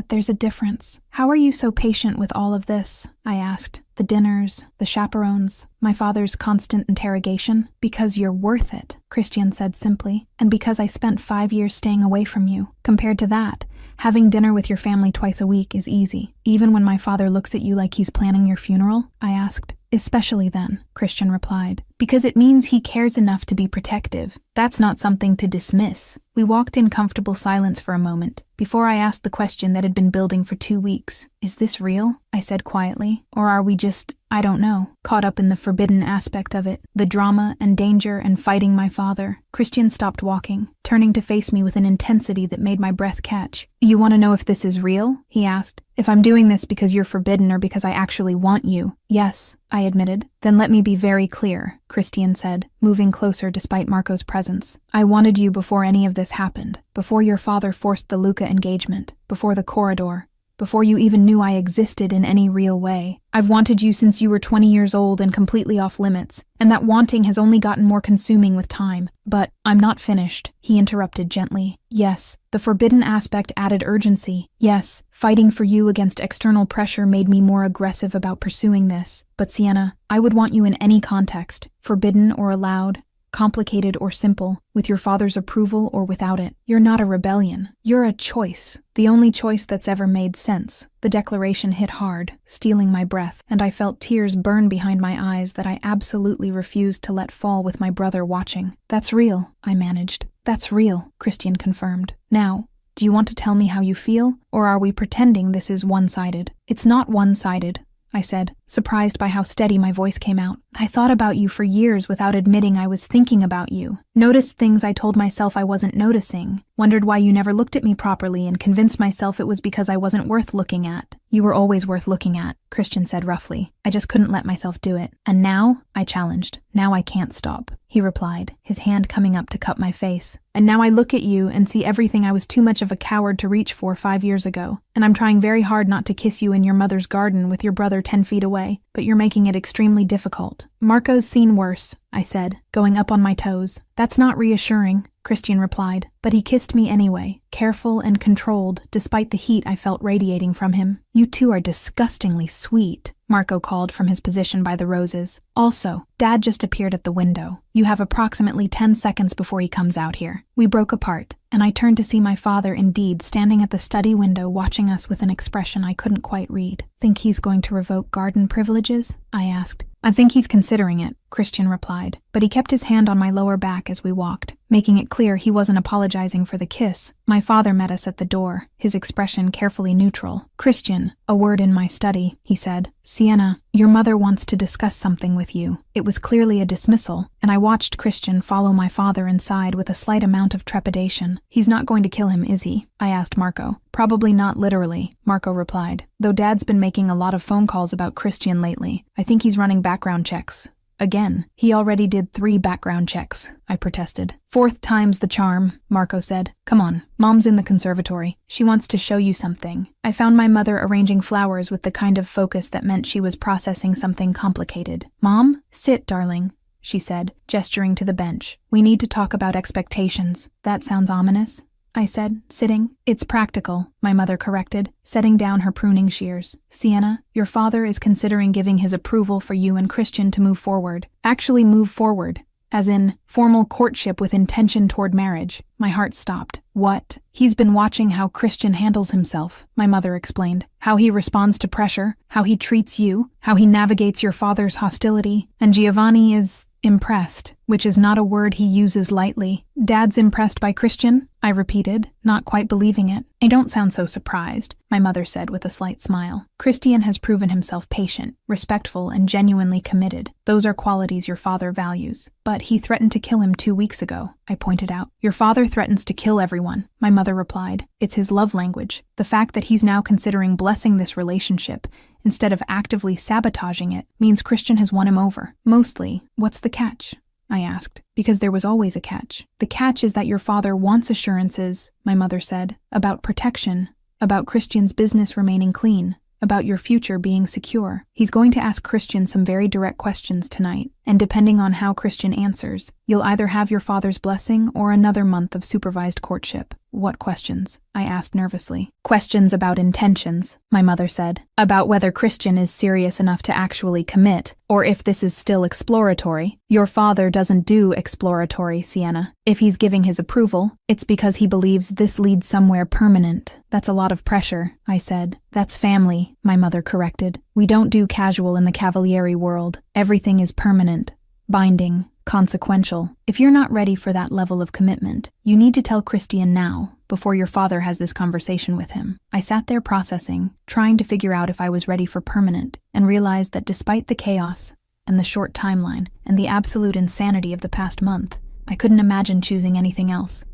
There's a difference. How are you so patient with all of this? I asked. The dinners, the chaperones, my father's constant interrogation. Because you're worth it, Christian said simply, and because I spent 5 years staying away from you. Compared to that, having dinner with your family twice a week is easy. Even when my father looks at you like he's planning your funeral? I asked. Especially then, Christian replied, because it means he cares enough to be protective. That's not something to dismiss. We walked in comfortable silence for a moment, before I asked the question that had been building for 2 weeks. Is this real? I said quietly. Or are we just, I don't know, caught up in the forbidden aspect of it, the drama and danger and fighting my father? Christian stopped walking, turning to face me with an intensity that made my breath catch. You want to know if this is real? He asked. If I'm doing this because you're forbidden or because I actually want you? Yes, I admitted. Then let me be very clear, Christian said, moving closer despite Marco's presence. I wanted you before any of this happened, before your father forced the Luca engagement, before the corridor, before you even knew I existed in any real way. I've wanted you since you were 20 years old and completely off limits, and that wanting has only gotten more consuming with time. But I'm not finished, he interrupted gently. Yes, the forbidden aspect added urgency. Yes, fighting for you against external pressure made me more aggressive about pursuing this. But Sienna, I would want you in any context, forbidden or allowed, complicated or simple, with your father's approval or without it. You're not a rebellion. You're a choice. The only choice that's ever made sense. The declaration hit hard, stealing my breath, and I felt tears burn behind my eyes that I absolutely refused to let fall with my brother watching. That's real, I managed. That's real, Christian confirmed. Now, do you want to tell me how you feel, or are we pretending this is one-sided? It's not one-sided, I said, surprised by how steady my voice came out. I thought about you for years without admitting I was thinking about you. Noticed things I told myself I wasn't noticing. Wondered why you never looked at me properly and convinced myself it was because I wasn't worth looking at. You were always worth looking at, Christian said roughly. I just couldn't let myself do it. And now, I challenged. Now I can't stop, he replied, his hand coming up to cup my face. And now I look at you and see everything I was too much of a coward to reach for 5 years ago. And I'm trying very hard not to kiss you in your mother's garden with your brother 10 feet away, but you're making it extremely difficult. Marco's seen worse, I said, going up on my toes. That's not reassuring, Christian replied, but he kissed me anyway, careful and controlled despite the heat I felt radiating from him. You two are disgustingly sweet, Marco called from his position by the roses. Also, Dad just appeared at the window. You have approximately 10 seconds before he comes out here. We broke apart, and I turned to see my father indeed standing at the study window watching us with an expression I couldn't quite read. Think he's going to revoke garden privileges? I asked. I think he's considering it, Christian replied, but he kept his hand on my lower back as we walked, making it clear he wasn't apologizing for the kiss. My father met us at the door, his expression carefully neutral. Christian, a word in my study, he said. Sienna, your mother wants to discuss something with you. It was clearly a dismissal, and I watched Christian follow my father inside with a slight amount of trepidation. He's not going to kill him, is he? I asked Marco. Probably not literally, Marco replied, though Dad's been making a lot of phone calls about Christian lately. I think he's running background checks. Again, he already did 3 background checks, I protested. 4th time's the charm, Marco said. Come on, Mom's in the conservatory. She wants to show you something. I found my mother arranging flowers with the kind of focus that meant she was processing something complicated. Mom, sit, darling, she said, gesturing to the bench. We need to talk about expectations. That sounds ominous, I said, sitting. It's practical, my mother corrected, setting down her pruning shears. Sienna, your father is considering giving his approval for you and Christian to move forward. Actually move forward, as in formal courtship with intention toward marriage. My heart stopped. What? He's been watching how Christian handles himself, my mother explained. How he responds to pressure, how he treats you, how he navigates your father's hostility. And Giovanni is impressed, which is not a word he uses lightly. Dad's impressed by Christian? I repeated, not quite believing it. I don't sound so surprised, my mother said with a slight smile. Christian has proven himself patient, respectful, and genuinely committed. Those are qualities your father values. But he threatened to kill him 2 weeks ago, I pointed out. Your father threatens to kill everyone, my mother replied. It's his love language. The fact that he's now considering blessing this relationship instead of actively sabotaging it means Christian has won him over. Mostly, what's the catch? I asked, because there was always a catch. The catch is that your father wants assurances, my mother said, about protection, about Christian's business remaining clean, about your future being secure. He's going to ask Christian some very direct questions tonight, and depending on how Christian answers, you'll either have your father's blessing or another month of supervised courtship. What questions? I asked nervously. Questions about intentions, my mother said. About whether Christian is serious enough to actually commit, or if this is still exploratory. Your father doesn't do exploratory, Sienna. If he's giving his approval, it's because he believes this leads somewhere permanent. That's a lot of pressure, I said. That's family, my mother corrected. We don't do casual in the Cavalieri world. Everything is permanent, binding, consequential. If you're not ready for that level of commitment, you need to tell Christian now, before your father has this conversation with him. I sat there processing, trying to figure out if I was ready for permanent, and realized that despite the chaos, and the short timeline, and the absolute insanity of the past month, I couldn't imagine choosing anything else.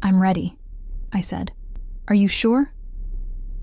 I'm ready, I said. Are you sure?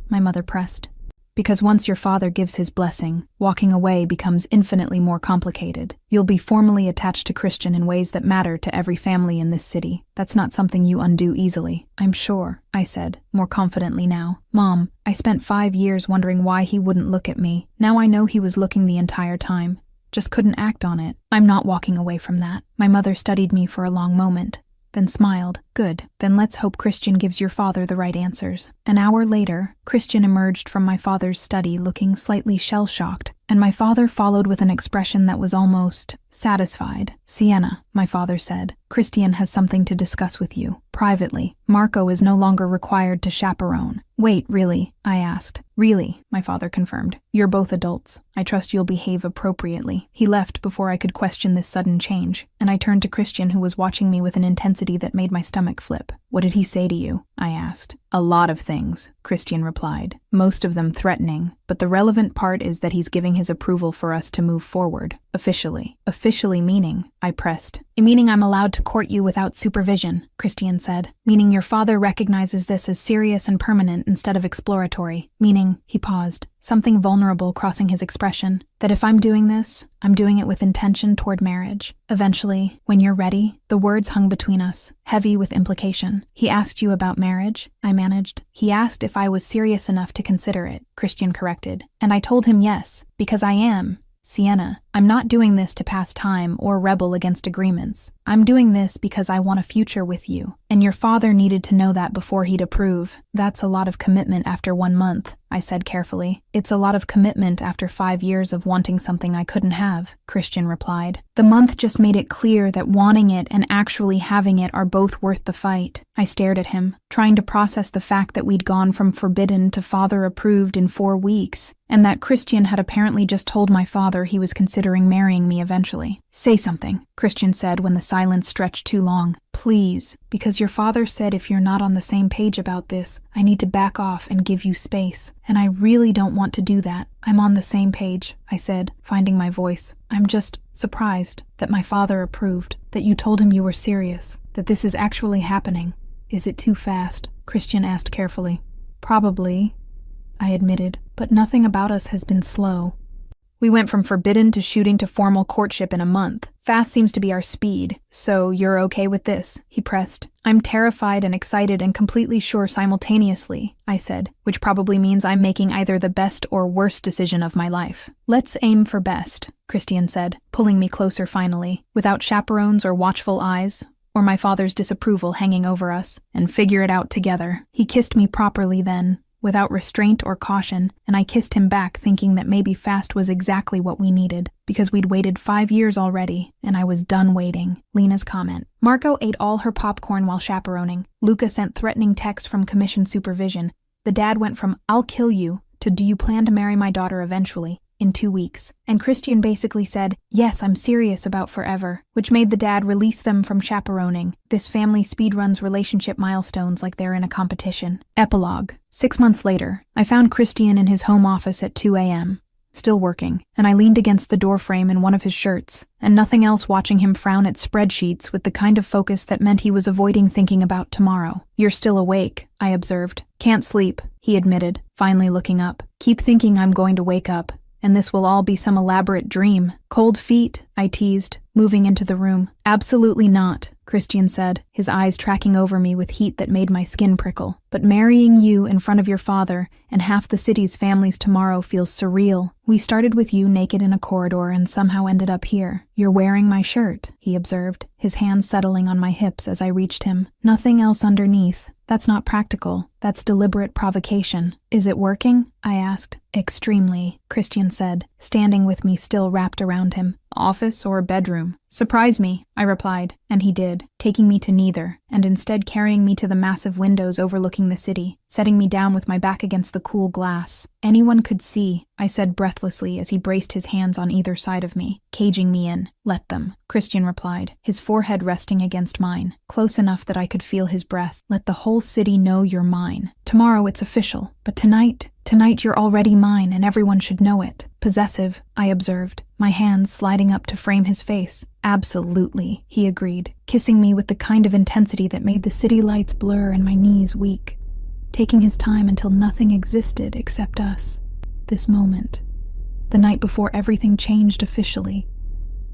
My mother pressed. Because once your father gives his blessing, walking away becomes infinitely more complicated. You'll be formally attached to Christian in ways that matter to every family in this city. That's not something you undo easily. I'm sure, I said, more confidently now. Mom, I spent 5 years wondering why he wouldn't look at me. Now I know he was looking the entire time. Just couldn't act on it. I'm not walking away from that. My mother studied me for a long moment, then smiled. Good. Then let's hope Christian gives your father the right answers. An hour later, Christian emerged from my father's study looking slightly shell-shocked, and my father followed with an expression that was almost satisfied. Sienna, my father said, Christian has something to discuss with you, privately. Marco is no longer required to chaperone. Wait, really? I asked. Really, my father confirmed. You're both adults. I trust you'll behave appropriately. He left before I could question this sudden change, and I turned to Christian, who was watching me with an intensity that made my stomach flip. What did he say to you? I asked. A lot of things, Christian replied, most of them threatening, but the relevant part is that he's giving his approval for us to move forward, officially. Officially meaning, I pressed. Meaning I'm allowed to court you without supervision, Christian said. Meaning your father recognizes this as serious and permanent instead of exploratory. Meaning, he paused, something vulnerable crossing his expression, that if I'm doing this, I'm doing it with intention toward marriage. Eventually, when you're ready, the words hung between us, heavy with implication. He asked you about marriage, I managed. He asked if I was serious enough to consider it, Christian corrected. And I told him yes, because I am. Sienna, I'm not doing this to pass time or rebel against agreements. I'm doing this because I want a future with you. And your father needed to know that before he'd approve. That's a lot of commitment after 1 month, I said carefully. It's a lot of commitment after 5 years of wanting something I couldn't have, Christian replied. The month just made it clear that wanting it and actually having it are both worth the fight. I stared at him, trying to process the fact that we'd gone from forbidden to father approved in 4 weeks, and that Christian had apparently just told my father he was considering marrying me eventually. Say something, Christian said when the silence stretched too long. Please, because your father said if you're not on the same page about this, I need to back off and give you space. And I really don't want to do that. I'm on the same page, I said, finding my voice. I'm just surprised that my father approved, that you told him you were serious, that this is actually happening. Is it too fast? Christian asked carefully. Probably, I admitted, but nothing about us has been slow. We went from forbidden to shooting to formal courtship in a month. Fast seems to be our speed. So you're okay with this? He pressed. I'm terrified and excited and completely sure simultaneously, I said, which probably means I'm making either the best or worst decision of my life. Let's aim for best, Christian said, pulling me closer finally, without chaperones or watchful eyes, or my father's disapproval hanging over us, and figure it out together. He kissed me properly then, without restraint or caution, and I kissed him back thinking that maybe fast was exactly what we needed, because we'd waited 5 years already, and I was done waiting. Lena's comment. Marco ate all her popcorn while chaperoning. Luca sent threatening texts from commission supervision. The dad went from, I'll kill you, to do you plan to marry my daughter eventually, in 2 weeks. And Christian basically said, yes, I'm serious about forever, which made the dad release them from chaperoning. This family speedruns relationship milestones like they're in a competition. Epilogue. 6 months later, I found Christian in his home office at 2 a.m., still working, and I leaned against the doorframe in one of his shirts, and nothing else watching him frown at spreadsheets with the kind of focus that meant he was avoiding thinking about tomorrow. You're still awake, I observed. Can't sleep, he admitted, finally looking up. Keep thinking I'm going to wake up, and this will all be some elaborate dream. Cold feet, I teased, moving into the room. Absolutely not, Christian said, his eyes tracking over me with heat that made my skin prickle. But marrying you in front of your father and half the city's families tomorrow feels surreal. We started with you naked in a corridor and somehow ended up here. You're wearing my shirt, he observed, his hands settling on my hips as I reached him. Nothing else underneath. That's not practical. That's deliberate provocation. Is it working? I asked. Extremely, Christian said, standing with me still wrapped around him. Office or bedroom? Surprise me, I replied, and he did, taking me to neither, and instead carrying me to the massive windows overlooking the city, setting me down with my back against the cool glass. Anyone could see, I said breathlessly as he braced his hands on either side of me, caging me in. Let them, Christian replied, his forehead resting against mine, close enough that I could feel his breath. Let the whole city know you're mine. Tomorrow it's official, but tonight you're already mine and everyone should know it. Possessive, I observed, my hands sliding up to frame his face. Absolutely, he agreed, kissing me with the kind of intensity that made the city lights blur and my knees weak, taking his time until nothing existed except us. This moment, the night before everything changed officially,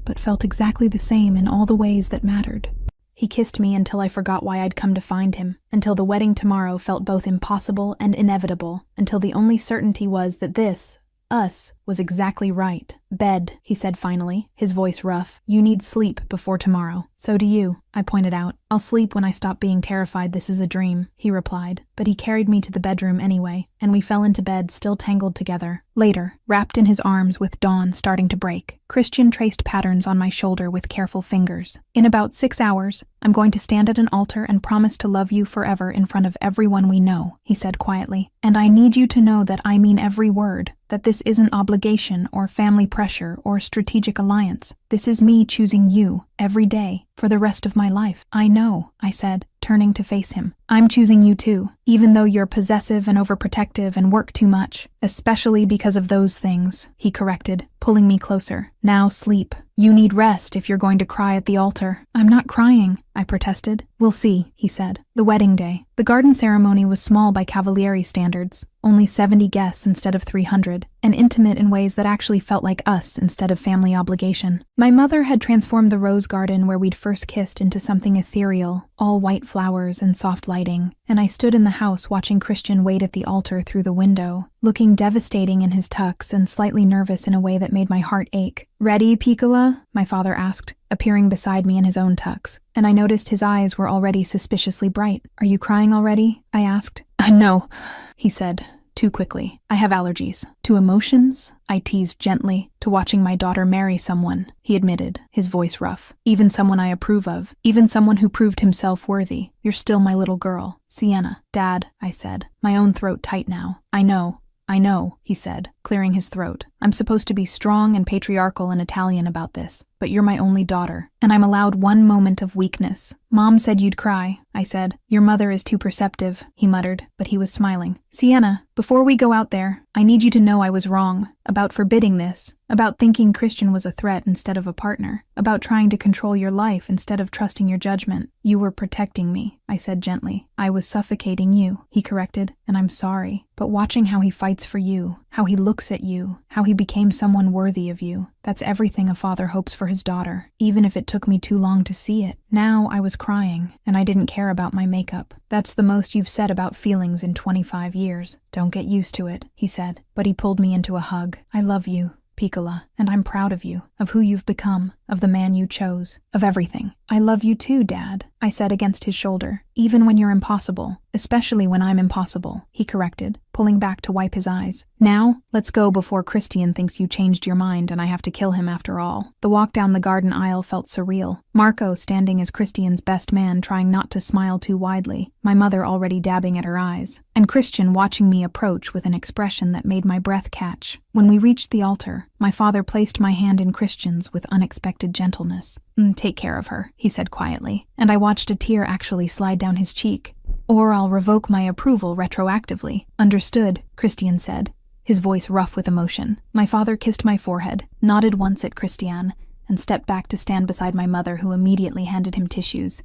but felt exactly the same in all the ways that mattered. He kissed me until I forgot why I'd come to find him, until the wedding tomorrow felt both impossible and inevitable, until the only certainty was that this, us, was exactly right. Bed, he said finally, his voice rough. You need sleep before tomorrow. So do you, I pointed out. I'll sleep when I stop being terrified this is a dream, he replied, but he carried me to the bedroom anyway, and we fell into bed still tangled together. Later, wrapped in his arms with dawn starting to break, Christian traced patterns on my shoulder with careful fingers. In about 6 hours, I'm going to stand at an altar and promise to love you forever in front of everyone we know, he said quietly. And I need you to know that I mean every word, that this isn't obligation or family pressure or strategic alliance. This is me choosing you, every day, for the rest of my life. I know, I said, turning to face him. I'm choosing you too, even though you're possessive and overprotective and work too much. Especially because of those things, he corrected, pulling me closer. Now sleep. You need rest if you're going to cry at the altar. I'm not crying, I protested. We'll see, he said. The wedding day. The garden ceremony was small by Cavalieri standards, only 70 guests instead of 300, and intimate in ways that actually felt like us instead of family obligation. My mother had transformed the rose garden where we'd first kissed into something ethereal, all white flowers and soft lighting, and I stood in the house watching Christian wait at the altar through the window, looking devastating in his tux and slightly nervous in a way that made my heart ache. "Ready, Piccola?" my father asked, appearing beside me in his own tux, and I noticed his eyes were already suspiciously bright. "Are you crying already?" I asked. "No," he said, too quickly. "I have allergies." "To emotions?" I teased gently. "To watching my daughter marry someone," he admitted, his voice rough. "Even someone I approve of. Even someone who proved himself worthy. You're still my little girl. Sienna." "Dad," I said, my own throat tight now. I know, he said, clearing his throat. "I'm supposed to be strong and patriarchal and Italian about this, but you're my only daughter, and I'm allowed one moment of weakness." "Mom said you'd cry," I said. "Your mother is too perceptive," he muttered, but he was smiling. "Sienna, before we go out there, I need you to know I was wrong. About forbidding this. About thinking Christian was a threat instead of a partner. About trying to control your life instead of trusting your judgment. You were protecting me," I said gently. "I was suffocating you," he corrected, "and I'm sorry. But watching how he fights for you, how he looks at you, how he became someone worthy of you, that's everything a father hopes for his daughter, even if it took me too long to see it." Now I was crying, and I didn't care about my makeup. "That's the most you've said about feelings in 25 years. Don't get used to it," he said, but he pulled me into a hug. "I love you, Piccola, and I'm proud of you, of who you've become, of the man you chose, of everything." "I love you too, Dad," I said against his shoulder. "Even when you're impossible, especially when I'm impossible," he corrected, pulling back to wipe his eyes. "Now, let's go before Christian thinks you changed your mind and I have to kill him after all." The walk down the garden aisle felt surreal. Marco standing as Christian's best man, trying not to smile too widely, my mother already dabbing at her eyes, and Christian watching me approach with an expression that made my breath catch. When we reached the altar, my father placed my hand in Christian's with unexpected gentleness. "Take care of her," he said quietly, and I watched a tear actually slide down his cheek. "Or I'll revoke my approval retroactively." "Understood," Christian said, his voice rough with emotion. My father kissed my forehead, nodded once at Christian, and stepped back to stand beside my mother, who immediately handed him tissues.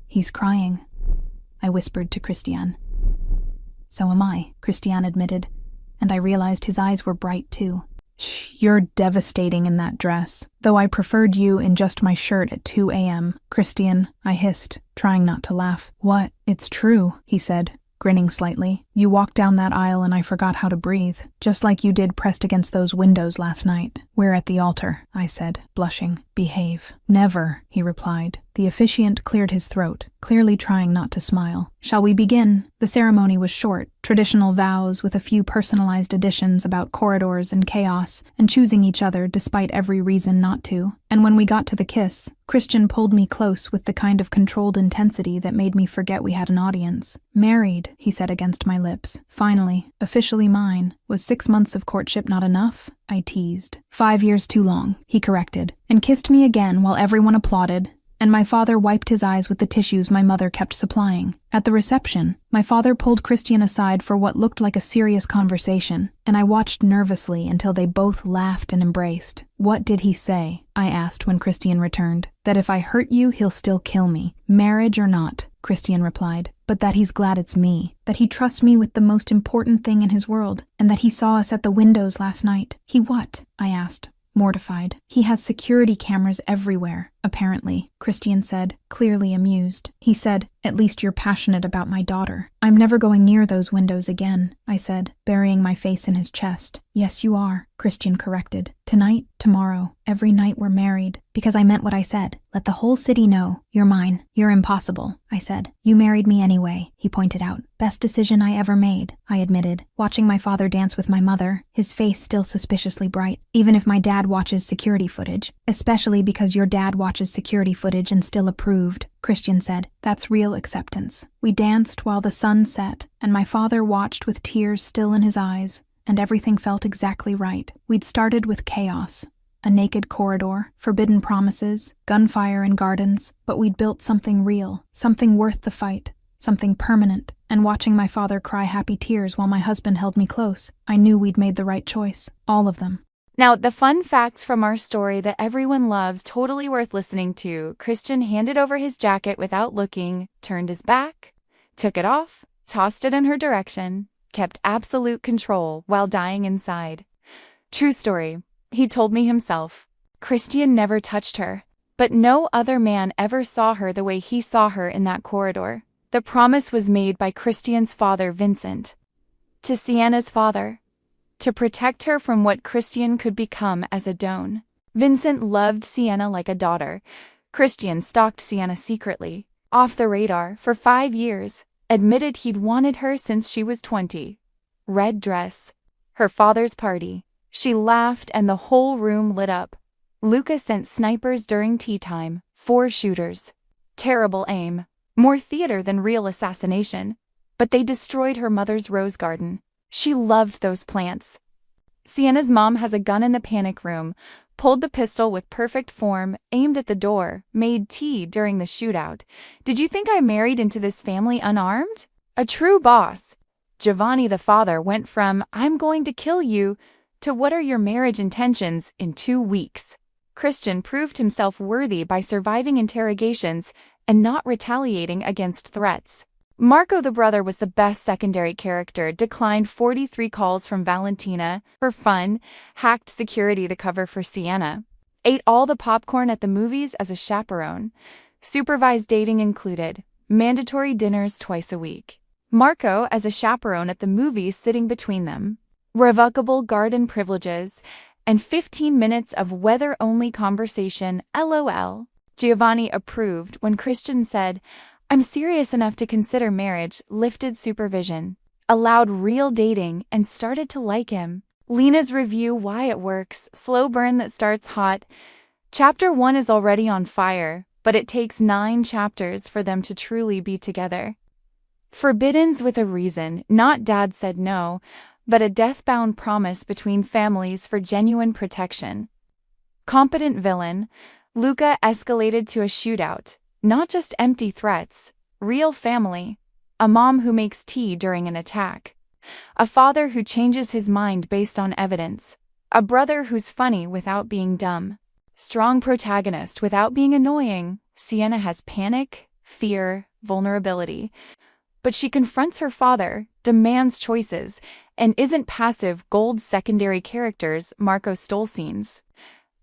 "He's crying," I whispered to Christian. "So am I," Christian admitted, and I realized his eyes were bright too. "You're devastating in that dress, though I preferred you in just my shirt at 2 a.m. Christian," I hissed, trying not to laugh. "What? It's true," he said, grinning slightly. "You walked down that aisle and I forgot how to breathe, just like you did pressed against those windows last night." "We're at the altar," I said, blushing. "Behave." "Never," he replied. The officiant cleared his throat, clearly trying not to smile. "Shall we begin?" The ceremony was short, traditional vows with a few personalized additions about corridors and chaos, and choosing each other despite every reason not to. And when we got to the kiss, Christian pulled me close with the kind of controlled intensity that made me forget we had an audience. "Married," he said against my lips. "Finally, officially mine. Was 6 months of courtship not enough?" I teased. 5 years too long," he corrected, and kissed me again while everyone applauded, and my father wiped his eyes with the tissues my mother kept supplying. At the reception, my father pulled Christian aside for what looked like a serious conversation, and I watched nervously until they both laughed and embraced. "What did he say?" I asked when Christian returned. "That if I hurt you, he'll still kill me. Marriage or not," Christian replied. "But that he's glad it's me. That he trusts me with the most important thing in his world. And that he saw us at the windows last night." "He what?" I asked, mortified. "He has security cameras everywhere, apparently," Christian said, clearly amused. He said, "At least you're passionate about my daughter." "I'm never going near those windows again," I said, burying my face in his chest. "Yes, you are," Christian corrected. "Tonight, tomorrow, every night we're married." "Because I meant what I said. Let the whole city know. You're mine. You're impossible," I said. "You married me anyway," he pointed out. "Best decision I ever made," I admitted, watching my father dance with my mother, his face still suspiciously bright. "Even if my dad watches security footage, especially because your dad watches security footage and still approved," Christian said. "That's real acceptance." We danced while the sun set, and my father watched with tears still in his eyes, and everything felt exactly right. We'd started with chaos. A naked corridor, forbidden promises, gunfire in gardens, but we'd built something real, something worth the fight, something permanent, and watching my father cry happy tears while my husband held me close, I knew we'd made the right choice. All of them. Now, the fun facts from our story that everyone loves, totally worth listening to. Christian handed over his jacket without looking, turned his back, took it off, tossed it in her direction, kept absolute control while dying inside. True story. He told me himself. Christian never touched her, but no other man ever saw her the way he saw her in that corridor. The promise was made by Christian's father, Vincent, to Sienna's father, to protect her from what Christian could become as a don. Vincent loved Sienna like a daughter. Christian stalked Sienna secretly, off the radar, for 5 years, admitted he'd wanted her since she was 20. Red dress. Her father's party. She laughed and the whole room lit up. Luca sent snipers during tea time, 4 shooters. Terrible aim. More theater than real assassination. But they destroyed her mother's rose garden. She loved those plants. Sienna's mom has a gun in the panic room, pulled the pistol with perfect form, aimed at the door, made tea during the shootout. Did you think I married into this family unarmed? A true boss. Giovanni the father went from, "I'm going to kill you," to "What are your marriage intentions?" in 2 weeks. Christian proved himself worthy by surviving interrogations and not retaliating against threats. Marco the brother was the best secondary character, declined 43 calls from Valentina for fun, hacked security to cover for Sienna, ate all the popcorn at the movies as a chaperone, supervised dating included, mandatory dinners twice a week. Marco as a chaperone at the movies sitting between them, revocable garden privileges, and 15 minutes of weather-only conversation, LOL. Giovanni approved when Christian said, "I'm serious enough to consider marriage," lifted supervision, allowed real dating, and started to like him. Lena's review, why it works, slow burn that starts hot. Chapter 1 is already on fire, but it takes 9 chapters for them to truly be together. Forbiddens with a reason, not dad said no, but a death-bound promise between families for genuine protection. Competent villain, Luca escalated to a shootout. Not just empty threats, real family. A mom who makes tea during an attack. A father who changes his mind based on evidence. A brother who's funny without being dumb. Strong protagonist without being annoying. Sienna has panic, fear, vulnerability. But she confronts her father, demands choices, and isn't passive. Gold secondary characters, Marco stole scenes.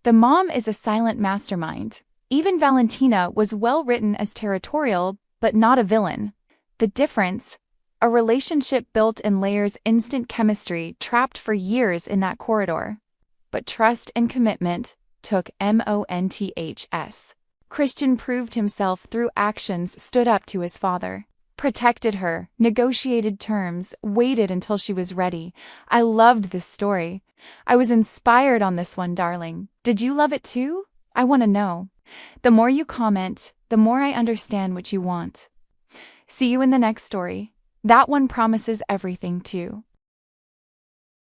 The mom is a silent mastermind. Even Valentina was well written as territorial, but not a villain. The difference? A relationship built in layers, instant chemistry, trapped for years in that corridor. But trust and commitment took months. Christian proved himself through actions, stood up to his father. Protected her, negotiated terms, waited until she was ready. I loved this story. I was inspired on this one, darling. Did you love it too? I want to know. The more you comment, the more I understand what you want. See you in the next story. That one promises everything too.